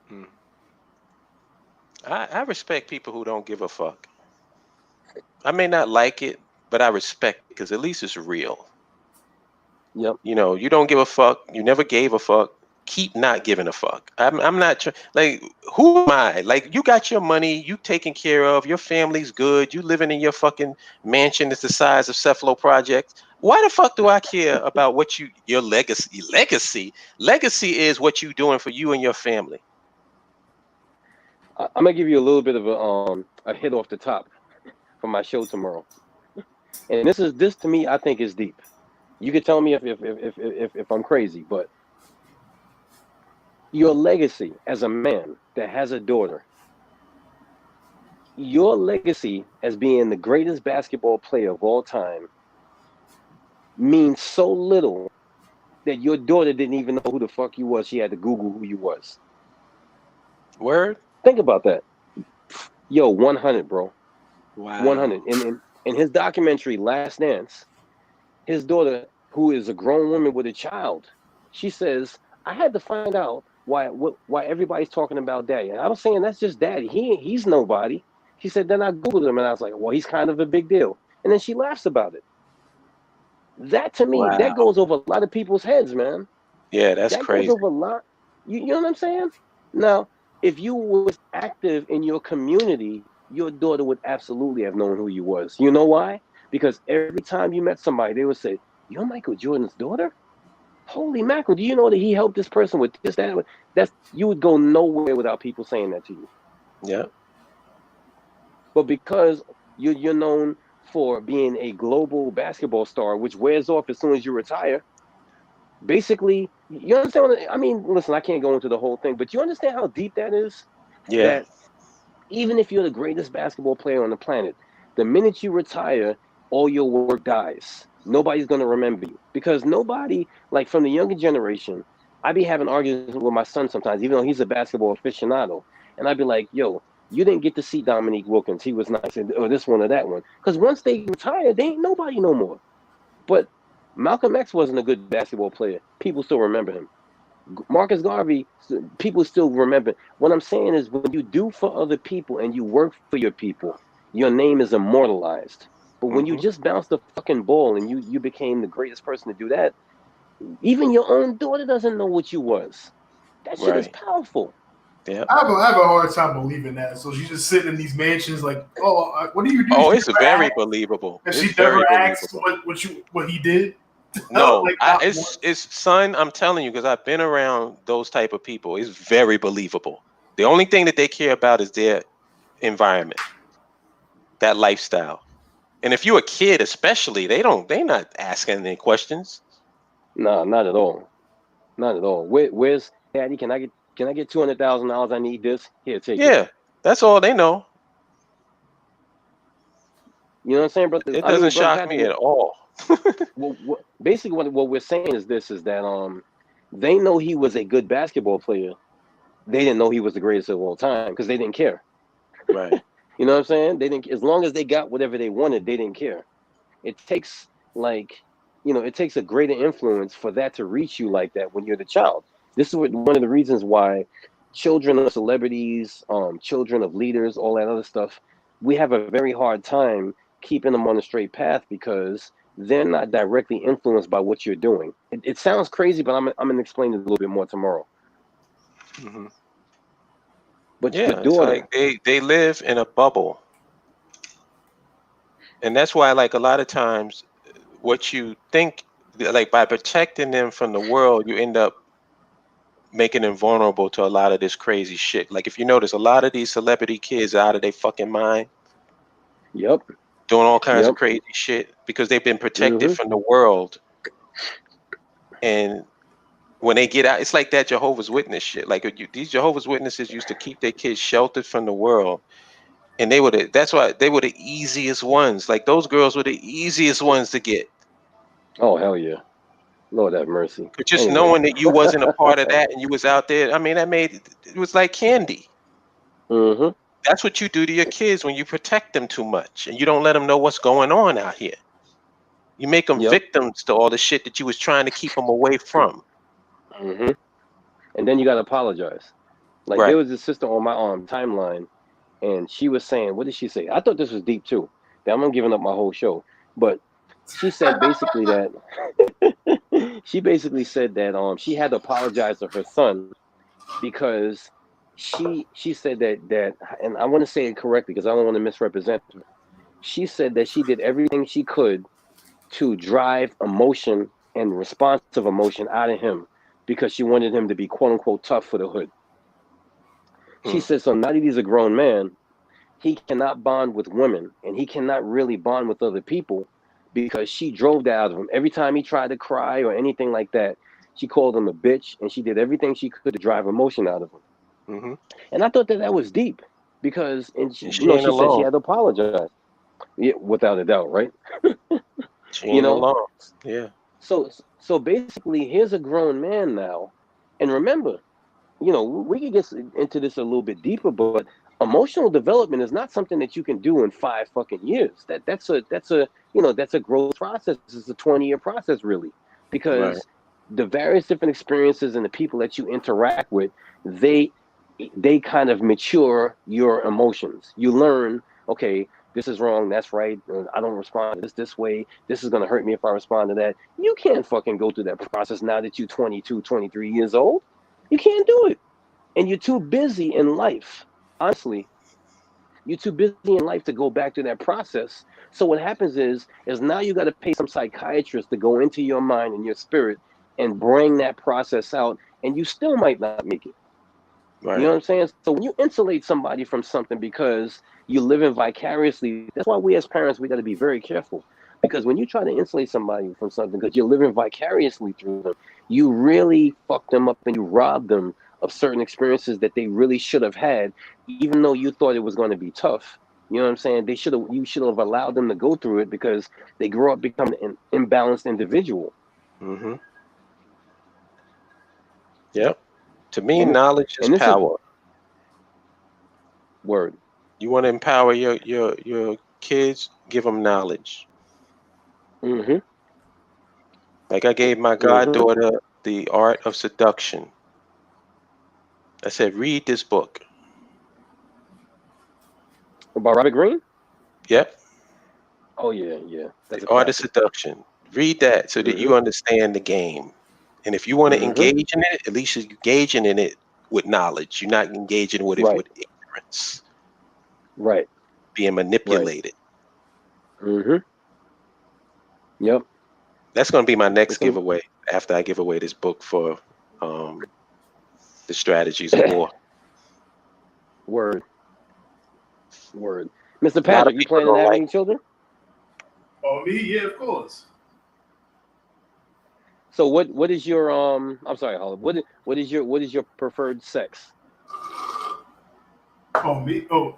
S1: Hmm. I respect people who don't give a fuck. I may not like it, but I respect it because at least it's real.
S2: Yep.
S1: You don't give a fuck. You never gave a fuck. Keep not giving a fuck. I'm not like, who am I? Like, you got your money, you taken care of, your family's good, you living in your fucking mansion that's the size of Cephalo Project. Why the fuck do I care about your legacy? Legacy is what you doing for you and your family.
S2: I'm gonna give you a little bit of a hit off the top for my show tomorrow, and this to me I think is deep. You can tell me if I'm crazy, but your legacy as a man that has a daughter, your legacy as being the greatest basketball player of all time means so little that your daughter didn't even know who the fuck you was. She had to Google who you was.
S1: Word?
S2: Think about that. Yo, 100, bro.
S1: Wow.
S2: 100. In his documentary, Last Dance, his daughter, who is a grown woman with a child, she says, I had to find out why everybody's talking about daddy. And I was saying, that's just daddy. He's nobody. She said, then I Googled him and I was like, well, he's kind of a big deal. And then she laughs about it. That to me, that
S1: Wow.
S2: goes over a lot of people's heads, man.
S1: Yeah, that's
S2: That goes
S1: crazy.
S2: over a lot. You know what I'm saying? Now, if you was active in your community, your daughter would absolutely have known who you was. You know why? Because every time you met somebody, they would say, "You're Michael Jordan's daughter? Holy mackerel! Do you know that he helped this person with this, that?" That's you would go nowhere without people saying that to you.
S1: Yeah.
S2: But because you're known for being a global basketball star, which wears off as soon as you retire, basically, you understand I mean? Listen, I can't go into the whole thing, but you understand how deep that is?
S1: Yeah.
S2: That even if you're the greatest basketball player on the planet, the minute you retire, all your work dies. Nobody's going to remember you because nobody, like from the younger generation, I be having arguments with my son sometimes, even though he's a basketball aficionado. And I'd be like, yo, you didn't get to see Dominique Wilkins. He was nice, or this one or that one. Because once they retire, they ain't nobody no more. But Malcolm X wasn't a good basketball player. People still remember him. Marcus Garvey, people still remember. What I'm saying is when you do for other people and you work for your people, your name is immortalized. But when you just bounced the fucking ball and you became the greatest person to do that, even your own daughter doesn't know what you was. That shit is
S1: Right.
S2: powerful.
S1: Yeah.
S3: I have a hard time believing that. So she's just sitting in these mansions, like, oh, what do you do?
S1: Oh,
S3: She
S1: it's
S3: never
S1: very
S3: asked,
S1: believable.
S3: and
S1: It's
S3: she never
S1: very
S3: asked
S1: believable.
S3: what he did.
S1: No,
S3: Like, not
S1: it's son. I'm telling you, because I've been around those type of people. It's very believable. The only thing that they care about is their environment, that lifestyle. And if you're a kid, especially, they not asking any questions.
S2: Nah, not at all. Not at all. Where's Daddy? Can I get $200,000? I need this. Here, take it.
S1: Yeah, that's all they know.
S2: You know what I'm saying, brother?
S1: It
S2: I mean,
S1: doesn't
S2: brother
S1: shock
S2: Patrick.
S1: me at all.
S2: Basically, what we're saying is that they know he was a good basketball player. They didn't know he was the greatest of all time because they didn't care.
S1: Right.
S2: You know what I'm saying? They didn't. As long as they got whatever they wanted, they didn't care. It takes it takes a greater influence for that to reach you like that when you're the child. This is one of the reasons why children of celebrities, children of leaders, all that other stuff, we have a very hard time keeping them on the straight path because they're not directly influenced by what you're doing. It sounds crazy, but I'm gonna explain it a little bit more tomorrow.
S1: Hmm.
S2: But your
S1: Yeah, it's like
S2: daughter,
S1: they live in a bubble, and that's why, like, a lot of times, what you think, like, by protecting them from the world, you end up making them vulnerable to a lot of this crazy shit. Like, if you notice, a lot of these celebrity kids are out of their fucking mind,
S2: yep,
S1: doing all kinds of
S2: yep,
S1: crazy shit because they've been protected
S2: mm-hmm,
S1: from the world. And when they get out, it's like that Jehovah's Witness shit. Like, these Jehovah's Witnesses used to keep their kids sheltered from the world, and that's why they were the easiest ones. Like, those girls were the easiest ones to get.
S2: oh hell yeah, Lord have mercy.
S1: But just
S2: Anyway,
S1: knowing that you wasn't a part of that and you was out there, I mean, that made it was like candy.
S2: mm-hmm,
S1: That's what you do to your kids when you protect them too much and you don't let them know what's going on out here. You make them
S2: yep,
S1: victims to all the shit that you was trying to keep them away from.
S2: mm-hmm. And then you gotta apologize. Like there
S1: Right.
S2: was this sister on my timeline, and she was saying, what did she say? I thought this was deep too. Damn, I'm giving up my whole show. But she said basically that she had to apologize to her son because she said that and I want to say it correctly because I don't want to misrepresent her. She said that she did everything she could to drive emotion and responsive emotion out of him because she wanted him to be quote unquote tough for the hood. She
S1: Hmm.
S2: said, so now that he's a grown man, he cannot bond with women and he cannot really bond with other people because she drove that out of him. Every time he tried to cry or anything like that, she called him a bitch and she did everything she could to drive emotion out of him.
S1: Hmm.
S2: And I thought that was deep because, and she,
S1: And she ain't
S2: she said she
S1: alone.
S2: had to apologize. Yeah, without a doubt, right?
S1: She
S2: You
S1: ain't
S2: know,
S1: alone. Yeah.
S2: so basically, here's a grown man now, and remember, we could get into this a little bit deeper, but emotional development is not something that you can do in 5 fucking years. That's a growth process. It's a 20-year process, really,
S1: Right.
S2: because the various different experiences and the people that you interact with, they they kind of mature your emotions. You learn, okay, this is wrong, that's right. I don't respond to this way. This is gonna hurt me if I respond to that. You can't fucking go through that process now that you're 22, 23 years old. You can't do it. And you're too busy in life. Honestly, you're too busy in life to go back to that process. So what happens is now you got to pay some psychiatrist to go into your mind and your spirit and bring that process out, and you still might not make it. You know
S1: Right.
S2: what I'm saying? So when you insulate somebody from something because you live in vicariously, that's why we as parents we got to be very careful. Because when you try to insulate somebody from something because you're living vicariously through them, you really fuck them up and you rob them of certain experiences that they really should have had, even though you thought it was going to be tough. You know what I'm saying? You should have allowed them to go through it because they grow up becoming an imbalanced individual.
S1: Hmm. Yep. To me,
S2: And
S1: knowledge is
S2: and this is
S1: power.
S2: word.
S1: You want to empower your kids, give them knowledge.
S2: Mm-hmm.
S1: Like, I gave my
S2: Mm-hmm.
S1: goddaughter The Art of Seduction. I said, read this book.
S2: About Robert Greene?
S1: Yep.
S2: Oh yeah. That's
S1: The
S2: a
S1: Art of
S2: classic.
S1: Seduction. Read that so that you understand the game. And if you want to engage in it, at least you're engaging in it with knowledge. You're not engaging with it
S2: Right.
S1: with ignorance,
S2: Right.
S1: being manipulated.
S2: Yep.
S1: That's going to be my next
S2: It's a
S1: giveaway after I give away this book for the strategies of war.
S2: word. Mr.
S1: A lot of
S2: Patrick, you
S1: people
S2: planning to
S1: don't
S2: have
S1: like.
S2: any children?
S3: Oh, me? Yeah, of course.
S2: So what is your I'm sorry, Holly. What is your preferred sex?
S3: Oh, me? Oh.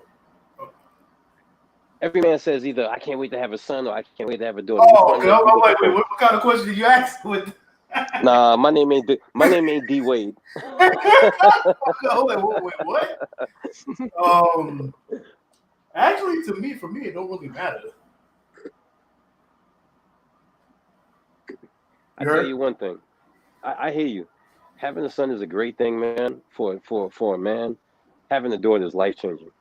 S2: Every man says either I can't wait to have a son or I can't wait to have a daughter. Which
S3: Oh,
S2: one
S3: okay.
S2: would you
S3: I'm
S2: would
S3: like, wait,
S2: prefer?
S3: what kind of question did you ask? With
S2: Nah, my name ain't D Wade.
S3: Hold on, wait, what? Actually, for me, it don't really matter.
S2: I tell you one thing. I hear you. Having a son is a great thing, man. For a man, having a daughter is life changing.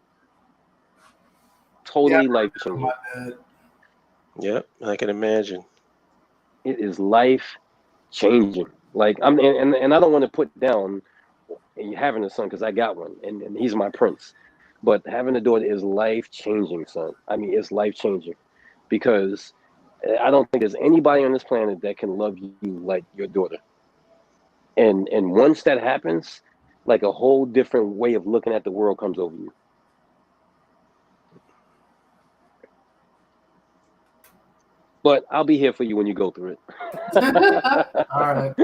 S2: Totally life changing.
S3: My dad.
S1: Yep, I can imagine.
S2: It is life changing. Like and I don't want to put down having a son because I got one and he's my prince. But having a daughter is life changing, son. I mean, it's life changing because I don't think there's anybody on this planet that can love you like your daughter. And once that happens, like a whole different way of looking at the world comes over you. But I'll be here for you when you go through it.
S3: All right.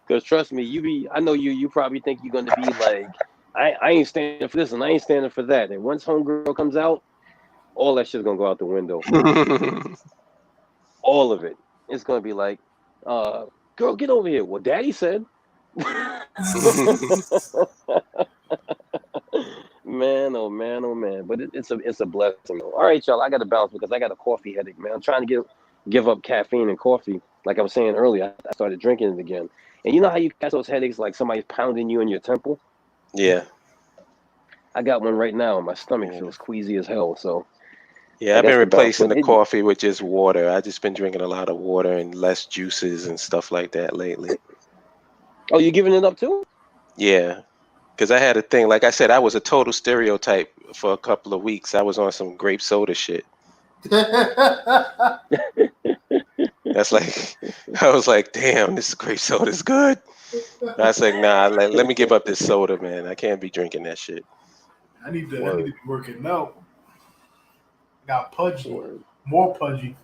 S2: Because trust me, I know you probably think you're going to be like, I ain't standing for this and I ain't standing for that. And once homegirl comes out, all that shit's going to go out the window. All of it. It's going to be like, girl, get over here. Well, daddy said. Man, oh man. But it's a blessing. All right, y'all. I got to bounce because I got a coffee headache, man. I'm trying to give up caffeine and coffee. Like I was saying earlier, I started drinking it again. And you know how you catch those headaches like somebody's pounding you in your temple?
S1: Yeah.
S2: I got one right now, and my stomach feels queasy as hell. So
S1: yeah, I've been replacing the coffee with just water. I just been drinking a lot of water and less juices and stuff like that lately.
S2: Oh, you giving it up too?
S1: Yeah, because I had a thing. Like I said, I was a total stereotype for a couple of weeks. I was on some grape soda shit. That's like, I was like, damn, this grape soda is good. I was like, nah, let me give up this soda, man. I can't be drinking that shit.
S3: I need to be working out. Got pudgy, more pudgy.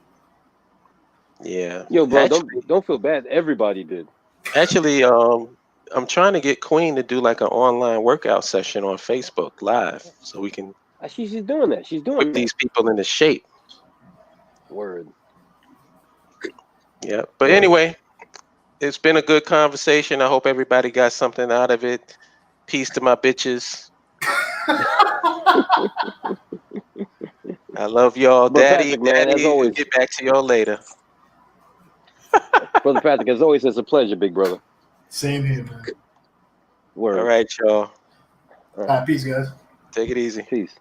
S1: Yeah.
S2: Yo, bro, don't feel bad. Everybody did.
S1: Actually, I'm trying to get Queen to do like an online workout session on Facebook Live, so we can.
S2: She's doing that. She's doing
S1: put these people into shape.
S2: Word.
S1: Yeah, but anyway, it's been a good conversation. I hope everybody got something out of it. Peace to my bitches. I love y'all, Daddy.
S2: Patrick, man, as always.
S1: Get back to y'all later.
S2: Brother Patrick, as always, it's a pleasure, big brother.
S3: Same here, man.
S2: Word.
S1: All right, y'all.
S3: All right, peace, guys.
S1: Take it easy.
S2: Peace.